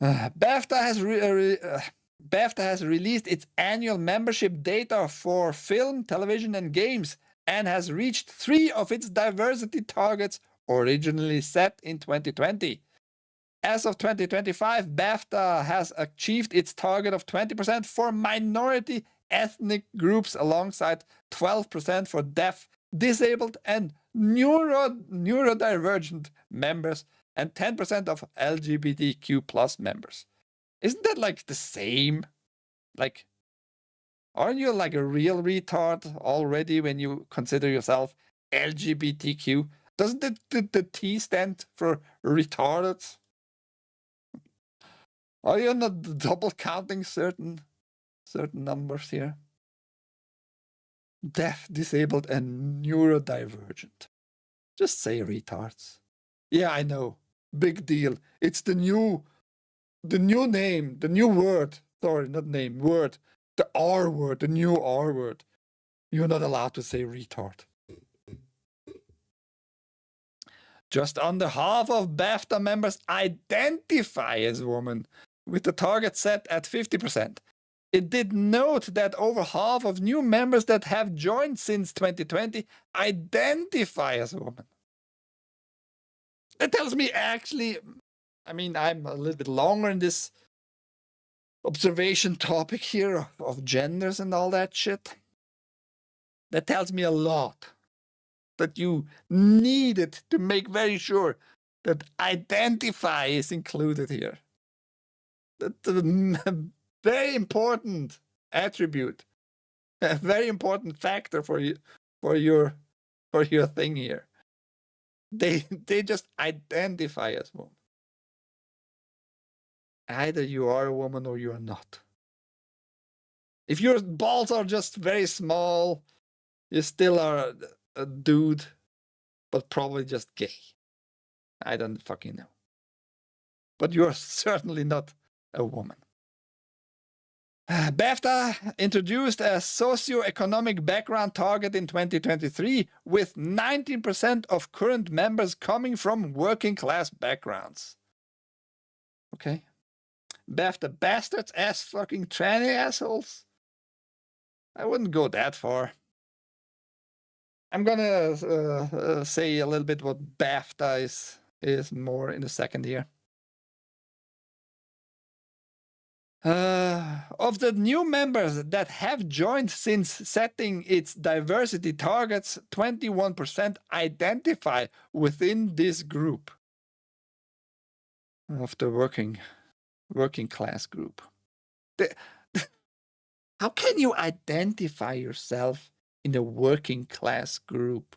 BAFTA has released its annual membership data for film, television, and games, and has reached 3 of its diversity targets originally set in 2020. As of 2025, BAFTA has achieved its target of 20% for minority ethnic groups, alongside 12% for deaf, disabled, and neurodivergent members, and 10% of LGBTQ plus members. Isn't that like the same? Like, aren't you like a real retard already when you consider yourself LGBTQ? Doesn't the T stand for retarded? Are you not double counting certain numbers here? deaf, disabled, and neurodivergent. Just say retards. Yeah, I know. Big deal. It's the new name, the new word. Sorry, not name, word. The R word, the new R word. You're not allowed to say retard. Just under half of BAFTA members identify as women, with the target set at 50%. It did note that over half of new members that have joined since 2020 identify as women. That tells me actually, I mean, I'm a little bit longer in this observation topic here of genders and all that shit. That tells me a lot. That you needed to make very sure that identify is included here. That's a very important attribute, a very important factor for you, for your thing here. They just identify as women. Either you are a woman or you are not. If your balls are just very small, you still are a dude, but probably just gay. I don't fucking know. But you're certainly not a woman. BAFTA introduced a socioeconomic background target in 2023, with 19% of current members coming from working class backgrounds. Okay. BAFTA bastards, ass fucking tranny assholes. I wouldn't go that far. I'm gonna say a little bit what BAFTA is more in a second here. Of the new members that have joined since setting its diversity targets, 21% identify within this group of the working class group. How can you identify yourself in a working class group?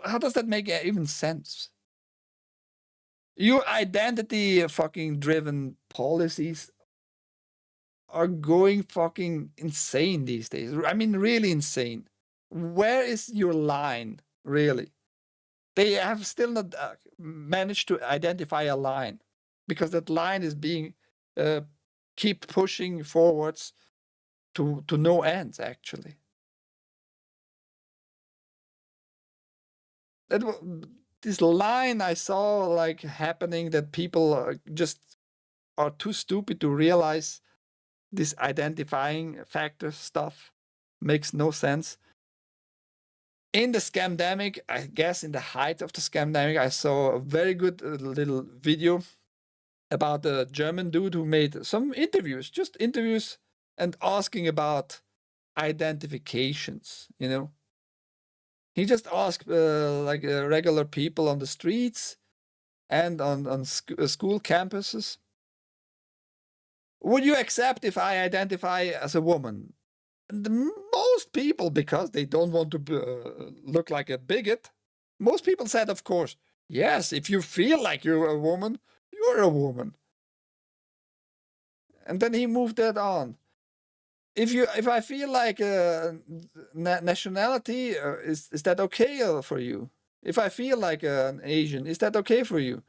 How does that make even sense? Your identity fucking driven policies are going fucking insane these days. I mean, really insane. Where is your line, really? They have still not managed to identify a line, because that line is being keep pushing forwards to no ends, actually. This line I saw like happening, that people just are too stupid to realize this identifying factor stuff makes no sense. In the scamdemic, I guess in the height of the scamdemic, I saw a very good little video about a German dude who made some interviews, just interviews, and asking about identifications, you know. He just asked like regular people on the streets and on school campuses, would you accept if I identify as a woman? And most people, because they don't want to look like a bigot, most people said, of course, yes, if you feel like you're a woman, you're a woman. And then he moved that on. If I feel like nationality, is that okay for you? If I feel like an Asian, is that okay for you?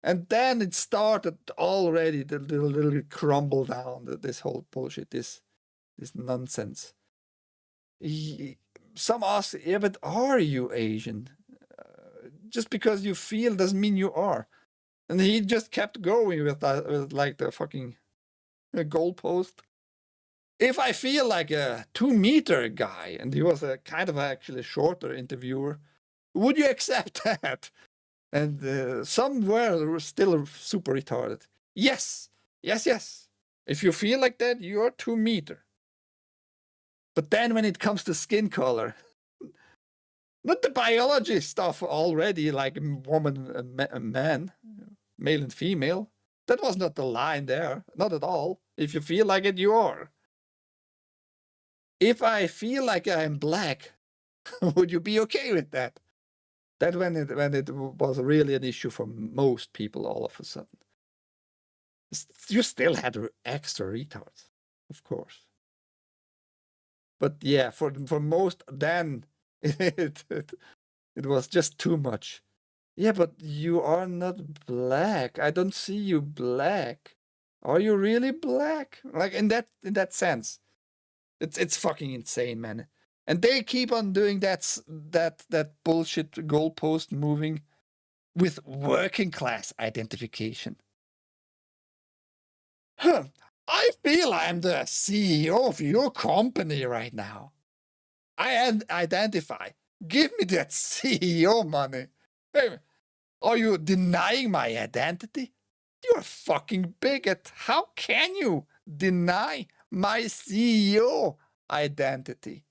And then it started already the little crumble down, this whole bullshit, this nonsense. Some ask, yeah, but are you Asian? Just because you feel doesn't mean you are. And he just kept going with that, with like the fucking goalpost. If I feel like a 2-meter guy, and he was a kind of actually shorter interviewer, would you accept that? And somewhere still super retarded. Yes, yes, yes. If you feel like that, you're 2-meter. But then when it comes to skin color, not the biology stuff already, like woman and man, male and female, that was not the line there, not at all. If you feel like it, you are. If I feel like I'm black, would you be okay with that? That when it was really an issue for most people all of a sudden. You still had extra retards, of course. But yeah, for most, then it was just too much. Yeah, but you are not black. I don't see you black. Are you really black? Like in that sense, it's fucking insane, man. And they keep on doing that bullshit goalpost moving with working class identification. Huh. I feel I'm the CEO of your company right now. I identify. Give me that CEO money. Hey, are you denying my identity? You're a fucking bigot. How can you deny my CEO identity?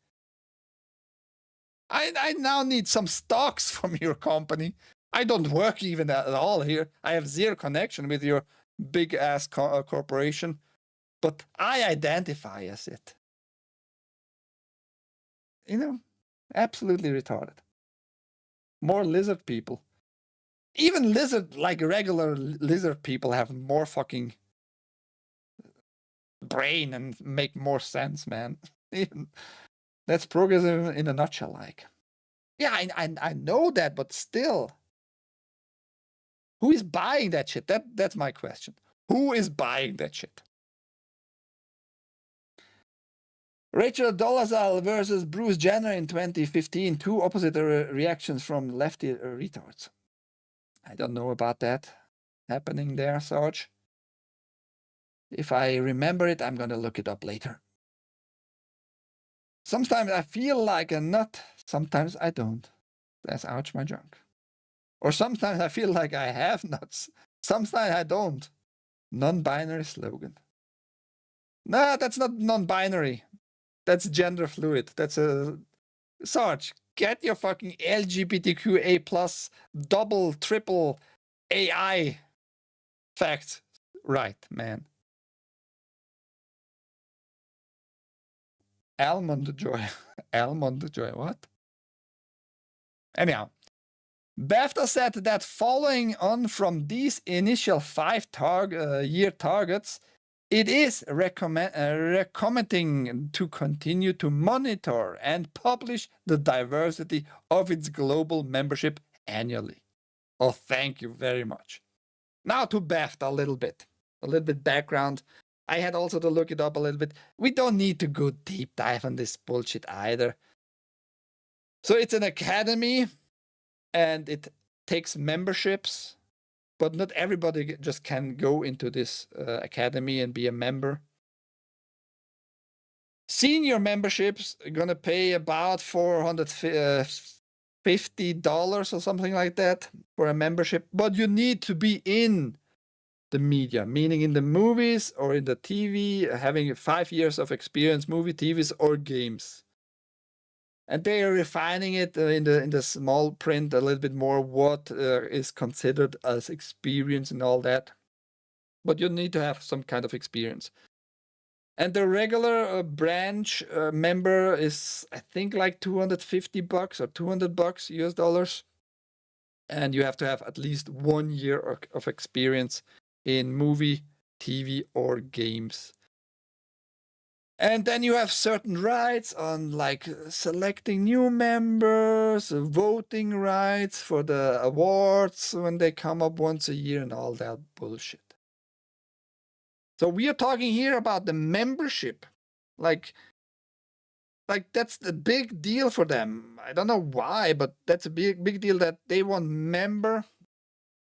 I now need some stocks from your company. I don't work even at all here. I have zero connection with your big ass corporation, but I identify as it. You know, absolutely retarded. More lizard people. Even lizard, like regular lizard people, have more fucking brain and make more sense, man. Even, that's progressive in a nutshell, like. Yeah, I know that, but still. Who is buying that shit? That's my question. Who is buying that shit? Rachel Dolezal versus Bruce Jenner in 2015. Two opposite reactions from lefty retards. I don't know about that happening there, Sarge. If I remember it, I'm gonna look it up later. Sometimes I feel like a nut, sometimes I don't. That's ouch my junk. Or sometimes I feel like I have nuts, sometimes I don't. Non-binary slogan. Nah, that's not non-binary. That's gender fluid. That's a... Sarge, get your fucking LGBTQA plus double, triple AI facts right, man. Almond Joy. Almond Joy, what? Anyhow, BAFTA said that following on from these initial 5-year targets, it is recommending to continue to monitor and publish the diversity of its global membership annually. Oh, thank you very much. Now to BAFTA a little bit background. I had also to look it up a little bit. We don't need to go deep dive on this bullshit either. So it's an academy and it takes memberships, but not everybody just can go into this academy and be a member. Senior memberships are gonna pay about $450 or something like that for a membership, but you need to be in the media, meaning in the movies or in the TV, having 5 years of experience, movie, TVs, or games. And they are refining it in the small print a little bit more what is considered as experience and all that. But you need to have some kind of experience. And the regular branch member is, I think, like $250 or $200 US dollars. And you have to have at least 1 year of experience in movie, TV, or games. And then you have certain rights on like selecting new members, voting rights for the awards when they come up once a year and all that bullshit. So we are talking here about the membership. Like that's the big deal for them. I don't know why, but that's a big deal that they want member.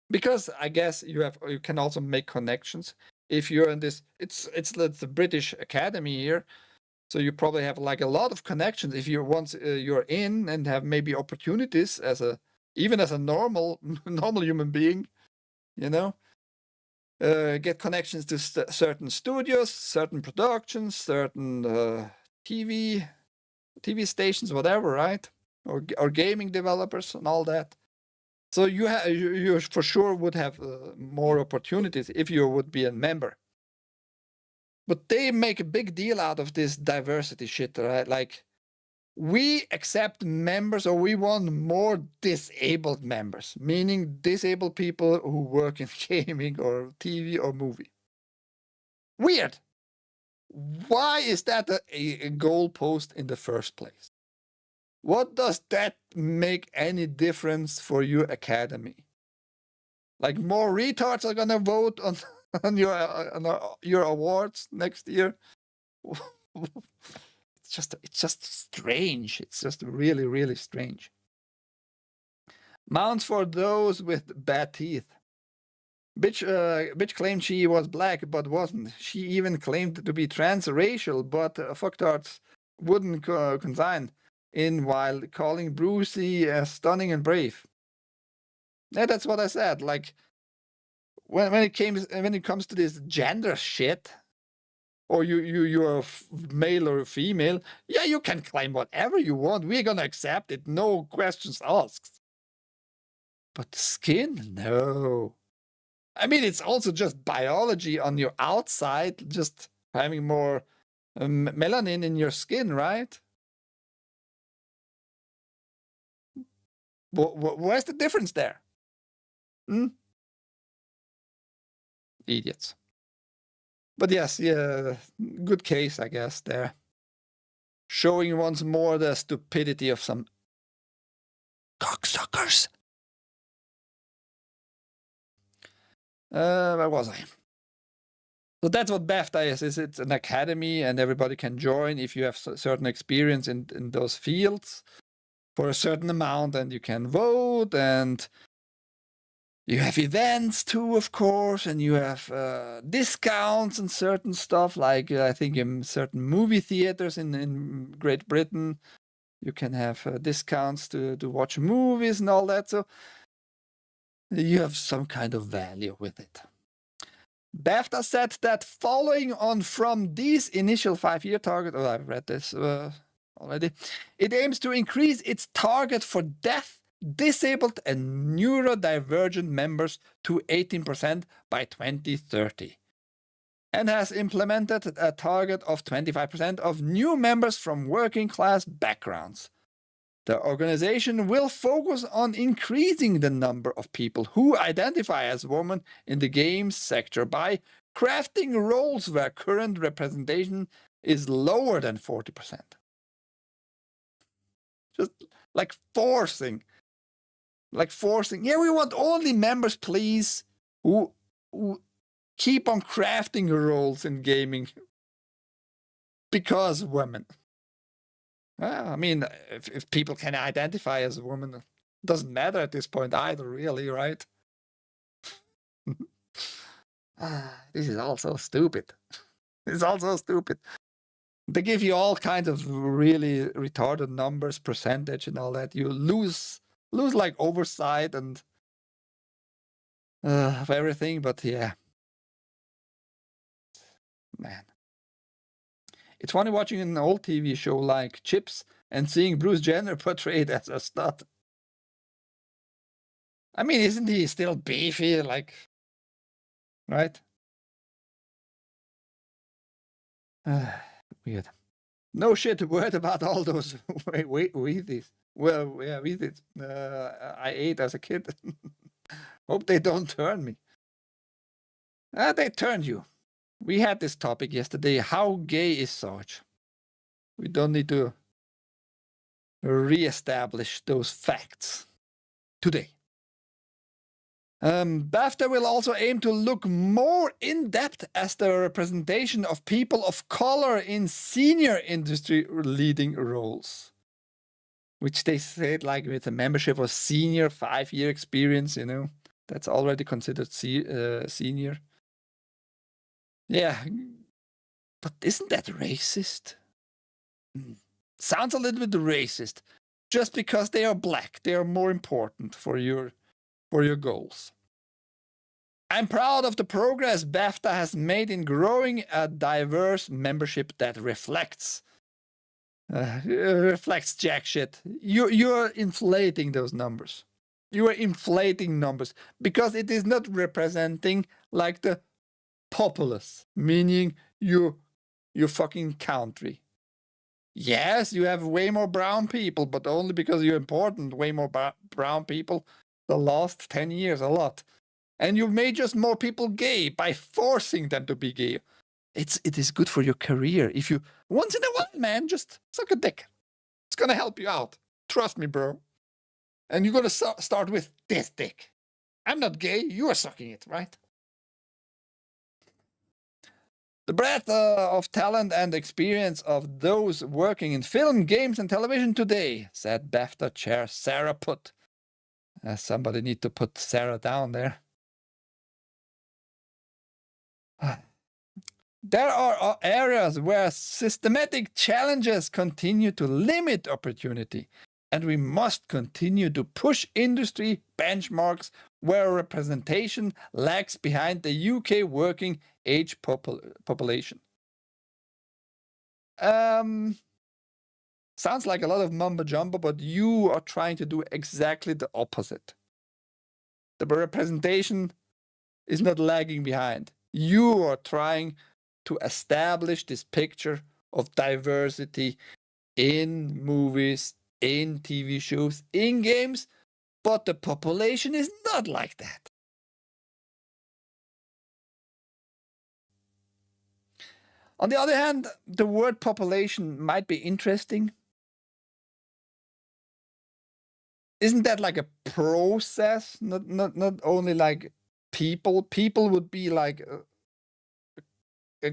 Because I guess you can also make connections if you're in this. It's the British Academy here, so you probably have like a lot of connections if you're once you're in and have maybe opportunities even as a normal human being, you know, get connections to certain studios, certain productions, certain TV stations, whatever, right? Or gaming developers and all that. So you for sure would have more opportunities if you would be a member. But they make a big deal out of this diversity shit, right? Like, we accept members, or we want more disabled members, meaning disabled people who work in gaming or TV or movie. Weird. Why is that a goalpost in the first place? What does that make any difference for your academy? Like more retards are gonna vote on on your awards next year? It's just strange. It's just really, really strange. Mounts for those with bad teeth. Bitch claimed she was black but wasn't. She even claimed to be transracial, but fucktards wouldn't consign in while calling Brucey stunning and brave. Yeah, that's what I said. Like when it comes to this gender shit, or you're male or female, yeah, you can claim whatever you want. We're gonna accept it, no questions asked. But skin, no. I mean, it's also just biology on your outside, just having more melanin in your skin, right? Where's the difference there? Idiots. But yes, yeah, good case, I guess, there. Showing once more the stupidity of some cocksuckers. Where was I? So that's what BAFTA is. It's an academy and everybody can join if you have certain experience in those fields for a certain amount, and you can vote, and you have events too, of course, and you have discounts and certain stuff, like I think in certain movie theaters in Great Britain, you can have discounts to watch movies and all that. So you have some kind of value with it. BAFTA said that following on from these initial 5-year target, oh, I've read this already, it aims to increase its target for deaf, disabled, and neurodivergent members to 18% by 2030, and has implemented a target of 25% of new members from working class backgrounds. The organization will focus on increasing the number of people who identify as women in the games sector by crafting roles where current representation is lower than 40%. Just like forcing. Yeah, we want only members, please, who keep on crafting roles in gaming because women. I mean, if people can identify as a woman, it doesn't matter at this point either, really, right? This is all so stupid. It's all so stupid. They give you all kinds of really retarded numbers, percentage, and all that. You lose like oversight and of everything. But yeah, man. It's funny watching an old TV show like Chips and seeing Bruce Jenner portrayed as a stud. I mean, isn't he still beefy, like, right? Weird. No shit, word about all those Wheaties. Well, yeah, Wheaties I ate as a kid. Hope they don't turn me. They turned you. We had this topic yesterday. How gay is Sarge? We don't need to re-establish those facts today. BAFTA will also aim to look more in-depth as the representation of people of color in senior industry leading roles. Which they said, like, with a membership of senior 5-year experience, you know, that's already considered senior. Yeah, but isn't that racist? Sounds a little bit racist. Just because they are black, they are more important for your goals. I'm proud of the progress BAFTA has made in growing a diverse membership that reflects jack shit. You're inflating those numbers. You are inflating numbers because it is not representing like the populace, meaning your fucking country. Yes, you have way more brown people, but only because you're important. Way more brown people the last 10 years, a lot. And you've made just more people gay by forcing them to be gay. it is good for your career. If you once in a while, man, just suck a dick. It's gonna help you out. Trust me, bro. And you're gonna start with this dick. I'm not gay. You are sucking it, right? The breadth of talent and experience of those working in film, games, and television today, said BAFTA chair Sarah Putt. Somebody need to put Sarah down there. There are areas where systematic challenges continue to limit opportunity, and we must continue to push industry benchmarks where representation lags behind the UK working age population. Sounds like a lot of mumbo jumbo, but you are trying to do exactly the opposite. The representation is not lagging behind. You are trying to establish this picture of diversity in movies, in TV shows, in games, but the population is not like that. On the other hand, the word population might be interesting. Isn't that like a process? Not only like people. People would be like a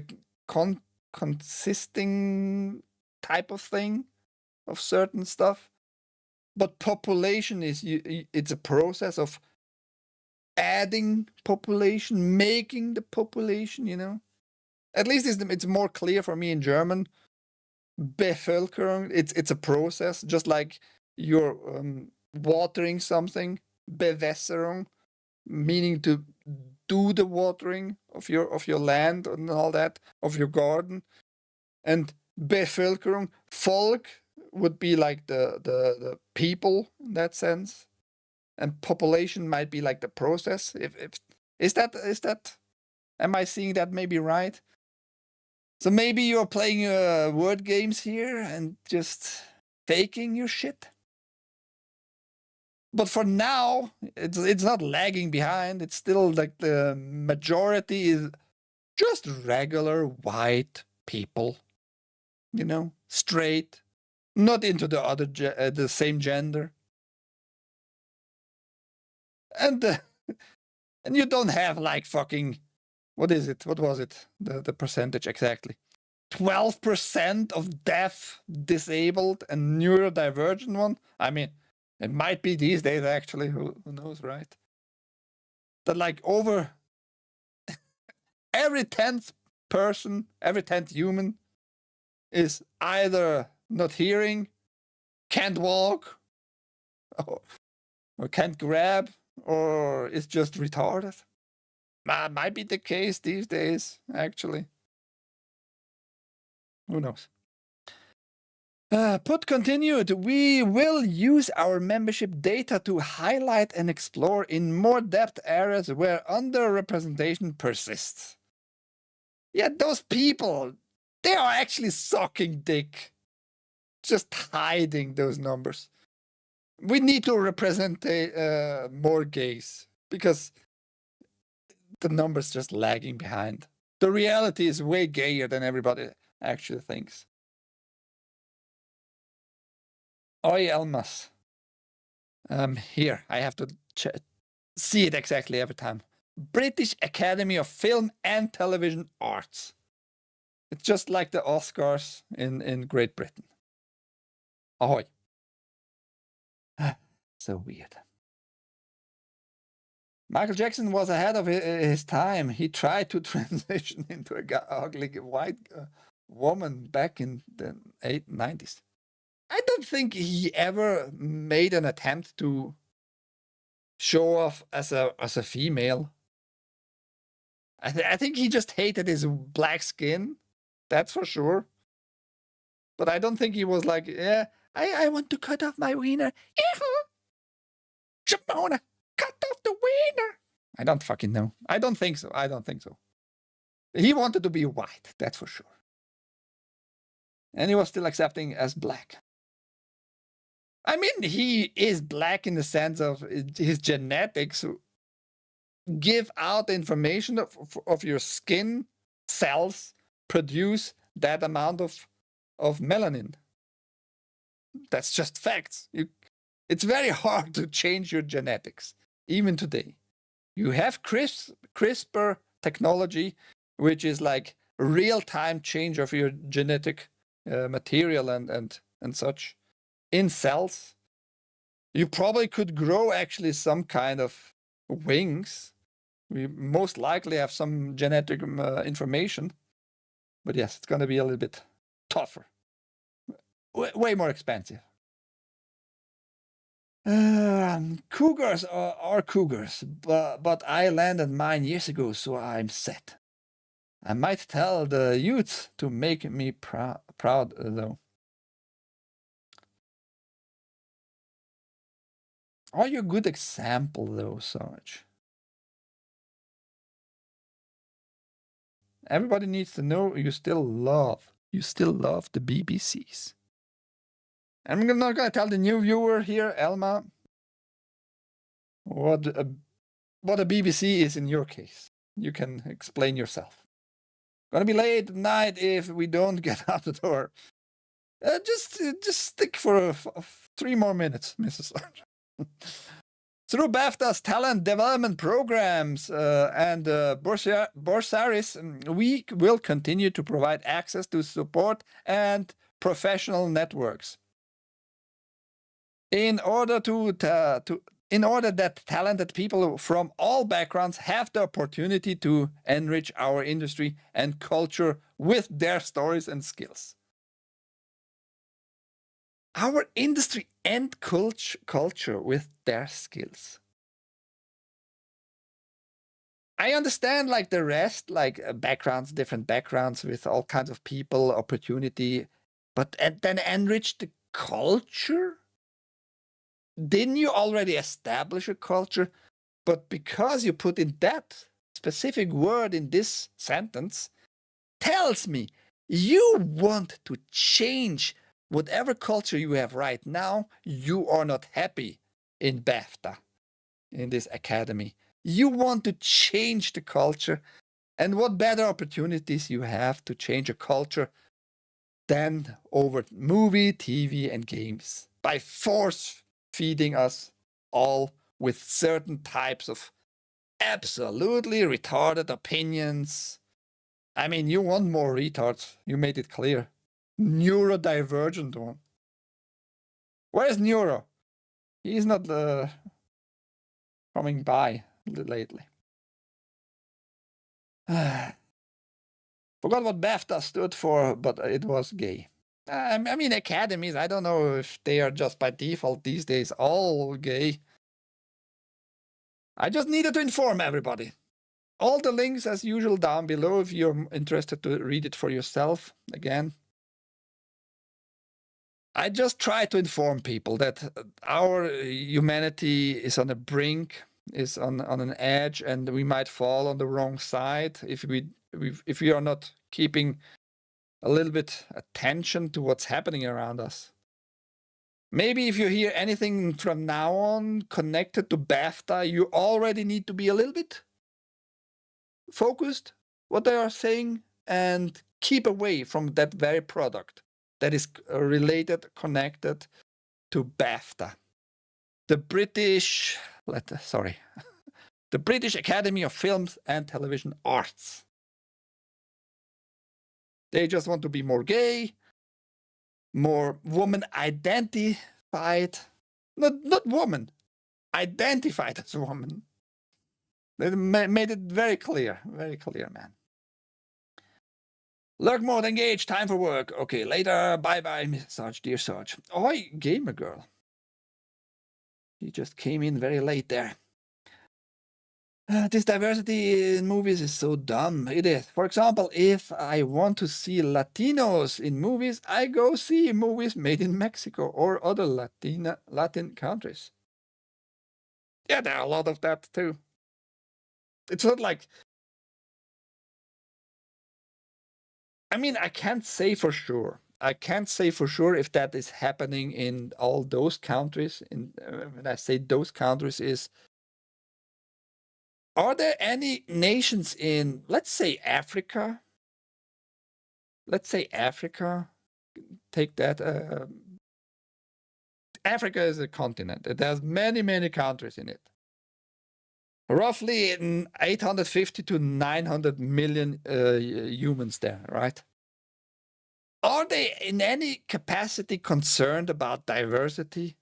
consisting type of thing of certain stuff, but population is it's a process of adding population, making the population, you know. At least it's more clear for me in German. Bevölkerung, it's a process, just like you're watering something. Bewässerung, meaning to do the watering of your land and all that, of your garden. And Bevölkerung, Volk, would be like the people in that sense, and population might be like the process. If is that am I seeing that maybe right? So maybe you're playing word games here and just faking your shit. But for now, it's not lagging behind. It's still like the majority is just regular white people, you know, straight, not into the other the same gender, and you don't have like fucking, what is it? What was it? The percentage exactly? 12% of deaf, disabled, and neurodivergent one. I mean, it might be these days actually. Who knows, right? That like over every 10th person, every 10th human is either not hearing, can't walk, or can't grab, or is just retarded. Might be the case these days, actually. Who knows? Put continued, we will use our membership data to highlight and explore in more depth areas where underrepresentation persists. Yeah, those people, they are actually sucking dick. Just hiding those numbers. We need to represent more gays because the numbers just lagging behind. The reality is way gayer than everybody actually thinks. Oi, Elmas. Here, I have to see it exactly every time. British Academy of Film and Television Arts. It's just like the Oscars in Great Britain. Ahoy. So weird. Michael Jackson was ahead of his time. He tried to transition into a ugly white woman back in the 90s. I don't think he ever made an attempt to show off as a female. I think he just hated his black skin. That's for sure. But I don't think he was like, yeah, I want to cut off my wiener. Shimona, cut off the wiener. I don't fucking know. I don't think so. He wanted to be white, that's for sure. And he was still accepting as black. I mean, he is black in the sense of his genetics give out the information of your skin cells produce that amount of melanin. That's just facts. It's very hard to change your genetics, even today. You have CRISPR technology, which is like real-time change of your genetic material and such in cells. You probably could grow actually some kind of wings. We most likely have some genetic information. But yes, it's going to be a little bit tougher. Way more expensive. Cougars are cougars, but I landed mine years ago, so I'm set. I might tell the youth to make me proud, though. Are you a good example, though, Sarge? Everybody needs to know you still love the BBCs. I'm not going to tell the new viewer here, Elma, what a BBC is in your case. You can explain yourself. Gonna be late at night if we don't get out the door. Just stick for 3 more minutes, Mrs. Sarge. Through BAFTA's talent development programs and bursaries, we will continue to provide access to support and professional networks. In order that talented people from all backgrounds have the opportunity to enrich our industry and culture with their stories and skills. Our industry and culture with their skills. I understand like the rest, like backgrounds, different backgrounds with all kinds of people, opportunity, but then enrich the culture? Didn't you already establish a culture? But because you put in that specific word in this sentence, tells me you want to change whatever culture you have right now. You are not happy in BAFTA, in this academy. You want to change the culture. And what better opportunities you have to change a culture than over movie, TV, and games by force feeding us all with certain types of absolutely retarded opinions. I mean, you want more retards. You made it clear. Neurodivergent one. Where's Neuro? He's not coming by lately. Forgot what BAFTA stood for, but it was gay. I mean, academies, I don't know if they are just by default these days all gay. I just needed to inform everybody. All the links, as usual, down below if you're interested to read it for yourself. Again, I just try to inform people that our humanity is on a brink, is on an edge, and we might fall on the wrong side if we are not keeping a little bit attention to what's happening around us. Maybe if you hear anything from now on connected to BAFTA, you already need to be a little bit focused what they are saying and keep away from that very product that is related, connected to BAFTA. The British Academy of Films and Television Arts. They just want to be more gay, more woman identified, not woman, identified as a woman. They made it very clear, man. Lurk mode engaged, time for work. Okay, later, bye-bye, Miss Sarge, dear Sarge. Oi, gamer girl. He just came in very late there. This diversity in movies is so dumb. It is. For example, if I want to see Latinos in movies, I go see movies made in Mexico or other Latin countries. Yeah, there are a lot of that too. It's not like... I mean, I can't say for sure. I can't say for sure if that is happening in all those countries. When I say those countries is... Are there any nations in, let's say, Africa let's say Africa. Take that. Africa is a continent. It has many, many countries in it. Roughly 850 to 900 million humans there, right? Are they in any capacity concerned about diversity?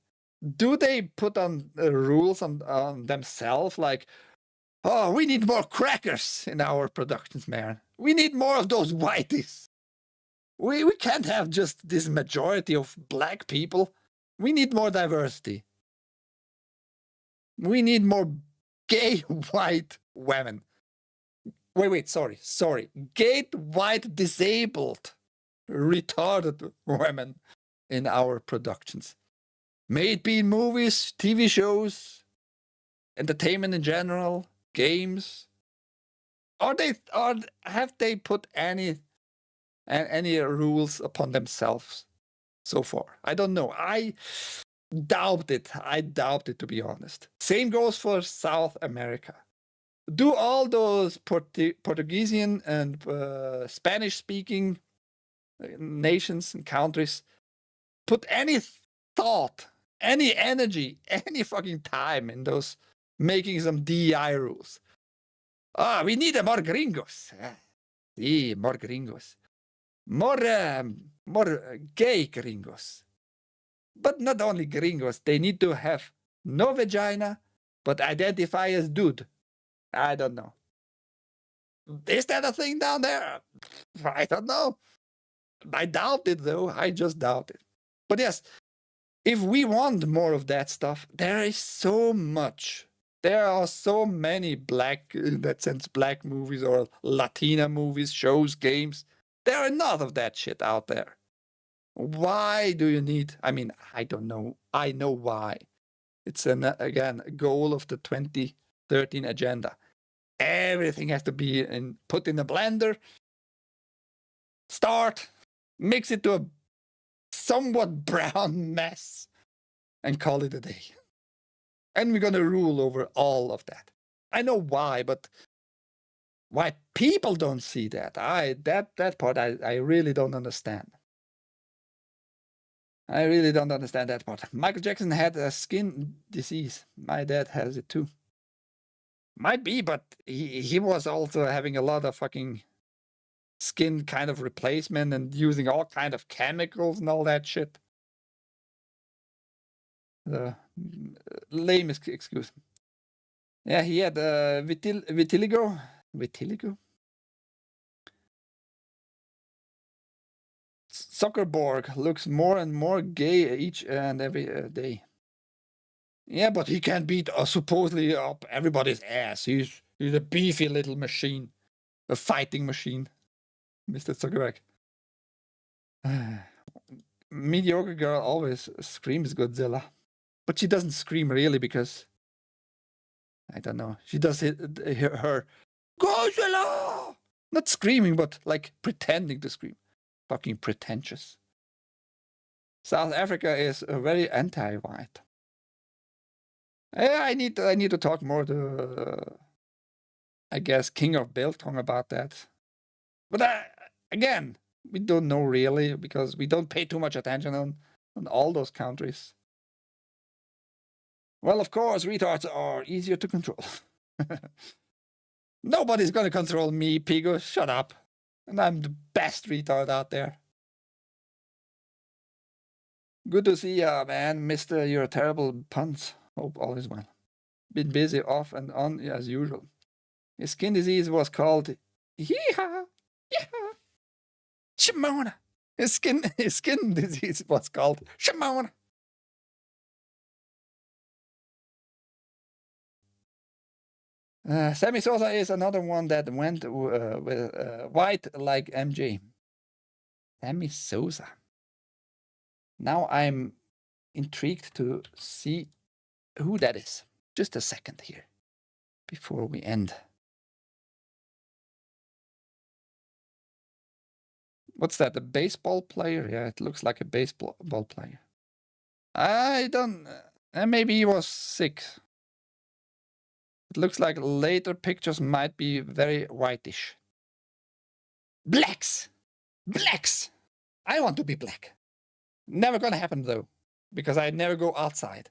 Do they put on rules on themselves like, oh, we need more crackers in our productions, man. We need more of those whiteys. We can't have just this majority of black people. We need more diversity. We need more gay white women. Wait, sorry. Gay white disabled retarded women in our productions. May it be in movies, TV shows, entertainment in general, games. Have they put any rules upon themselves so far? I don't know. I doubt it, to be honest. Same goes for South America. Do all those Portuguese and Spanish-speaking nations and countries put any thought, any energy, any fucking time in those making some DEI rules? We need more gringos. Sí, more gringos. More gay gringos. But not only gringos, they need to have no vagina, but identify as dude. I don't know. Is that a thing down there? I don't know. I doubt it, though. I just doubt it. But yes, if we want more of that stuff, there is so much. There are so many black, in that sense, black movies or Latina movies, shows, games. There are enough of that shit out there. Why do you need? I mean, I don't know. I know why. It's again a goal of the 2013 agenda. Everything has to be put in a blender. Start, mix it to a somewhat brown mess, and call it a day. And we're gonna rule over all of that. I know why, but why people don't see that? That part I really don't understand. I really don't understand that part. Michael Jackson had a skin disease. My dad has it too. Might be, but he was also having a lot of fucking skin kind of replacement and using all kind of chemicals and all that shit. The lame excuse. Yeah, he had vitiligo. Vitiligo? Zuckerberg looks more and more gay each and every day. Yeah, but he can't beat supposedly up everybody's ass. He's a beefy little machine, a fighting machine, Mr. Zuckerberg. Mediocre girl always screams Godzilla, but she doesn't scream really because I don't know. She does her Godzilla, not screaming, but like pretending to scream. Fucking pretentious. South Africa is very anti-white. I need to talk more to, I guess, King of Biltong about that. But again, we don't know really because we don't pay too much attention on all those countries. Well, of course, retards are easier to control. Nobody's gonna control me, Pigo. Shut up. And I'm the best retard out there. Good to see ya, man. Mister, you're terrible puns. Hope all is well. Been busy off and on as usual. His skin disease was called Yeehaw! Yeehaw! Shimona! His skin disease was called Shimona! Sammy Sosa is another one that went with white like MJ. Sammy Sosa. Now I'm intrigued to see who that is. Just a second here before we end. What's that? A baseball player? Yeah, it looks like a baseball player. I don't. Maybe he was sick. It looks like later pictures might be very whitish. Blacks! Blacks! I want to be black. Never gonna happen though, because I never go outside.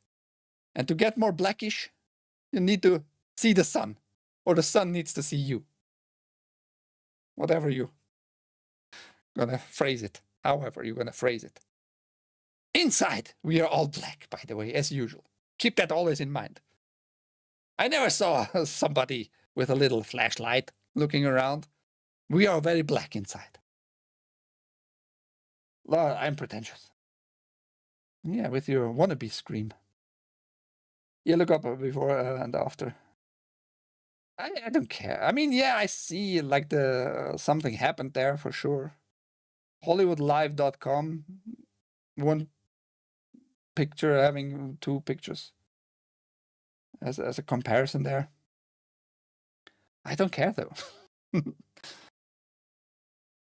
And to get more blackish, you need to see the sun, or the sun needs to see you. Whatever you gonna phrase it, however you're gonna phrase it. Inside, we are all black, by the way, as usual. Keep that always in mind. I never saw somebody with a little flashlight looking around. We are very black inside. I'm pretentious. Yeah, with your wannabe scream. You look up before and after. I don't care. I mean, yeah, I see like the something happened there for sure. HollywoodLive.com, one picture having two pictures as a comparison there. I don't care though.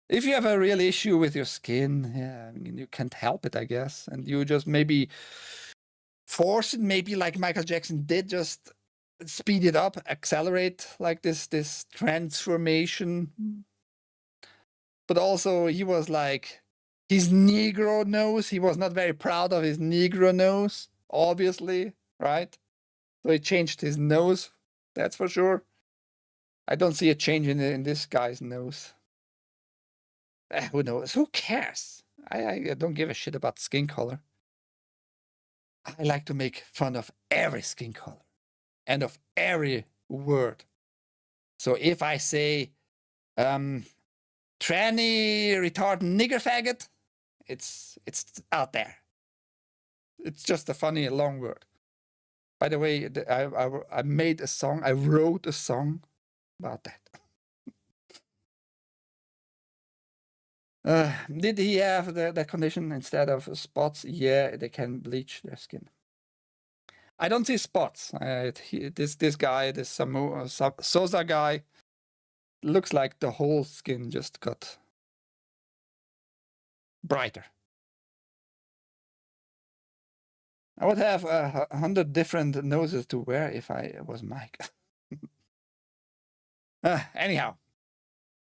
If you have a real issue with your skin, yeah, I mean, you can't help it, I guess. And you just maybe force it, maybe like Michael Jackson did, just speed it up, accelerate like this transformation. But also he was like, his Negro nose, he was not very proud of his Negro nose, obviously, right? So he changed his nose, that's for sure. I don't see a change in this guy's nose. Who knows? Who cares? I don't give a shit about skin color. I like to make fun of every skin color and of every word. So if I say tranny, retard, nigger faggot, it's out there. It's just a funny long word. By the way, I made a song. I wrote a song about that. Did he have that condition instead of spots? Yeah, they can bleach their skin. I don't see spots. This guy, this Sosa guy, looks like the whole skin just got brighter. I would have 100 different noses to wear if I was Mike. Anyhow,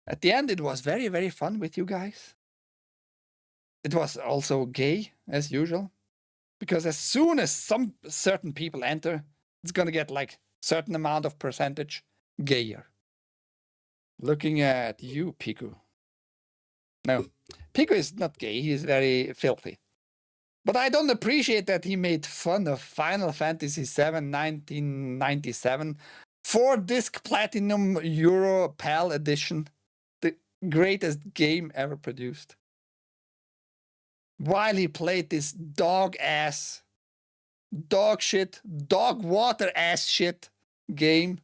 at the end, it was very, very fun with you guys. It was also gay, as usual, because as soon as some certain people enter, it's going to get like certain amount of percentage gayer. Looking at you, Piku. No, Piku is not gay. He is very filthy. But I don't appreciate that he made fun of Final Fantasy VII 1997 4-disc Platinum Euro PAL edition, the greatest game ever produced. While he played this dog shit, dog water ass shit game,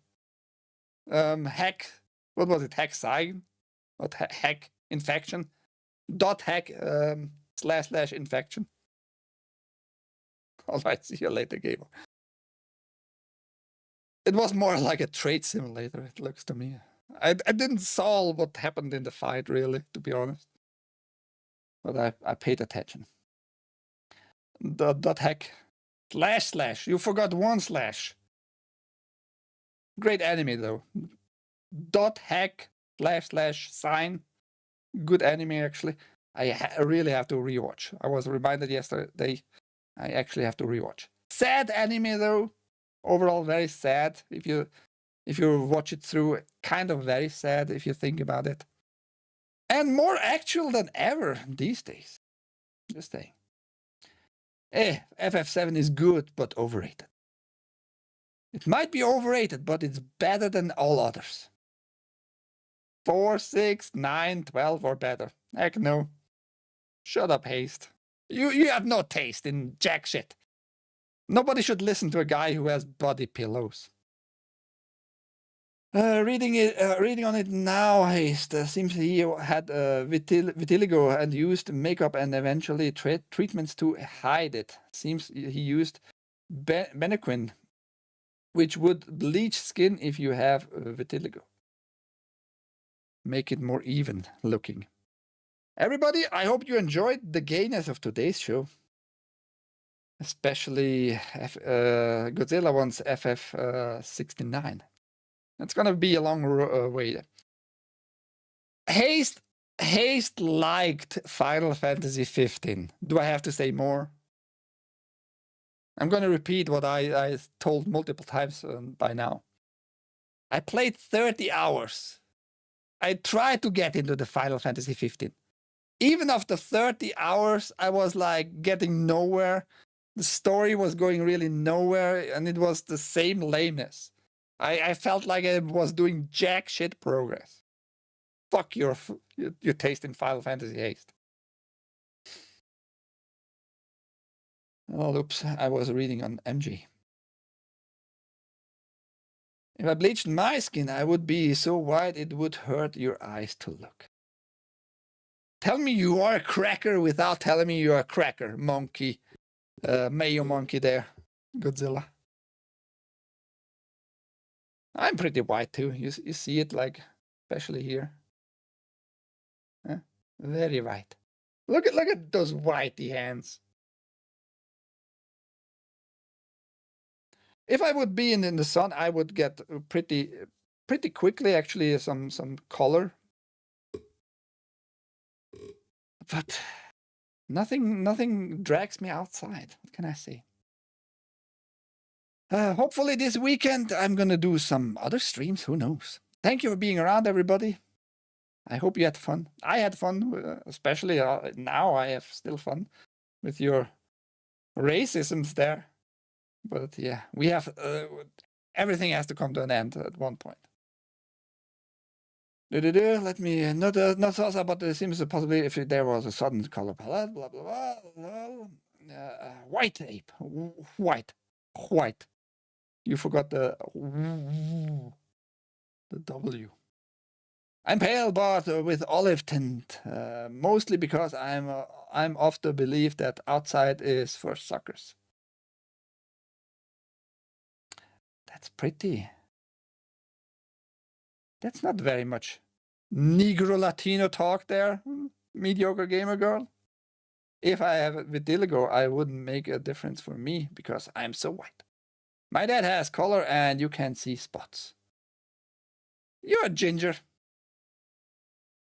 hack, what was it, hack sign? What hack infection? .hack / infection. All right, see you later, gamer. It was more like a trade simulator, it looks to me. I didn't saw what happened in the fight, really, to be honest. But I paid attention. .hack / you forgot one slash. Great anime, though. .hack / sign. Good anime, actually. I really have to rewatch. I was reminded yesterday. I actually have to rewatch. Sad anime though. Overall very sad. If you watch it through, kind of very sad if you think about it. And more actual than ever these days. Just saying. FF7 is good but overrated. It might be overrated, but it's better than all others. 4, 6, 9, 12 or better. Heck no. Shut up, Haste. You have no taste in jack shit. Nobody should listen to a guy who has body pillows. Reading on it now, Haste. Seems he had vitiligo and used makeup and eventually treatments to hide it. Seems he used Benequin, which would bleach skin if you have vitiligo. Make it more even looking. Everybody, I hope you enjoyed the gayness of today's show. Especially Godzilla wants FF69. It's gonna be a long way. Haste, Haste liked Final Fantasy 15. Do I have to say more? I'm going to repeat what I told multiple times by now. I played 30 hours. I tried to get into the Final Fantasy 15. Even after 30 hours, I was like getting nowhere. The story was going really nowhere, and it was the same lameness. I felt like I was doing jack shit progress. Fuck your taste in Final Fantasy Haste. Oh, oops, I was reading on MG. If I bleached my skin, I would be so white it would hurt your eyes to look. Tell me you are a cracker without telling me you are a cracker, monkey. Mayo monkey there, Godzilla. I'm pretty white too. You see it, like, especially here. Huh? Very white. Look at those whitey hands. If I would be in the sun, I would get pretty quickly actually some color. But nothing drags me outside. What can I say? Hopefully this weekend I'm gonna do some other streams. Who knows? Thank you for being around, everybody. I hope you had fun. I had fun, especially now I have still fun with your racisms there. But yeah, we have everything has to come to an end at one point. Let me not thoughts about the Sims possibly if there was a sudden color palette. Blah blah blah. blah. White ape, white. You forgot the W. I'm pale, but with olive tint, mostly because I'm of the belief that outside is for suckers. That's pretty. That's not very much Negro Latino talk there, mediocre gamer girl. If I have vitiligo, I wouldn't make a difference for me because I'm so white. My dad has color and you can see spots. You're a ginger.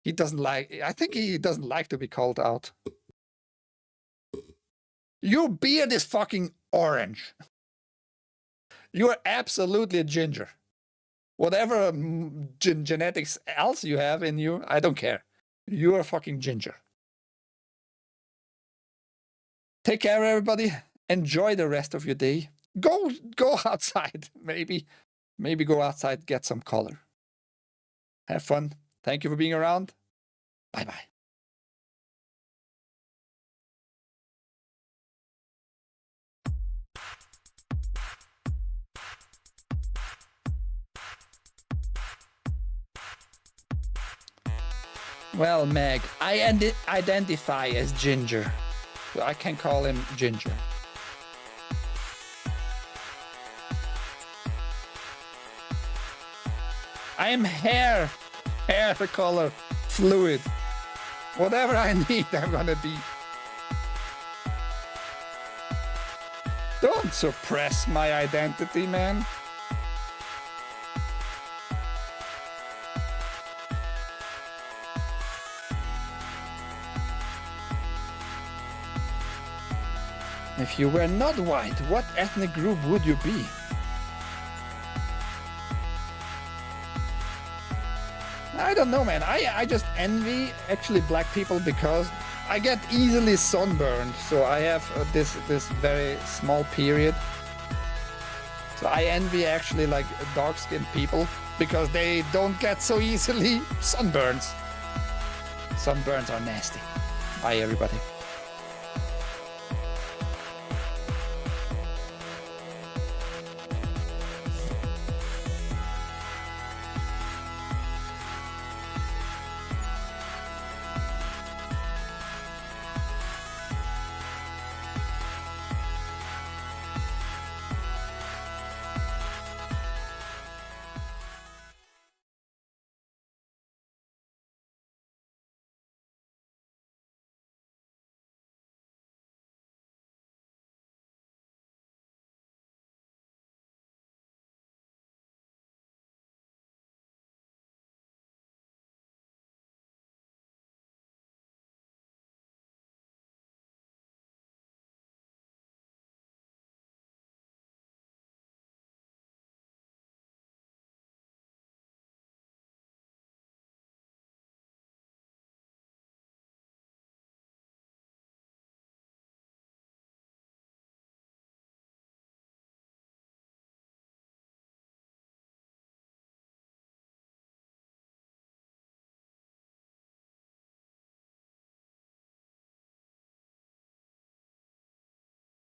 He doesn't like, I think he doesn't like to be called out. Your beard is fucking orange. You are absolutely a ginger. Whatever genetics else you have in you, I don't care. You are fucking ginger. Take care, everybody. Enjoy the rest of your day. Go outside. Maybe go outside, get some color. Have fun. Thank you for being around. Bye-bye. Well, Meg, I identify as Ginger. So I can call him Ginger. I am hair color, fluid. Whatever I need, I'm gonna be. Don't suppress my identity, man. If you were not white, what ethnic group would you be? I don't know, man. I just envy actually black people because I get easily sunburned. So I have this very small period. So I envy actually like dark-skinned people because they don't get so easily sunburns. Sunburns are nasty. Bye, everybody.